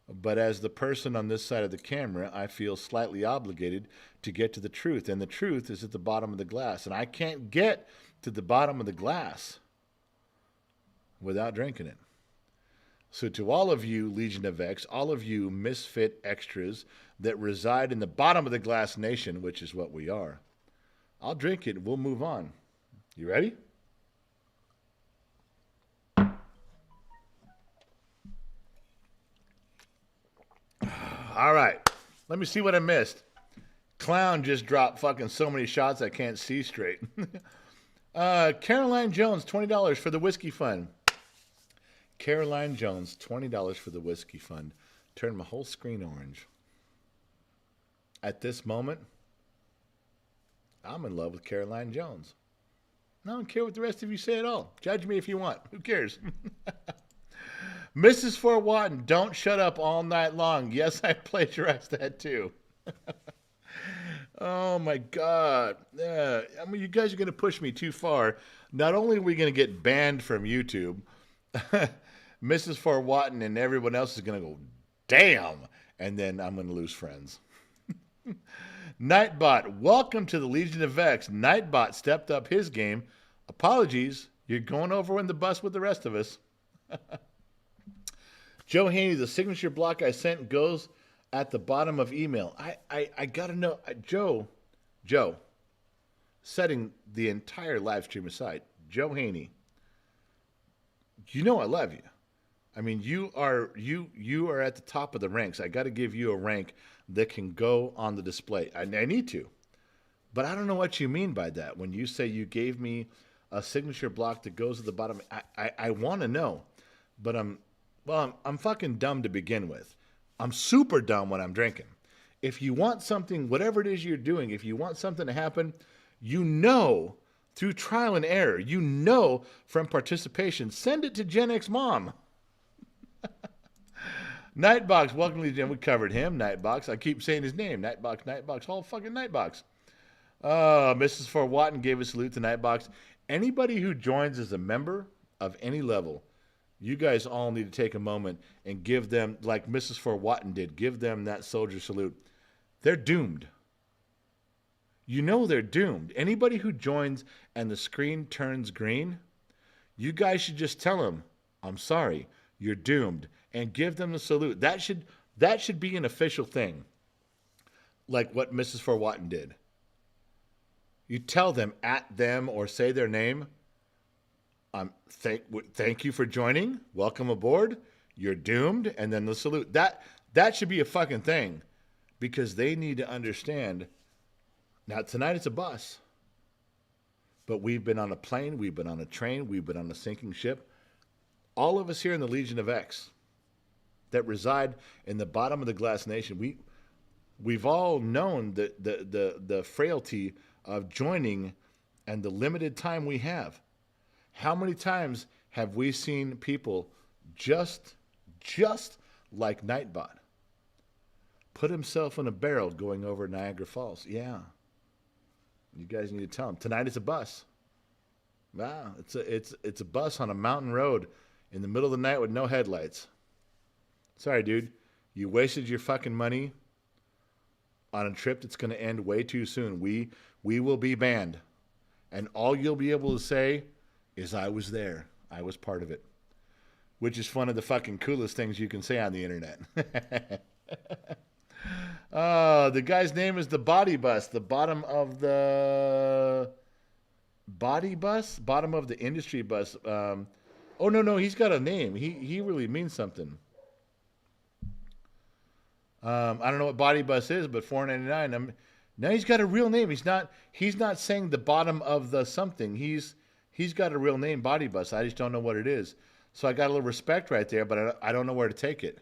But as the person on this side of the camera, I feel slightly obligated to get to the truth, and the truth is at the bottom of the glass, and I can't get to the bottom of the glass without drinking it. So to all of you Legion of X, all of you misfit extras that reside in the bottom of the glass nation, which is what we are, I'll drink it and we'll move on. You ready? All right. Let me see what I missed. Clown just dropped fucking so many shots I can't see straight. Caroline Jones, $20 for the Whiskey Fund. Caroline Jones, $20 for the Whiskey Fund. Turn my whole screen orange. At this moment, I'm in love with Caroline Jones. I don't care what the rest of you say at all. Judge me if you want. Who cares? Mrs. Fort Watton, don't shut up all night long. Yes, I plagiarized that too. Oh my God. I mean, you guys are going to push me too far. Not only are we going to get banned from YouTube, Mrs. Fort Watton and everyone else is going to go, damn, and then I'm going to lose friends. Nightbot, welcome to the Legion of X. Nightbot stepped up his game. Apologies, you're going over in the bus with the rest of us. Joe Haney, the signature block I sent goes at the bottom of email. I got to know, Joe, setting the entire live stream aside, Joe Haney, you know I love you. I mean, you are at the top of the ranks. I got to give you a rank that can go on the display. I need to. But I don't know what you mean by that. When you say you gave me a signature block that goes at the bottom, I want to know. But I'm fucking dumb to begin with. I'm super dumb when I'm drinking. If you want something, whatever it is you're doing, if you want something to happen, you know through trial and error, you know from participation, send it to Gen X Mom. Nightbox, welcome to the gym. We covered him, Nightbox. I keep saying his name, Nightbox, all fucking Nightbox. Mrs. Fort Watton gave a salute to Nightbox. Anybody who joins as a member of any level, you guys all need to take a moment and give them, like Mrs. Fort Watton did, give them that soldier salute. They're doomed. You know they're doomed. Anybody who joins and the screen turns green, you guys should just tell them, I'm sorry, you're doomed, and give them the salute. That should be an official thing, like what Mrs. Fort Watton did. You tell them, at them, or say their name. Thank you for joining. Welcome aboard. You're doomed, and then the salute. That should be a fucking thing, because they need to understand. Now tonight it's a bus, but we've been on a plane, we've been on a train, we've been on a sinking ship. All of us here in the Legion of X that reside in the bottom of the glass nation, we've all known the frailty of joining and the limited time we have. How many times have we seen people just like Nightbot put himself in a barrel going over Niagara Falls? Yeah. You guys need to tell him. Tonight it's a bus. Wow, it's a bus on a mountain road in the middle of the night with no headlights. Sorry, dude. You wasted your fucking money on a trip that's going to end way too soon. We will be banned. And all you'll be able to say is I was there. I was part of it. Which is one of the fucking coolest things you can say on the internet. The guy's name is the Body Bus. The bottom of the body bus? Bottom of the industry bus. Oh, no, he's got a name. He really means something. I don't know what Body Bus is, but $4.99. Now he's got a real name. He's not saying the bottom of the something. He's got a real name, Body Bus. I just don't know what it is. So I got a little respect right there, but I don't know where to take it.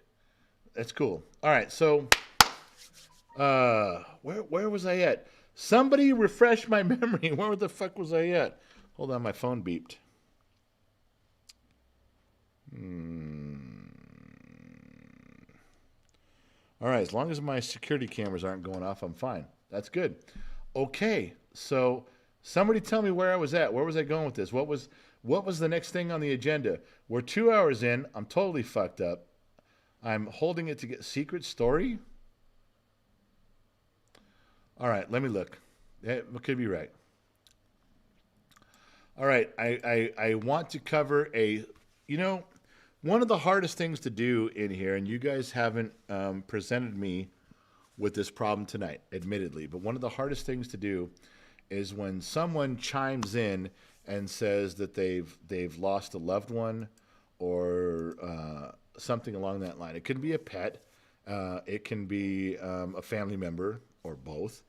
That's cool. All right, so where was I at? Somebody refresh my memory. Where the fuck was I at? Hold on, my phone beeped. All right, as long as my security cameras aren't going off, I'm fine. That's good. Okay, so somebody tell me where I was at. Where was I going with this? What was the next thing on the agenda? We're 2 hours in. I'm totally fucked up. I'm holding it to get secret story. All right, let me look. It could be right. All right, I want to cover one of the hardest things to do in here, and you guys haven't presented me with this problem tonight, admittedly, but one of the hardest things to do is when someone chimes in and says that they've lost a loved one or something along that line. It can be a pet, it can be a family member, or both.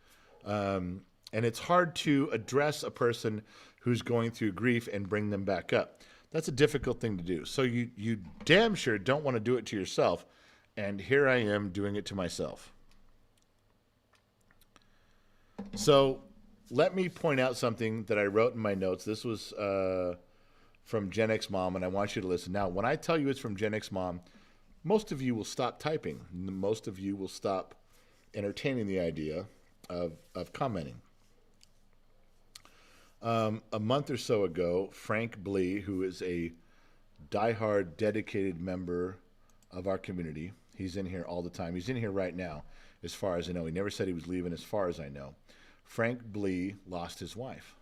And it's hard to address a person who's going through grief and bring them back up. That's a difficult thing to do. So you damn sure don't want to do it to yourself. And here I am doing it to myself. So let me point out something that I wrote in my notes. This was from Gen X Mom, and I want you to listen. Now, when I tell you it's from Gen X Mom, most of you will stop typing. Most of you will stop entertaining the idea of commenting. A month or so ago, Frank Blee, who is a diehard, dedicated member of our community, he's in here all the time. He's in here right now, as far as I know. He never said he was leaving, as far as I know. Frank Blee lost his wife.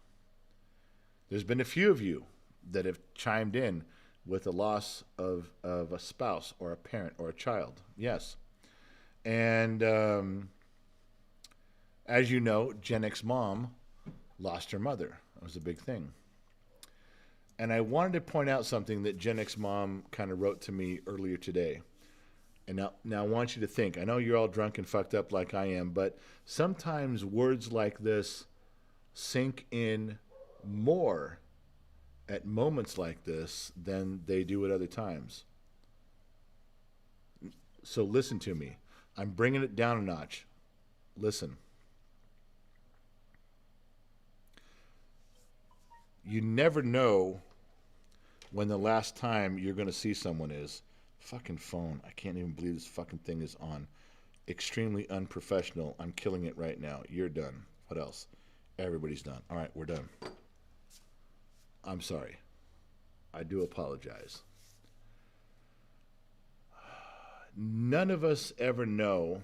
There's been a few of you that have chimed in with the loss of a spouse or a parent or a child. Yes. And as you know, Gen X Mom lost her mother. That was a big thing. And I wanted to point out something that Gen X Mom kind of wrote to me earlier today. And now I want you to think. I know you're all drunk and fucked up like I am, but sometimes words like this sink in more at moments like this than they do at other times. So listen to me. I'm bringing it down a notch. Listen. You never know when the last time you're going to see someone is. Fucking phone. I can't even believe this fucking thing is on. Extremely unprofessional. I'm killing it right now. You're done. What else? Everybody's done. All right, we're done. I'm sorry. I do apologize. None of us ever know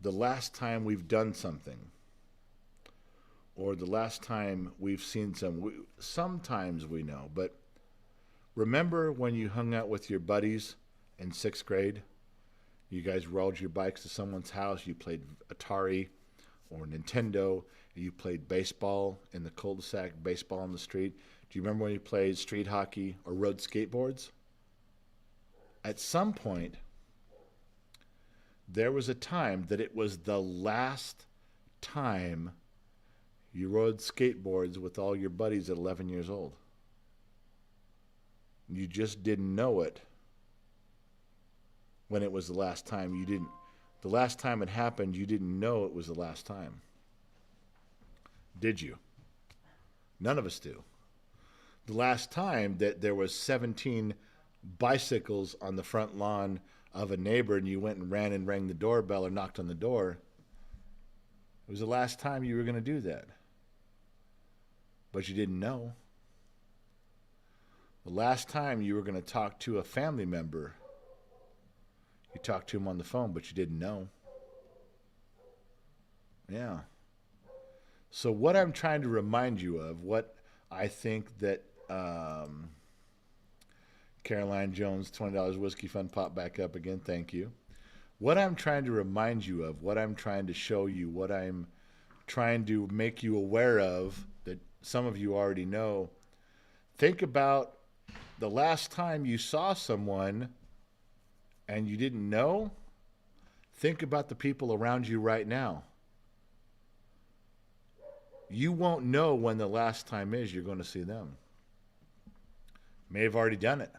the last time we've done something or the last time we've seen someone. Sometimes we know, but remember when you hung out with your buddies in 6th grade? You guys rode your bikes to someone's house, you played Atari or Nintendo, you played baseball in the cul-de-sac, baseball on the street. Do you remember when you played street hockey or rode skateboards? At some point, there was a time that it was the last time you rode skateboards with all your buddies at 11 years old. You just didn't know it when it was the last time. The last time it happened, you didn't know it was the last time. Did you? None of us do. The last time that there was 17 bicycles on the front lawn of a neighbor and you went and ran and rang the doorbell or knocked on the door, it was the last time you were going to do that. But you didn't know. The last time you were going to talk to a family member, you talked to him on the phone, but you didn't know. Yeah. So what I'm trying to remind you of, what I think that Caroline Jones, $20 whiskey fund popped back up again. Thank you. What I'm trying to remind you of, what I'm trying to show you, what I'm trying to make you aware of that some of you already know. Think about the last time you saw someone and you didn't know. Think about the people around you right now. You won't know when the last time is you're going to see them. May have already done it.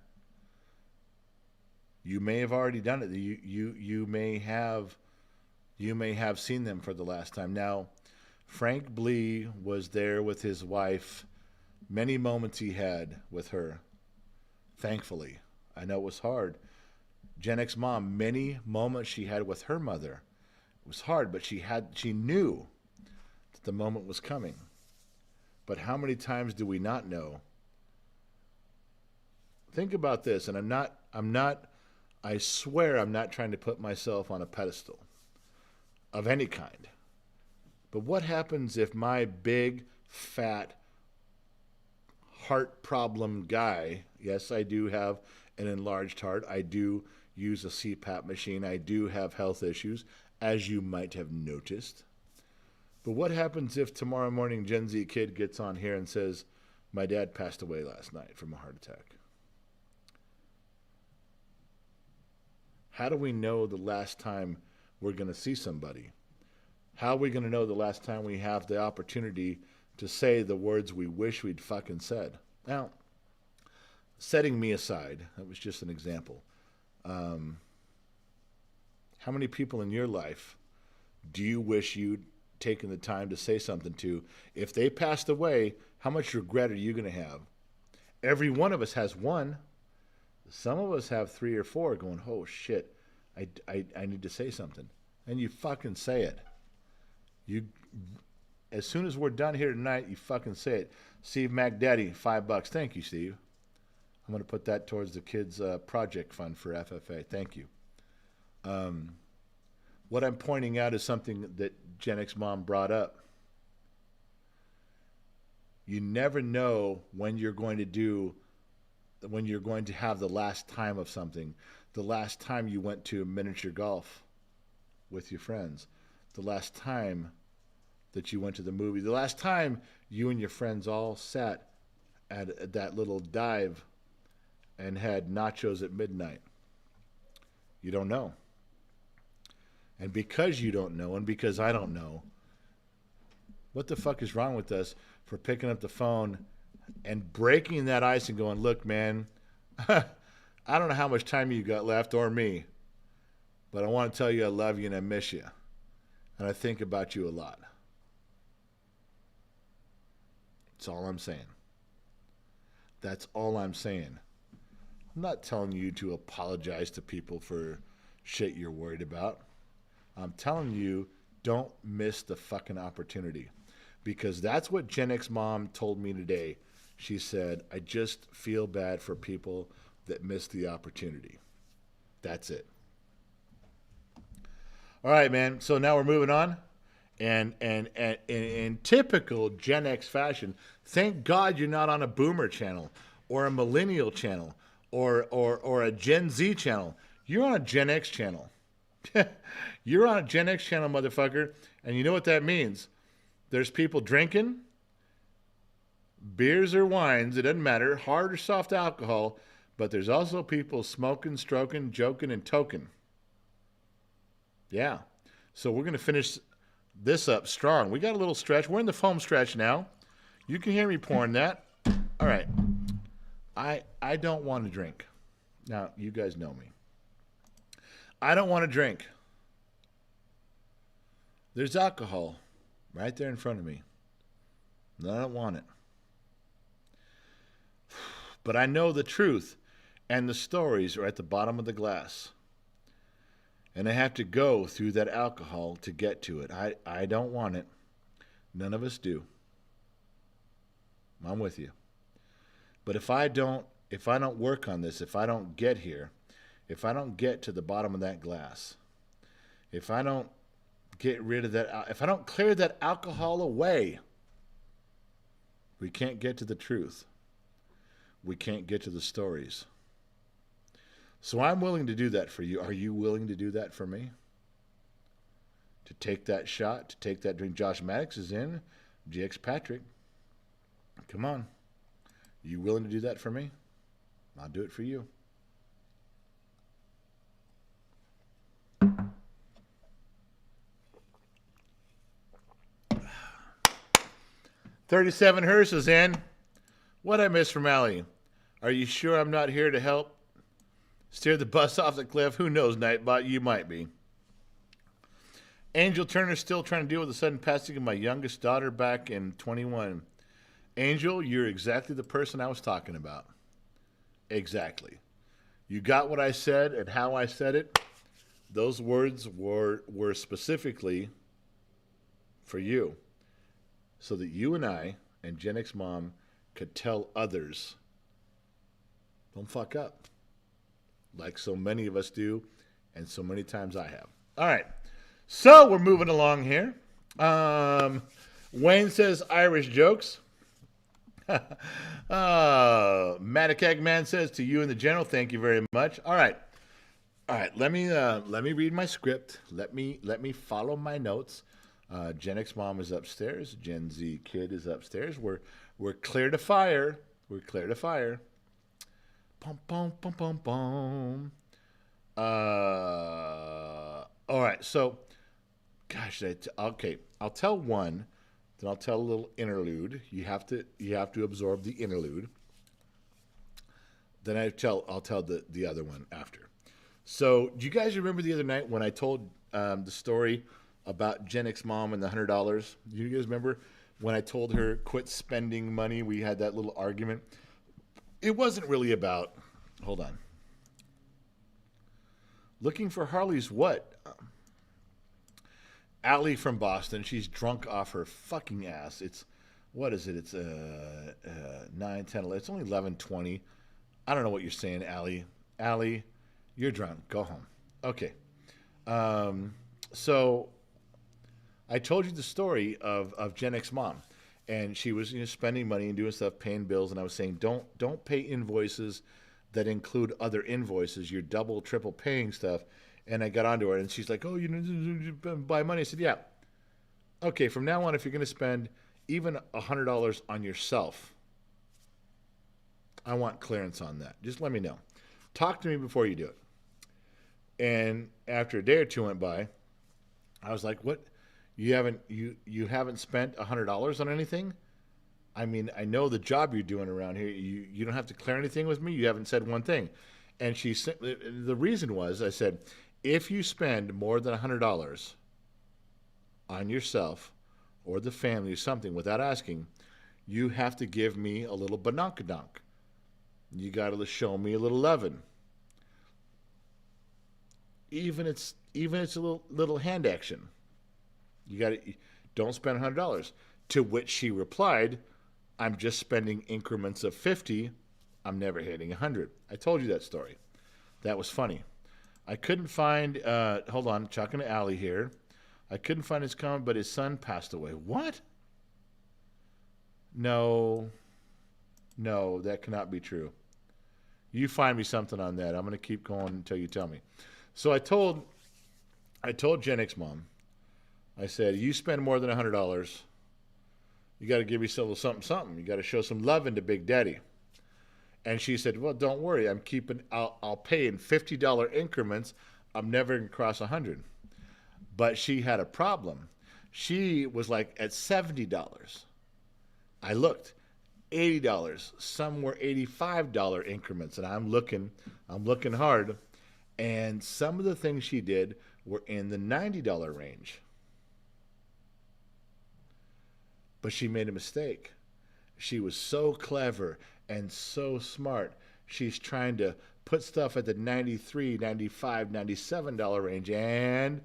You may have already done it. You may have seen them for the last time. Now, Frank Blee was there with his wife. Many moments he had with her. Thankfully, I know it was hard. Gen X mom, many moments she had with her mother. It was hard, but she knew that the moment was coming. But how many times do we not know? Think about this, and I swear I'm not trying to put myself on a pedestal of any kind. But what happens if my big, fat, heart problem guy, yes, I do have an enlarged heart, I do use a CPAP machine, I do have health issues, as you might have noticed. But what happens if tomorrow morning Gen Z kid gets on here and says, my dad passed away last night from a heart attack? How do we know the last time we're going to see somebody? How are we going to know the last time we have the opportunity to say the words we wish we'd fucking said? Now, setting me aside, that was just an example. How many people in your life do you wish you'd taken the time to say something to? If they passed away, how much regret are you going to have? Every one of us has one. Some of us have 3 or 4 going, oh shit, I need to say something. And you fucking say it. As soon as we're done here tonight, you fucking say it. Steve McDaddy, $5. Thank you, Steve. I'm going to put that towards the kids' project fund for FFA. Thank you. What I'm pointing out is something that Gen X mom brought up. You never know when you're going to have the last time of something. The last time you went to miniature golf with your friends. The last time that you went to the movie. The last time you and your friends all sat at that little dive and had nachos at midnight. You don't know. And because you don't know, and because I don't know, what the fuck is wrong with us for picking up the phone and breaking that ice and going, look, man, I don't know how much time you got left, or me, but I want to tell you I love you and I miss you. And I think about you a lot. That's all I'm saying. That's all I'm saying. I'm not telling you to apologize to people for shit you're worried about. I'm telling you, don't miss the fucking opportunity. Because that's what Gen X mom told me today. She said, I just feel bad for people that miss the opportunity. That's it. All right, man. So now we're moving on. And in typical Gen X fashion, thank God you're not on a boomer channel or a millennial channel or a Gen Z channel. You're on a Gen X channel. You're on a Gen X channel, motherfucker. And you know what that means? There's people drinking beers or wines, it doesn't matter, hard or soft alcohol, but there's also people smoking, stroking, joking, and toking. Yeah. So we're going to finish this up strong. We got a little stretch. We're in the foam stretch now. You can hear me pouring that. All right. I don't want to drink. Now, you guys know me. I don't want to drink. There's alcohol right there in front of me. And I don't want it. But I know the truth, and the stories are at the bottom of the glass. And I have to go through that alcohol to get to it. I don't want it. None of us do. I'm with you. But if I don't work on this, if I don't get here, if I don't get to the bottom of that glass, if I don't get rid of that, if I don't clear that alcohol away, We can't get to the truth. We can't get to the stories. So I'm willing to do that for you. Are you willing to do that for me? To take that shot, to take that drink. Josh Maddox is in. GX Patrick. Come on. You willing to do that for me? I'll do it for you. $37 Hearst is in. What I miss from Allie? Are you sure I'm not here to help steer the bus off the cliff? Who knows, Nightbot? You might be. Angel Turner still trying to deal with the sudden passing of my youngest daughter back in 21. Angel, you're exactly the person I was talking about. Exactly. You got what I said and how I said it. Those words were specifically for you, so that you and I and Gen X Mom could tell others, don't fuck up, like so many of us do, and so many times I have. All right, so we're moving along here. Wayne says Irish jokes. Matic Man says to you and the general, thank you very much. All right. Let me read my script. Let me follow my notes. Gen X Mom is upstairs. Gen Z Kid is upstairs. We're clear to fire. We're clear to fire. Pum pum pum pum pum. All right. So, gosh, okay. I'll tell one. Then I'll tell a little interlude. You have to absorb the interlude. Then I'll tell the other one after. So, do you guys remember the other night when I told the story about Gen X Mom and the $100? Do you guys remember when I told her quit spending money? We had that little argument. It wasn't really about. Hold on. Looking for Harley's what? Allie from Boston. She's drunk off her fucking ass. What is it? It's 9, 10, 11. It's only 11:20. I don't know what you're saying, Allie. Allie, you're drunk. Go home. Okay. So I told you the story of Gen X Mom, and she was spending money and doing stuff, paying bills, and I was saying don't pay invoices that include other invoices. You're double, triple paying stuff. And I got onto her, and she's like, oh, you buy money. I said, yeah. Okay, from now on, if you're going to spend even $100 on yourself, I want clearance on that. Just let me know. Talk to me before you do it. And after a day or two went by, I was like, what? You haven't spent $100 on anything? I mean, I know the job you're doing around here. You don't have to clear anything with me. You haven't said one thing. And the reason was, I said, if you spend more than $100 on yourself or the family or something without asking, you have to give me a little badonkadonk. You got to show me a little lovin'. Even it's a little hand action. Don't spend $100. To which she replied, I'm just spending increments of 50. I'm never hitting 100. I told you that story. That was funny. I couldn't find, hold on, talking to Allie here. I couldn't find his comment, but his son passed away. What? No, that cannot be true. You find me something on that. I'm going to keep going until you tell me. So I told Gen X Mom, I said, you spend more than $100, you got to give yourself something. You got to show some love into Big Daddy. And she said, well, don't worry. I'll pay in $50 increments. I'm never going to cross 100. But she had a problem. She was like at $70. I looked, $80. Some were $85 increments. And I'm looking hard. And some of the things she did were in the $90 range. But she made a mistake. She was so clever and so smart. She's trying to put stuff at the $93, $95, $97 range. And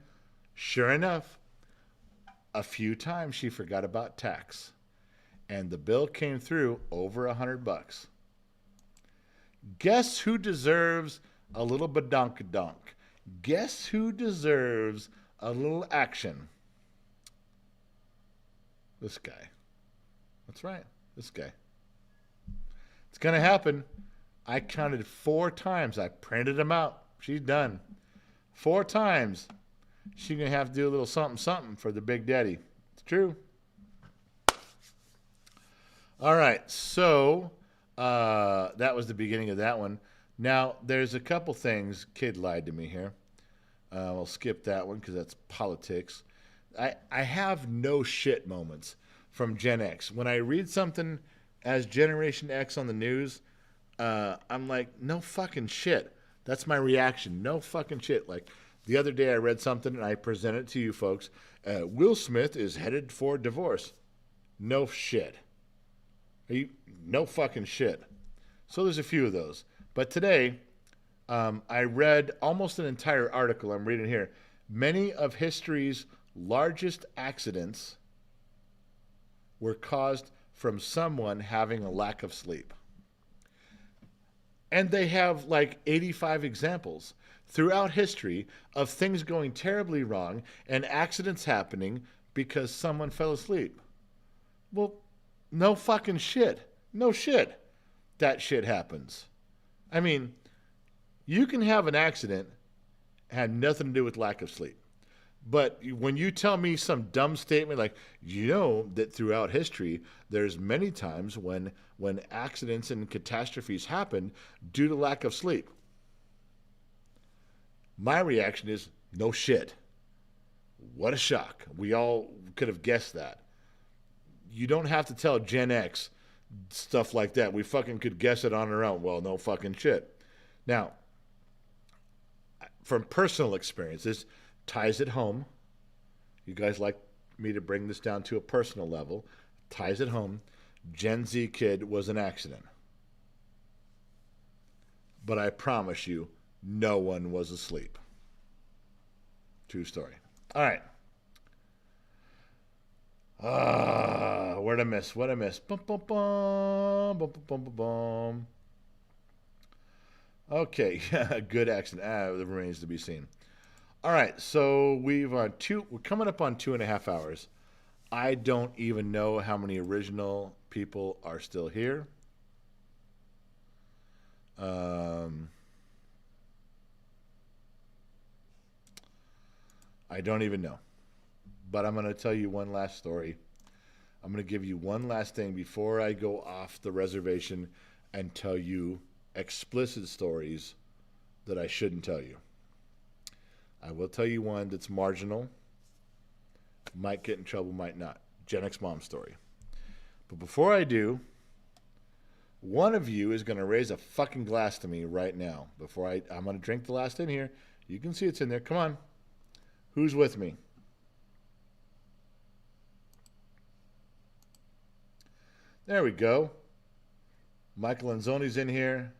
sure enough, a few times she forgot about tax. And the bill came through over $100. Guess who deserves a little badonkadonk? Guess who deserves a little action? This guy. That's right. This guy. It's going to happen. I counted 4 times. I printed them out. She's done. 4 times. She's going to have to do a little something, something for the Big Daddy. It's true. All right. So that was the beginning of that one. Now, there's a couple things. Kid lied to me here. I'll skip that one because that's politics. I have no shit moments from Gen X. When I read something as Generation X on the news, I'm like, no fucking shit. That's my reaction. No fucking shit. Like the other day I read something and I presented it to you folks. Will Smith is headed for divorce. No shit. No fucking shit. So there's a few of those. But today, I read almost an entire article. I'm reading here. Many of history's largest accidents were caused from someone having a lack of sleep. And they have like 85 examples throughout history of things going terribly wrong and accidents happening because someone fell asleep. Well, no fucking shit. No shit. That shit happens. I mean, you can have an accident had nothing to do with lack of sleep. But when you tell me some dumb statement like, you know that throughout history, there's many times when accidents and catastrophes happen due to lack of sleep. My reaction is, no shit. What a shock. We all could have guessed that. You don't have to tell Gen X stuff like that. We fucking could guess it on our own. Well, no fucking shit. Now, from personal experience, this ties it home. You guys like me to bring this down to a personal level. Ties it home. Gen Z kid was an accident. But I promise you, no one was asleep. True story. All right. Where'd I miss? What'd I miss? Bum, bum, bum, bum, bum, bum, bum. Okay, good accident. That remains to be seen. All right, so we're coming up on 2.5 hours. I don't even know how many original people are still here. I don't even know. But I'm going to tell you one last story. I'm going to give you one last thing before I go off the reservation and tell you explicit stories that I shouldn't tell you. I will tell you one that's marginal. Might get in trouble, might not. Gen X mom story. But before I do, one of you is going to raise a fucking glass to me right now. I'm going to drink the last in here. You can see it's in there. Come on. Who's with me? There we go. Michael Anzoni's in here.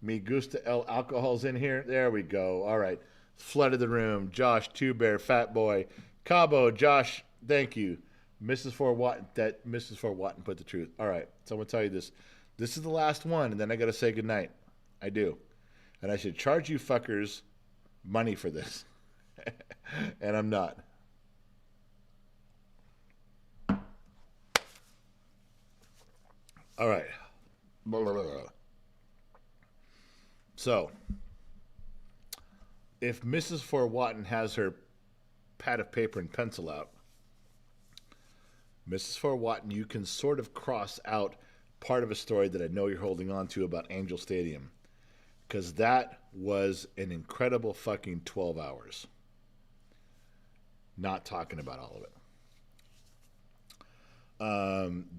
Me Gusta El Alcohol's in here. There we go. All right. Flooded the room. Josh, Two Bear, Fat Boy, Cabo, Josh, thank you. Mrs. Fort Watton, that Mrs. Fort Watton put the truth. All right. So I'm going to tell you this. This is the last one, and then I got to say goodnight. I do. And I should charge you fuckers money for this. And I'm not. All right. So, if Mrs. Fort Watton has her pad of paper and pencil out, Mrs. Fort Watton, you can sort of cross out part of a story that I know you're holding on to about Angel Stadium. Because that was an incredible fucking 12 hours. Not talking about all of it.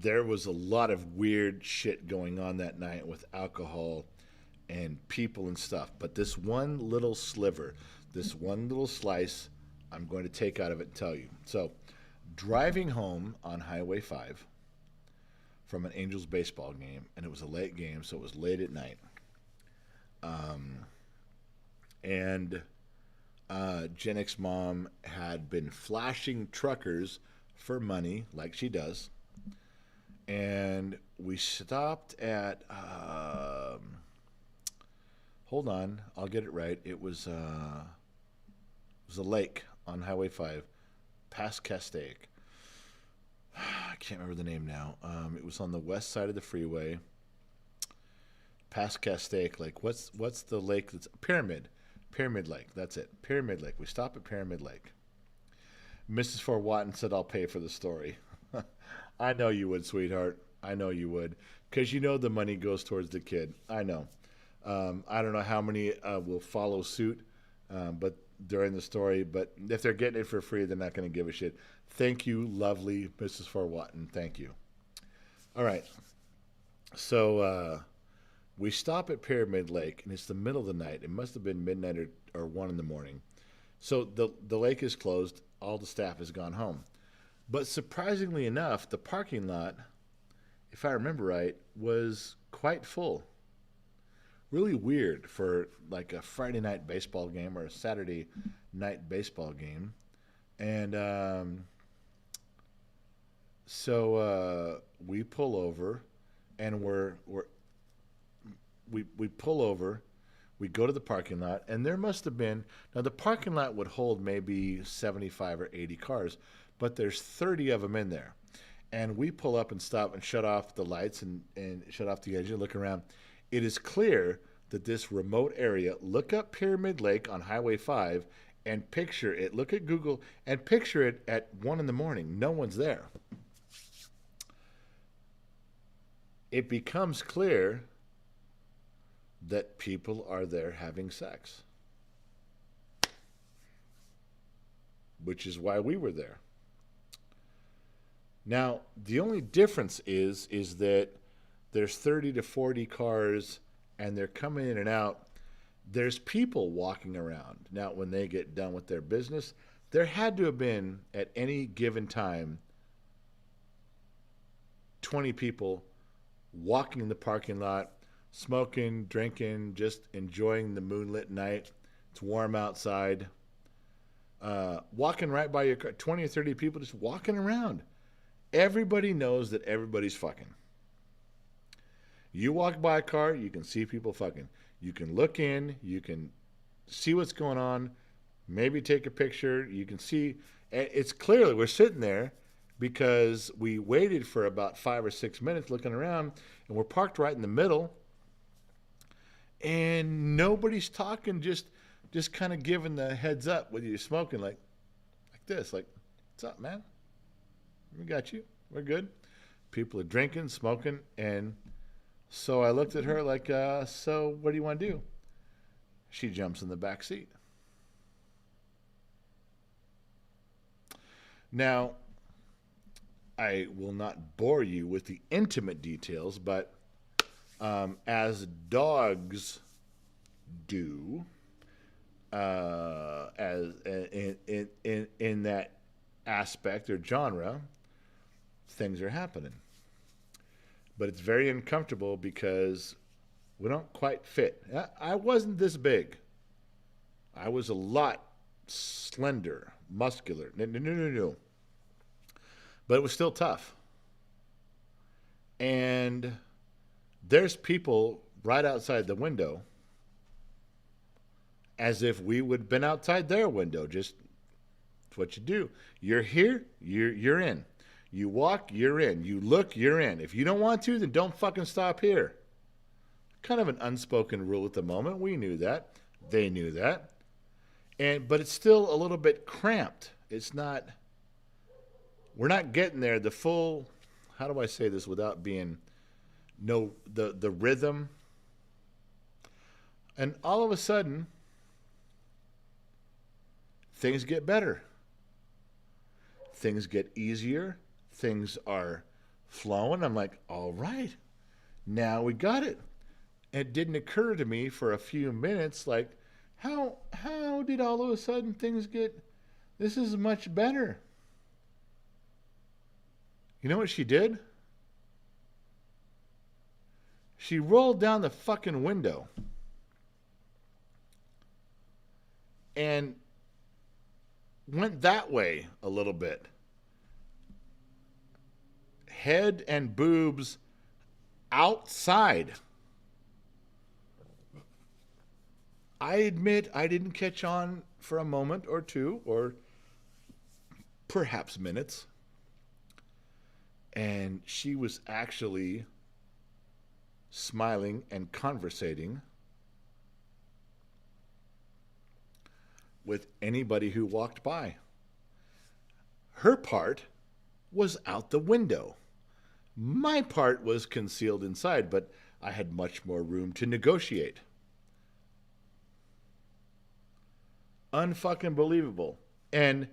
There was a lot of weird shit going on that night with alcohol and people and stuff. But this one little sliver, this one little slice, I'm going to take out of it and tell you. So, driving home on Highway 5 from an Angels baseball game, and it was a late game, so it was late at night. Gen X mom had been flashing truckers for money, like she does. And we stopped at, hold on, I'll get it right. It was a lake on Highway 5, past Castaic. I can't remember the name now. It was on the west side of the freeway, past Castaic Lake. What's the lake that's Pyramid Lake? That's it. Pyramid Lake. We stop at Pyramid Lake. Mrs. Fort Watton said, "I'll pay for the story." I know you would, sweetheart. I know you would, because you know the money goes towards the kid. I know. I don't know how many will follow suit, but during the story. But if they're getting it for free, they're not going to give a shit. Thank you, lovely Mrs. Fort Watton. Thank you. All right. So we stop at Pyramid Lake, and it's the middle of the night. It must have been midnight or 1 in the morning. So the lake is closed. All the staff has gone home. But surprisingly enough, the parking lot, if I remember right, was quite full. Really weird for like a Friday night baseball game or a Saturday night baseball game. And so we pull over, and we pull over. We go to the parking lot, and there must have been, now the parking lot would hold maybe 75 or 80 cars, but there's 30 of them in there. And we pull up and stop and shut off the lights and shut off the engine, look around. It is clear that this remote area, look up Pyramid Lake on Highway 5 and picture it. Look at Google and picture it at 1 in the morning. No one's there. It becomes clear that people are there having sex, which is why we were there. Now, the only difference is that there's 30 to 40 cars, and they're coming in and out. There's people walking around. Now, when they get done with their business, there had to have been, at any given time, 20 people walking in the parking lot, smoking, drinking, just enjoying the moonlit night. It's warm outside. Walking right by your car, 20 or 30 people just walking around. Everybody knows that everybody's fucking. You walk by a car, you can see people fucking. You can look in, you can see what's going on, maybe take a picture. You can see, it's clearly, we're sitting there because we waited for about 5 or 6 minutes looking around, and we're parked right in the middle. And nobody's talking, just kind of giving the heads up when you're smoking, like this, like, what's up, man? We got you. We're good. People are drinking, smoking, and so I looked at her like, so what do you want to do? She jumps in the back seat. Now, I will not bore you with the intimate details, but as dogs do, as in that aspect or genre, things are happening. But it's very uncomfortable because we don't quite fit. I wasn't this big. I was a lot slender, muscular. No. But it was still tough. And there's people right outside the window as if we would have been outside their window. Just it's what you do. You're here, you're in. You walk, you're in. You look, you're in. If you don't want to, then don't fucking stop here. Kind of an unspoken rule at the moment. We knew that. They knew that. But it's still a little bit cramped. It's not, we're not getting there. The full, how do I say this without being, the rhythm. And all of a sudden, things get better. Things get easier. Things are flowing. I'm like, all right, now we got it. It didn't occur to me for a few minutes, like, how did all of a sudden things get, this is much better. You know what she did? She rolled down the fucking window and went that way a little bit. Head and boobs outside. I admit I didn't catch on for a moment or two, or perhaps minutes. And she was actually smiling and conversating with anybody who walked by. Her part was out the window. My part was concealed inside, but I had much more room to negotiate. Unfucking believable. And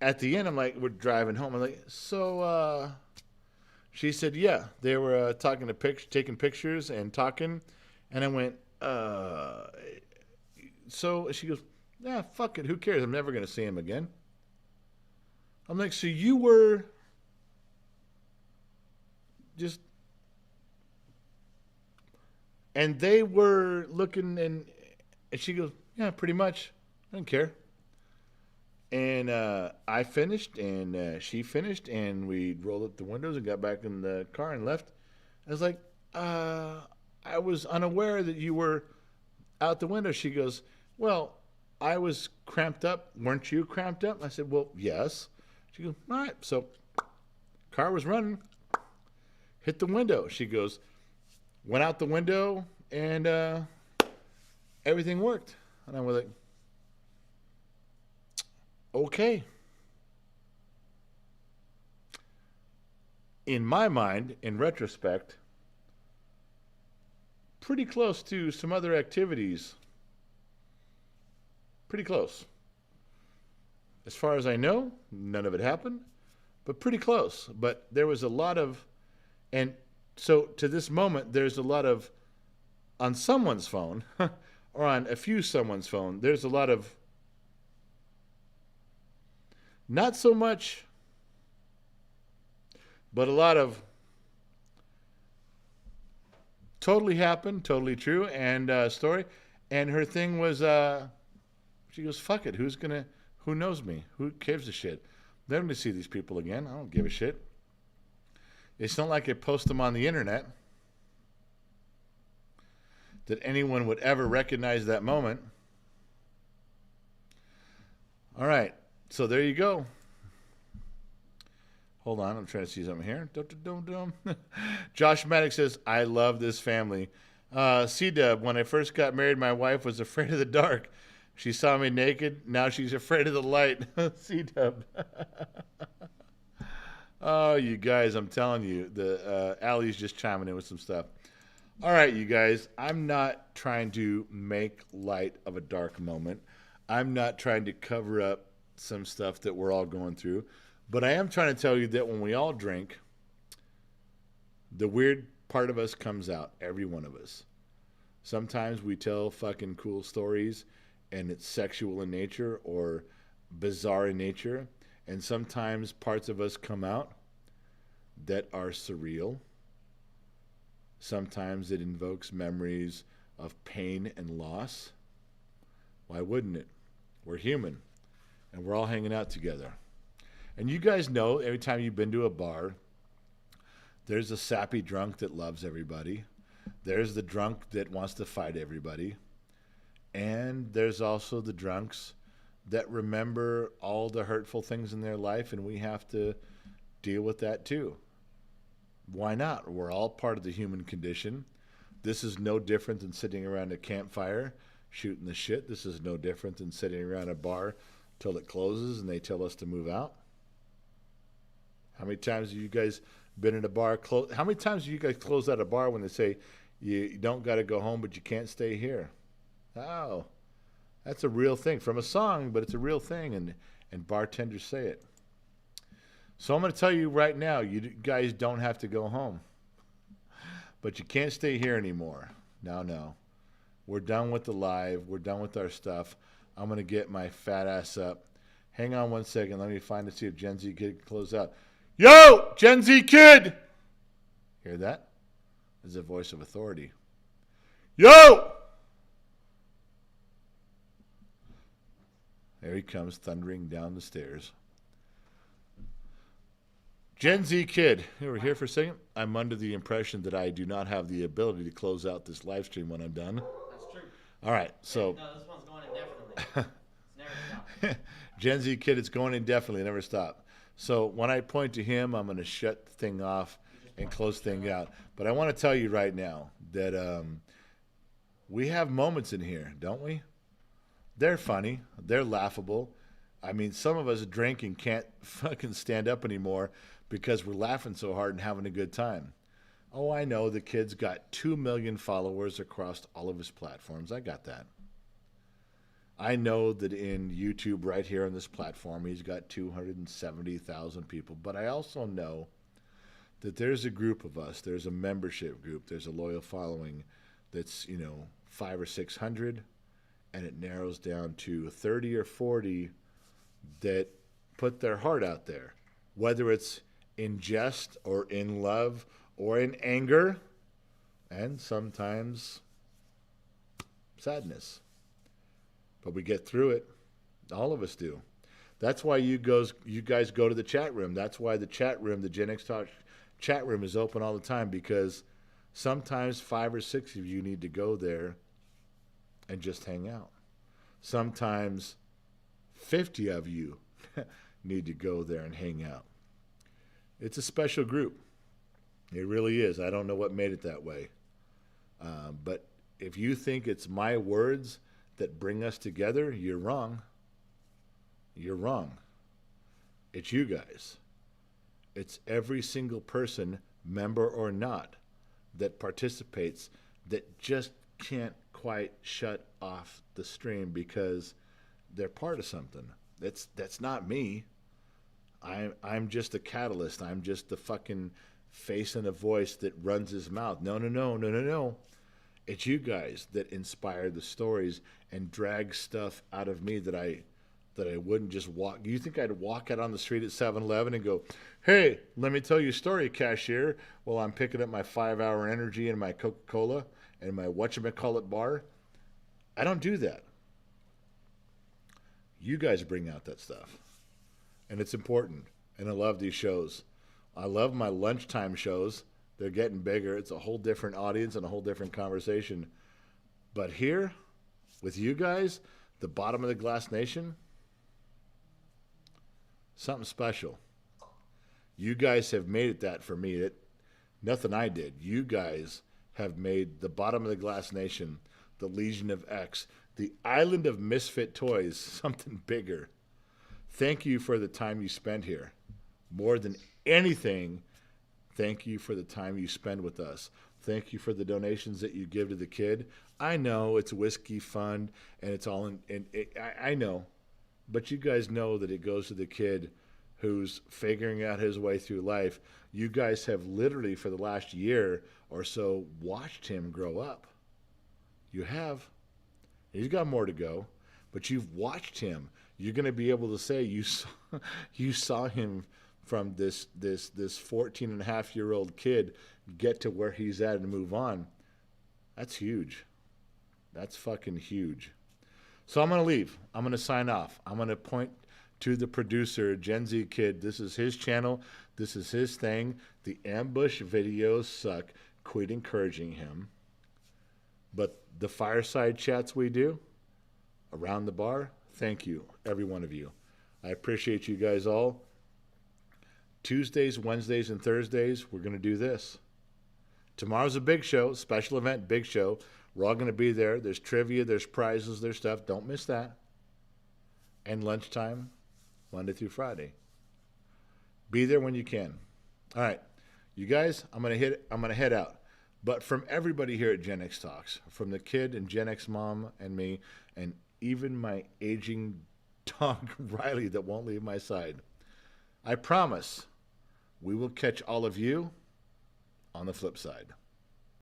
at the end, I'm like, we're driving home. I'm like, so, she said, yeah, they were taking pictures and talking. And I went, so she goes, yeah, fuck it. Who cares? I'm never going to see him again. I'm like, so you were just, and they were looking, and she goes, yeah, pretty much. I don't care. And I finished, and she finished, and we rolled up the windows and got back in the car and left. I was like, I was unaware that you were out the window. She goes, well, I was cramped up. Weren't you cramped up? I said, well, yes. She goes, all right. So car was running, hit the window. She goes, went out the window, and everything worked. And I was like, okay. In my mind, in retrospect, pretty close to some other activities. Pretty close. As far as I know, none of it happened, but pretty close. But there was a lot of, and so to this moment, there's a lot of, on someone's phone, or on a few someone's phone, there's a lot of, not so much, but a lot of totally happened, totally true, and story. And her thing was, she goes, fuck it, who knows me? Who gives a shit? They're going to see these people again. I don't give a shit. It's not like I post them on the internet that anyone would ever recognize that moment. All right. So there you go. Hold on. I'm trying to see something here. Josh Maddox says, I love this family. C-Dub, when I first got married, my wife was afraid of the dark. She saw me naked. Now she's afraid of the light. C-Dub. Oh, you guys, I'm telling you, the Allie's just chiming in with some stuff. All right, you guys, I'm not trying to make light of a dark moment. I'm not trying to cover up some stuff that we're all going through. But I am trying to tell you that when we all drink, the weird part of us comes out, every one of us. Sometimes we tell fucking cool stories, and it's sexual in nature or bizarre in nature. And sometimes parts of us come out that are surreal. Sometimes it invokes memories of pain and loss. Why wouldn't it? We're human, and we're all hanging out together. And you guys know, every time you've been to a bar, there's a sappy drunk that loves everybody. There's the drunk that wants to fight everybody. And there's also the drunks that remember all the hurtful things in their life, and we have to deal with that too. Why not? We're all part of the human condition. This is no different than sitting around a campfire shooting the shit. This is no different than sitting around a bar till it closes and they tell us to move out. How many times have you guys been in a bar? How many times have you guys closed out a bar when they say you don't got to go home, but you can't stay here? Oh, that's a real thing from a song, but it's a real thing, and bartenders say it. So I'm going to tell you right now, you guys don't have to go home, but you can't stay here anymore. No. We're done with the live. We're done with our stuff. I'm going to get my fat ass up. Hang on one second. Let me find to see if Gen Z Kid can close out. Yo, Gen Z Kid! Hear that? It's a voice of authority. Yo! There he comes, thundering down the stairs. Gen Z Kid, you were here for a second? I'm under the impression that I do not have the ability to close out this live stream when I'm done. That's true. All right, so... No, this one's going indefinitely. It's never stopped. Gen Z Kid, it's going indefinitely, never stop. So when I point to him, I'm going to shut the thing off and close thing out. But I want to tell you right now that we have moments in here, don't we? They're funny. They're laughable. I mean, some of us drink and can't fucking stand up anymore because we're laughing so hard and having a good time. Oh, I know the kid's got 2 million followers across all of his platforms. I got that. I know that in YouTube, right here on this platform, he's got 270,000 people. But I also know that there's a group of us, there's a membership group, there's a loyal following that's, 500 or 600, and it narrows down to 30 or 40 that put their heart out there, whether it's in jest or in love or in anger, and sometimes sadness. But we get through it. All of us do. That's why you guys go to the chat room. That's why the chat room, the Gen X Talk chat room, is open all the time, because sometimes 5 or 6 of you need to go there and just hang out. Sometimes 50 of you need to go there and hang out. It's a special group. It really is. I don't know what made it that way. But if you think it's my words that bring us together, you're wrong. You're wrong. It's you guys. It's every single person, member or not, that participates, that just can't quite shut off the stream because they're part of something. That's not me. I'm just a catalyst. I'm just the fucking face and a voice that runs his mouth. No. It's you guys that inspire the stories and drag stuff out of me that I wouldn't just walk. You think I'd walk out on the street at 7-Eleven and go, "Hey, let me tell you a story, cashier," while I'm picking up my 5-hour energy and my Coca-Cola and my whatchamacallit bar? I don't do that. You guys bring out that stuff. And it's important. And I love these shows. I love my lunchtime shows. They're getting bigger. It's a whole different audience and a whole different conversation. But here, with you guys, the bottom of the glass nation, something special. You guys have made it that for me. Nothing I did. You guys have made the bottom of the glass nation, the Legion of X, the island of misfit toys, something bigger. Thank you for the time you spend here. More than anything, thank you for the time you spend with us. Thank you for the donations that you give to the kid. I know it's whiskey fund and it's all I know, but you guys know that it goes to the kid who's figuring out his way through life. You guys have literally for the last year or so watched him grow up. You have. He's got more to go, but you've watched him. You're going to be able to say you saw him from this 14-and-a-half-year-old kid get to where he's at and move on. That's huge. That's fucking huge. So I'm going to leave. I'm going to sign off. I'm going to point to the producer, Gen Z Kid. This is his channel. This is his thing. The ambush videos suck. Quit encouraging him. But the fireside chats we do around the bar, thank you, every one of you. I appreciate you guys all. Tuesdays, Wednesdays, and Thursdays, we're going to do this. Tomorrow's a big show, special event, big show. We're all going to be there. There's trivia, there's prizes, there's stuff. Don't miss that. And lunchtime, Monday through Friday. Be there when you can. All right, you guys, I'm going to head out. But from everybody here at Gen X Talks, from the kid and Gen X mom and me, and even my aging dog Riley that won't leave my side, I promise we will catch all of you on the flip side.